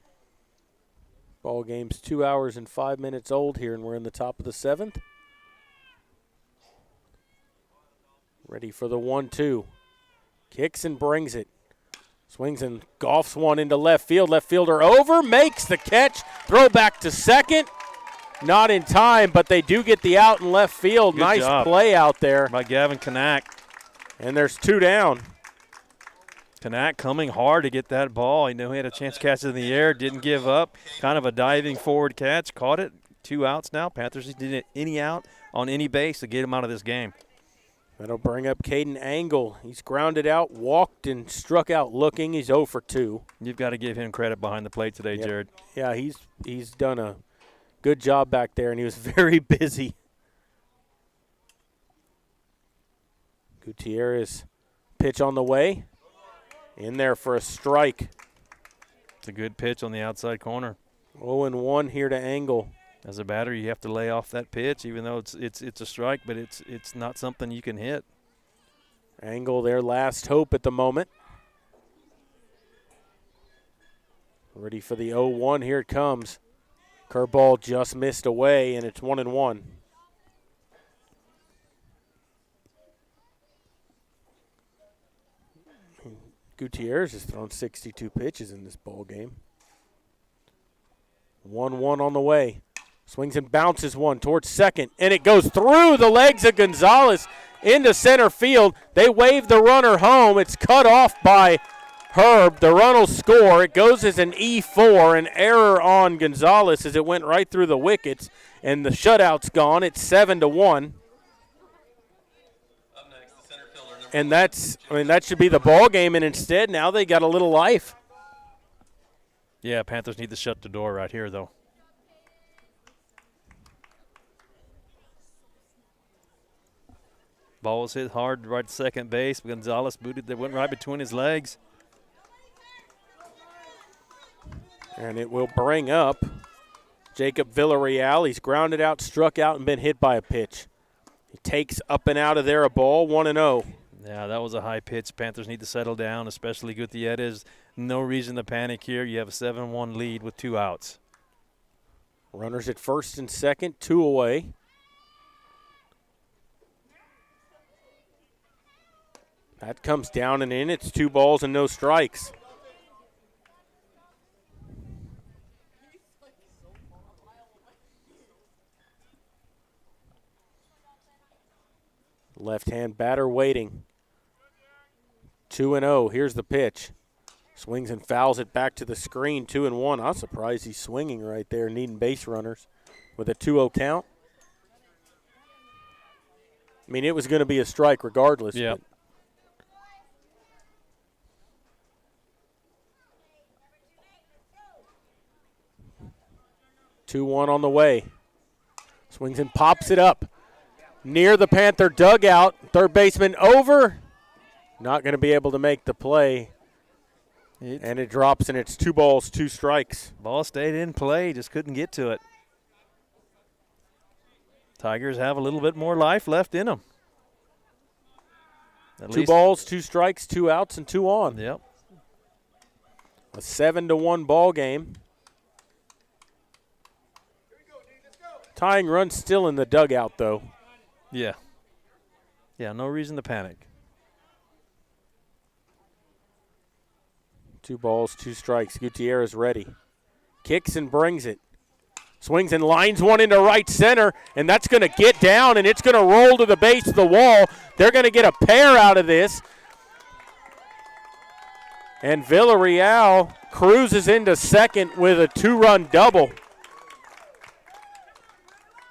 Ball game's 2 hours and 5 minutes old here, and we're in the top of the 7th. Ready for the 1-2. Kicks and brings it. Swings and golfs one into left field. Left fielder over, makes the catch. Throw back to second. Not in time, but they do get the out in left field. Good nice job play out there by Gavin Kanak. And there's 2 down. Kanak coming hard to get that ball. He knew he had a chance to catch it in the air, didn't give up. Kind of a diving forward catch, caught it. 2 outs now. Panthers didn't any out on any base to get him out of this game. That'll bring up Caden Angle. He's grounded out, walked, and struck out looking. He's 0 for 2. You've got to give him credit behind the plate today, Jared. Yeah, he's done a good job back there, and he was very busy. Gutierrez pitch on the way. In there for a strike. It's a good pitch on the outside corner. 0-1 here to Angle. As a batter, you have to lay off that pitch, even though it's a strike, but it's not something you can hit. Angle, their last hope at the moment. Ready for the 0-1. Here it comes. Curveball just missed away, and it's 1-1. Gutierrez has thrown 62 pitches in this ball game. 1-1 on the way. Swings and bounces one towards second, and it goes through the legs of Gonzalez into center field. They wave the runner home. It's cut off by Herb. The run will score. It goes as an E4, an error on Gonzalez as it went right through the wickets, and the shutout's gone. It's 7-1. And that should be the ball game, and instead now they got a little life. Yeah, Panthers need to shut the door right here, though. Ball was hit hard right to second base. Gonzalez booted that went right between his legs. And it will bring up Jacob Villarreal. He's grounded out, struck out, and been hit by a pitch. He takes up and out of there a ball, 1-0. Yeah, that was a high pitch. Panthers need to settle down, especially Gutierrez. No reason to panic here. You have a 7-1 lead with 2 outs. Runners at first and second, 2 away. That comes down and in. It's 2 balls and no strikes. Left-hand batter waiting. 2-0. Here's the pitch. Swings and fouls it back to the screen. 2-1. I'm surprised he's swinging right there, needing base runners with a 2-0 count. I mean, it was going to be a strike regardless. Yeah. 2-1 on the way. Swings and pops it up. Near the Panther dugout. Third baseman over. Not going to be able to make the play. And it drops, and it's 2 balls, 2 strikes. Ball stayed in play, just couldn't get to it. Tigers have a little bit more life left in them. 2 balls, 2 strikes, 2 outs, and 2 on. Yep. A 7-1 ball game. Tying run still in the dugout, though. Yeah. Yeah, no reason to panic. 2 balls, 2 strikes. Gutierrez ready. Kicks and brings it. Swings and lines one into right center, and that's going to get down, and it's going to roll to the base of the wall. They're going to get a pair out of this. And Villarreal cruises into second with a 2-run double.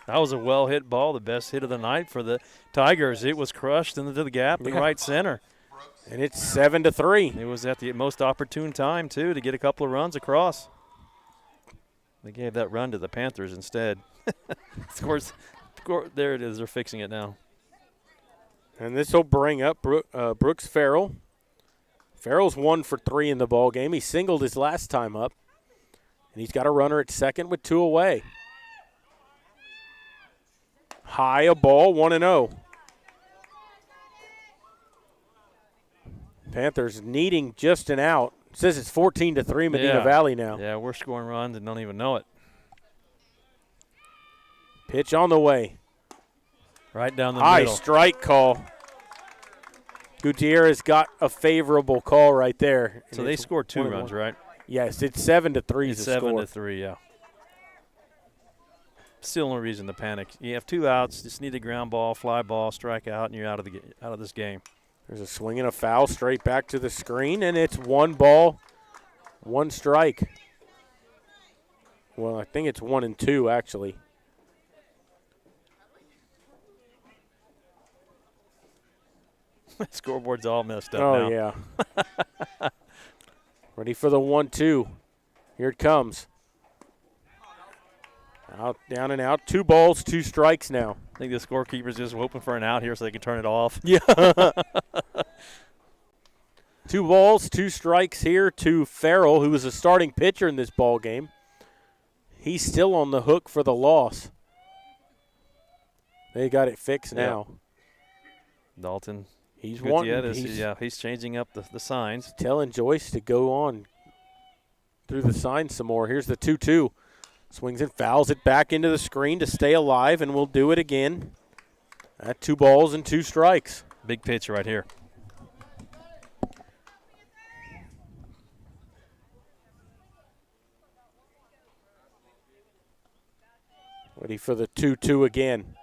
That was a well-hit ball, the best hit of the night for the Tigers. It was crushed into the gap in right center. And it's 7-3. It was at the most opportune time, too, to get a couple of runs across. They gave that run to the Panthers instead. There it is. They're fixing it now. And this will bring up Brooks Farrell. Farrell's 1 for 3 in the ball game. He singled his last time up. And he's got a runner at second with 2 away. High a ball, 1-0. Panthers needing just an out. It says it's 14-3 Medina Valley now. Yeah, we're scoring runs and don't even know it. Pitch on the way. Right down the middle. middle. High strike call. Gutierrez got a favorable call right there. So they scored 2 runs, right? Yes, it's 7-3 It's the score. 7-3, yeah. Still no reason to panic. You have 2 outs, just need a ground ball, fly ball, strike out, and you're out of this game. There's a swing and a foul straight back to the screen, and it's 1 ball, 1 strike. Well, I think it's 1 and 2, actually. Scoreboard's all messed up now. now. Yeah. Ready for the 1-2. Here it comes. Out, down and out. 2 balls, 2 strikes now. think the scorekeeper's just hoping for an out here so they can turn it off. Yeah. 2 balls, 2 strikes here to Farrell, who was a starting pitcher in this ball game. He's still on the hook for the loss. They got it fixed now. Dalton. He's changing up the signs. Telling Joyce to go on through the signs some more. Here's the 2-2. Swings and fouls it back into the screen to stay alive, and we'll do it again. At 2 balls and 2 strikes. Big pitch right here. Ready for the 2-2 again.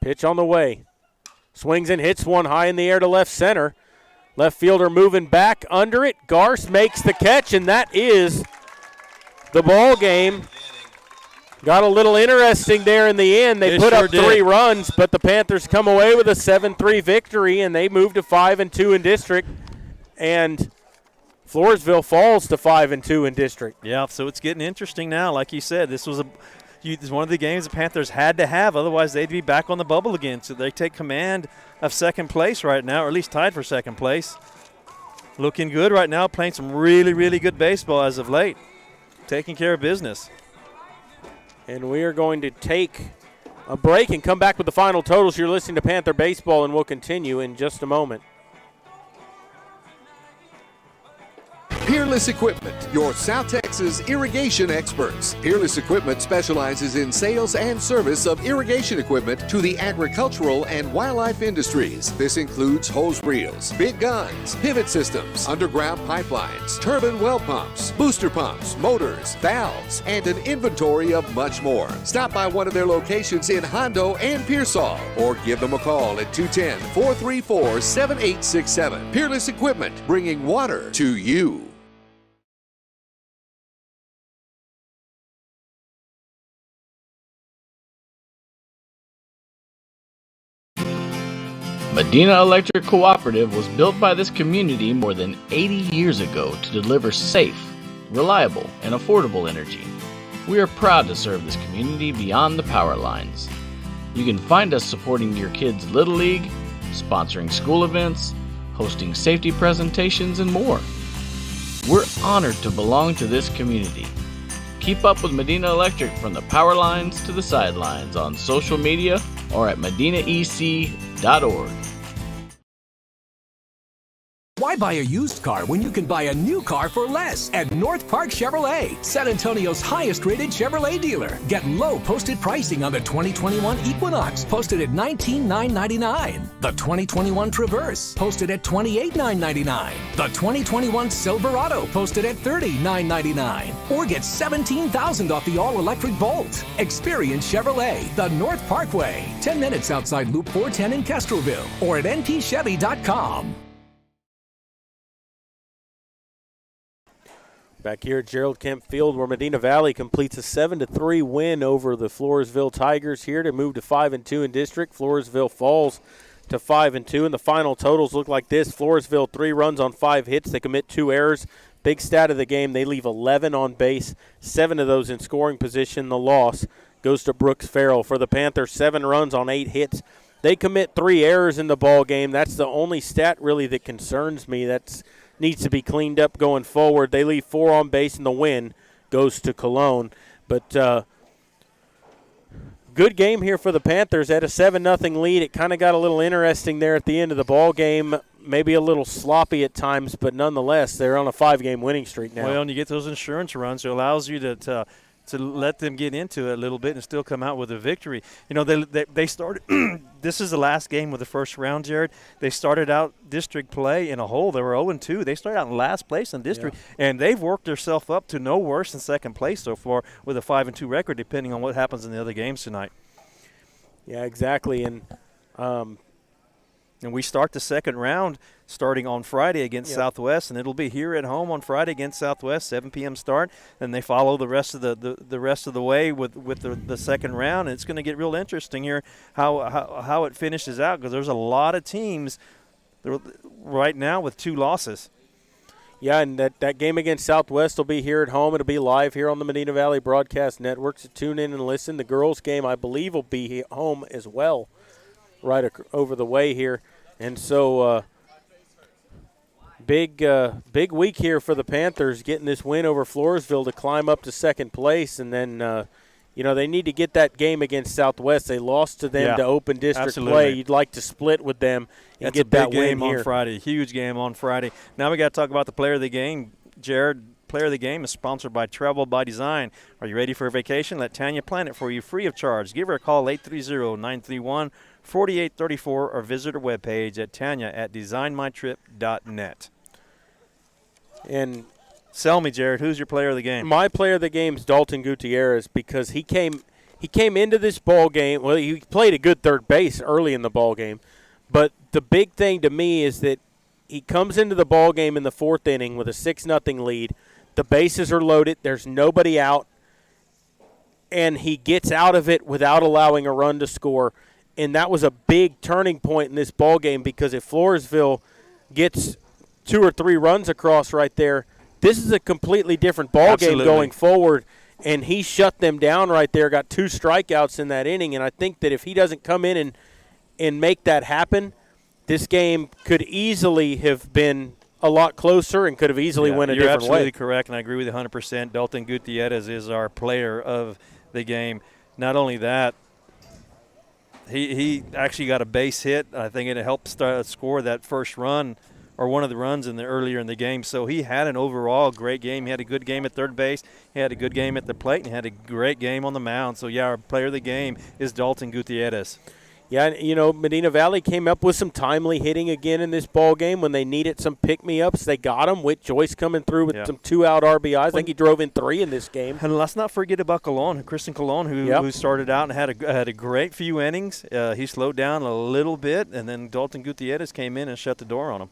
Pitch on the way. Swings and hits one high in the air to left center. Left fielder moving back under it. Garst makes the catch, and that is the ball game. Got a little interesting there in the end. They put up 3 runs, but the Panthers come away with a 7-3 victory, and they move to 5-2 in district. And Floresville falls to 5-2 in district. Yeah, so it's getting interesting now. Like you said, this was one of the games the Panthers had to have, otherwise they'd be back on the bubble again. So they take command of second place right now, or at least tied for second place. Looking good right now, playing some really, really good baseball as of late. Taking care of business. And we are going to take a break and come back with the final totals. You're listening to Panther Baseball, and we'll continue in just a moment. Peerless Equipment, your South Texas irrigation experts. Peerless Equipment specializes in sales and service of irrigation equipment to the agricultural and wildlife industries. This includes hose reels, big guns, pivot systems, underground pipelines, turbine well pumps, booster pumps, motors, valves, and an inventory of much more. Stop by one of their locations in Hondo and Pearsall, or give them a call at 210-434-7867. Peerless Equipment, bringing water to you. Medina Electric Cooperative was built by this community more than 80 years ago to deliver safe, reliable, and affordable energy. We are proud to serve this community beyond the power lines. You can find us supporting your kids' Little League, sponsoring school events, hosting safety presentations, and more. We're honored to belong to this community. Keep up with Medina Electric from the power lines to the sidelines on social media or at medinaec.org. Why buy a used car when you can buy a new car for less at North Park Chevrolet, San Antonio's highest rated Chevrolet dealer? Get low posted pricing on the 2021 Equinox, posted at $19,999. The 2021 Traverse, posted at $28,999. The 2021 Silverado, posted at $30,999. Or get $17,000 off the all-electric Bolt. Experience Chevrolet, the North Parkway, 10 minutes outside Loop 410 in Castroville, or at npchevy.com. Back here at Gerald Kemp Field, where Medina Valley completes a 7-3 win over the Floresville Tigers here to move to 5-2 in district. Floresville falls to 5-2, and the final totals look like this. Floresville 3 runs on 5 hits. They commit 2 errors. Big stat of the game, they leave 11 on base, 7 of those in scoring position. The loss goes to Brooks Farrell. For the Panthers, 7 runs on 8 hits. They commit 3 errors in the ball game. That's the only stat really that concerns me. That's needs to be cleaned up going forward. They leave 4 on base, and the win goes to Cologne. But good game here for the Panthers at a 7-0 lead. It kind of got a little interesting there at the end of the ball game. Maybe a little sloppy at times, but nonetheless, they're on a 5-game winning streak now. Well, and you get those insurance runs, it allows you to let them get into it a little bit and still come out with a victory. You know, they started – this is the last game of the first round, Jared. They started out district play in a hole. They were 0-2. They started out in last place in district, and they've worked themselves up to no worse than second place so far with a 5-2 record, depending on what happens in the other games tonight. Yeah, exactly. And we start the second round starting on Friday against Southwest, and it'll be here at home on Friday against Southwest, 7 p.m. start, and they follow the rest of the rest of the way with the second round. And it's going to get real interesting here how it finishes out, because there's a lot of teams right now with 2 losses. Yeah, and that game against Southwest will be here at home. It'll be live here on the Medina Valley Broadcast Network, so tune in and listen. The girls' game, I believe, will be home as well, right over the way here. And so big week here for the Panthers, getting this win over Floresville to climb up to second place. And then, they need to get that game against Southwest. They lost to them to open district play. You'd like to split with them and get that win here. On Friday, huge game on Friday. Now we got to talk about the player of the game. Jared, player of the game is sponsored by Travel by Design. Are you ready for a vacation? Let Tanya plan it for you free of charge. Give her a call, 830-931-4834, or visit her webpage at tanya@designmytrip.net. And sell me, Jared. Who's your player of the game? My player of the game is Dalton Gutierrez, because he came into this ball game. Well, he played a good third base early in the ball game, but the big thing to me is that he comes into the ball game in the fourth inning with a 6-0 lead. The bases are loaded. There's nobody out, and he gets out of it without allowing a run to score. And that was a big turning point in this ball game, because if Floresville gets 2 or 3 runs across right there, this is a completely different ball game going forward. And he shut them down right there, got 2 strikeouts in that inning. And I think that if he doesn't come in and make that happen, this game could easily have been a lot closer and could have easily went a different way. You're absolutely correct, and I agree with you 100%. Dalton Gutierrez is our player of the game. Not only that, he actually got a base hit. I think it helped score that first run, or one of the runs earlier in the game. So he had an overall great game. He had a good game at third base. He had a good game at the plate, and he had a great game on the mound. So, our player of the game is Dalton Gutierrez. Yeah, Medina Valley came up with some timely hitting again in this ball game when they needed some pick-me-ups. They got them with Joyce coming through with some 2-out RBIs. I think he drove in 3 in this game. And let's not forget about Kristen Colon, who started out and had a great few innings. He slowed down a little bit, and then Dalton Gutierrez came in and shut the door on him.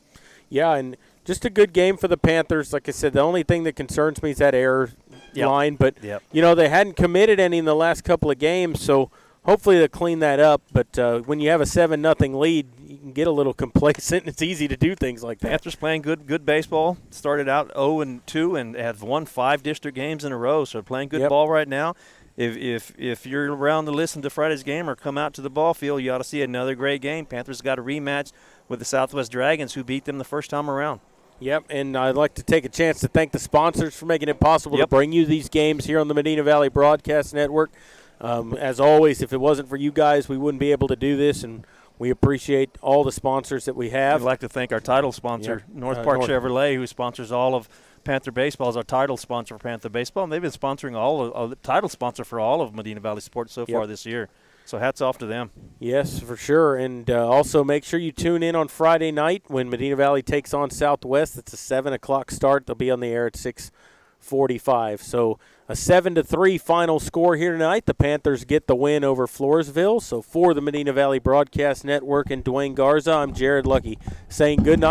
Yeah, and just a good game for the Panthers. Like I said, the only thing that concerns me is that error line. But, they hadn't committed any in the last couple of games, so hopefully they'll clean that up. But when you have a 7-0 lead, you can get a little complacent. It's easy to do things like that. Panthers playing good baseball. Started out 0-2 and have won 5 district games in a row, so playing good ball right now. If you're around to listen to Friday's game or come out to the ball field, you ought to see another great game. Panthers got a rematch with the Southwest Dragons, who beat them the first time around. Yep, and I'd like to take a chance to thank the sponsors for making it possible to bring you these games here on the Medina Valley Broadcast Network. As always, if it wasn't for you guys, we wouldn't be able to do this, and we appreciate all the sponsors that we have. We'd like to thank our title sponsor, North Park Chevrolet, who sponsors all of Panther Baseball, is our title sponsor for Panther Baseball, and they've been sponsoring all of the title sponsor for all of Medina Valley sports so far this year. So hats off to them. Yes, for sure. And also make sure you tune in on Friday night when Medina Valley takes on Southwest. It's a 7 o'clock start. They'll be on the air at 6:45. So a 7-3 final score here tonight. The Panthers get the win over Floresville. So for the Medina Valley Broadcast Network and Dwayne Garza, I'm Jared Lucky saying good night.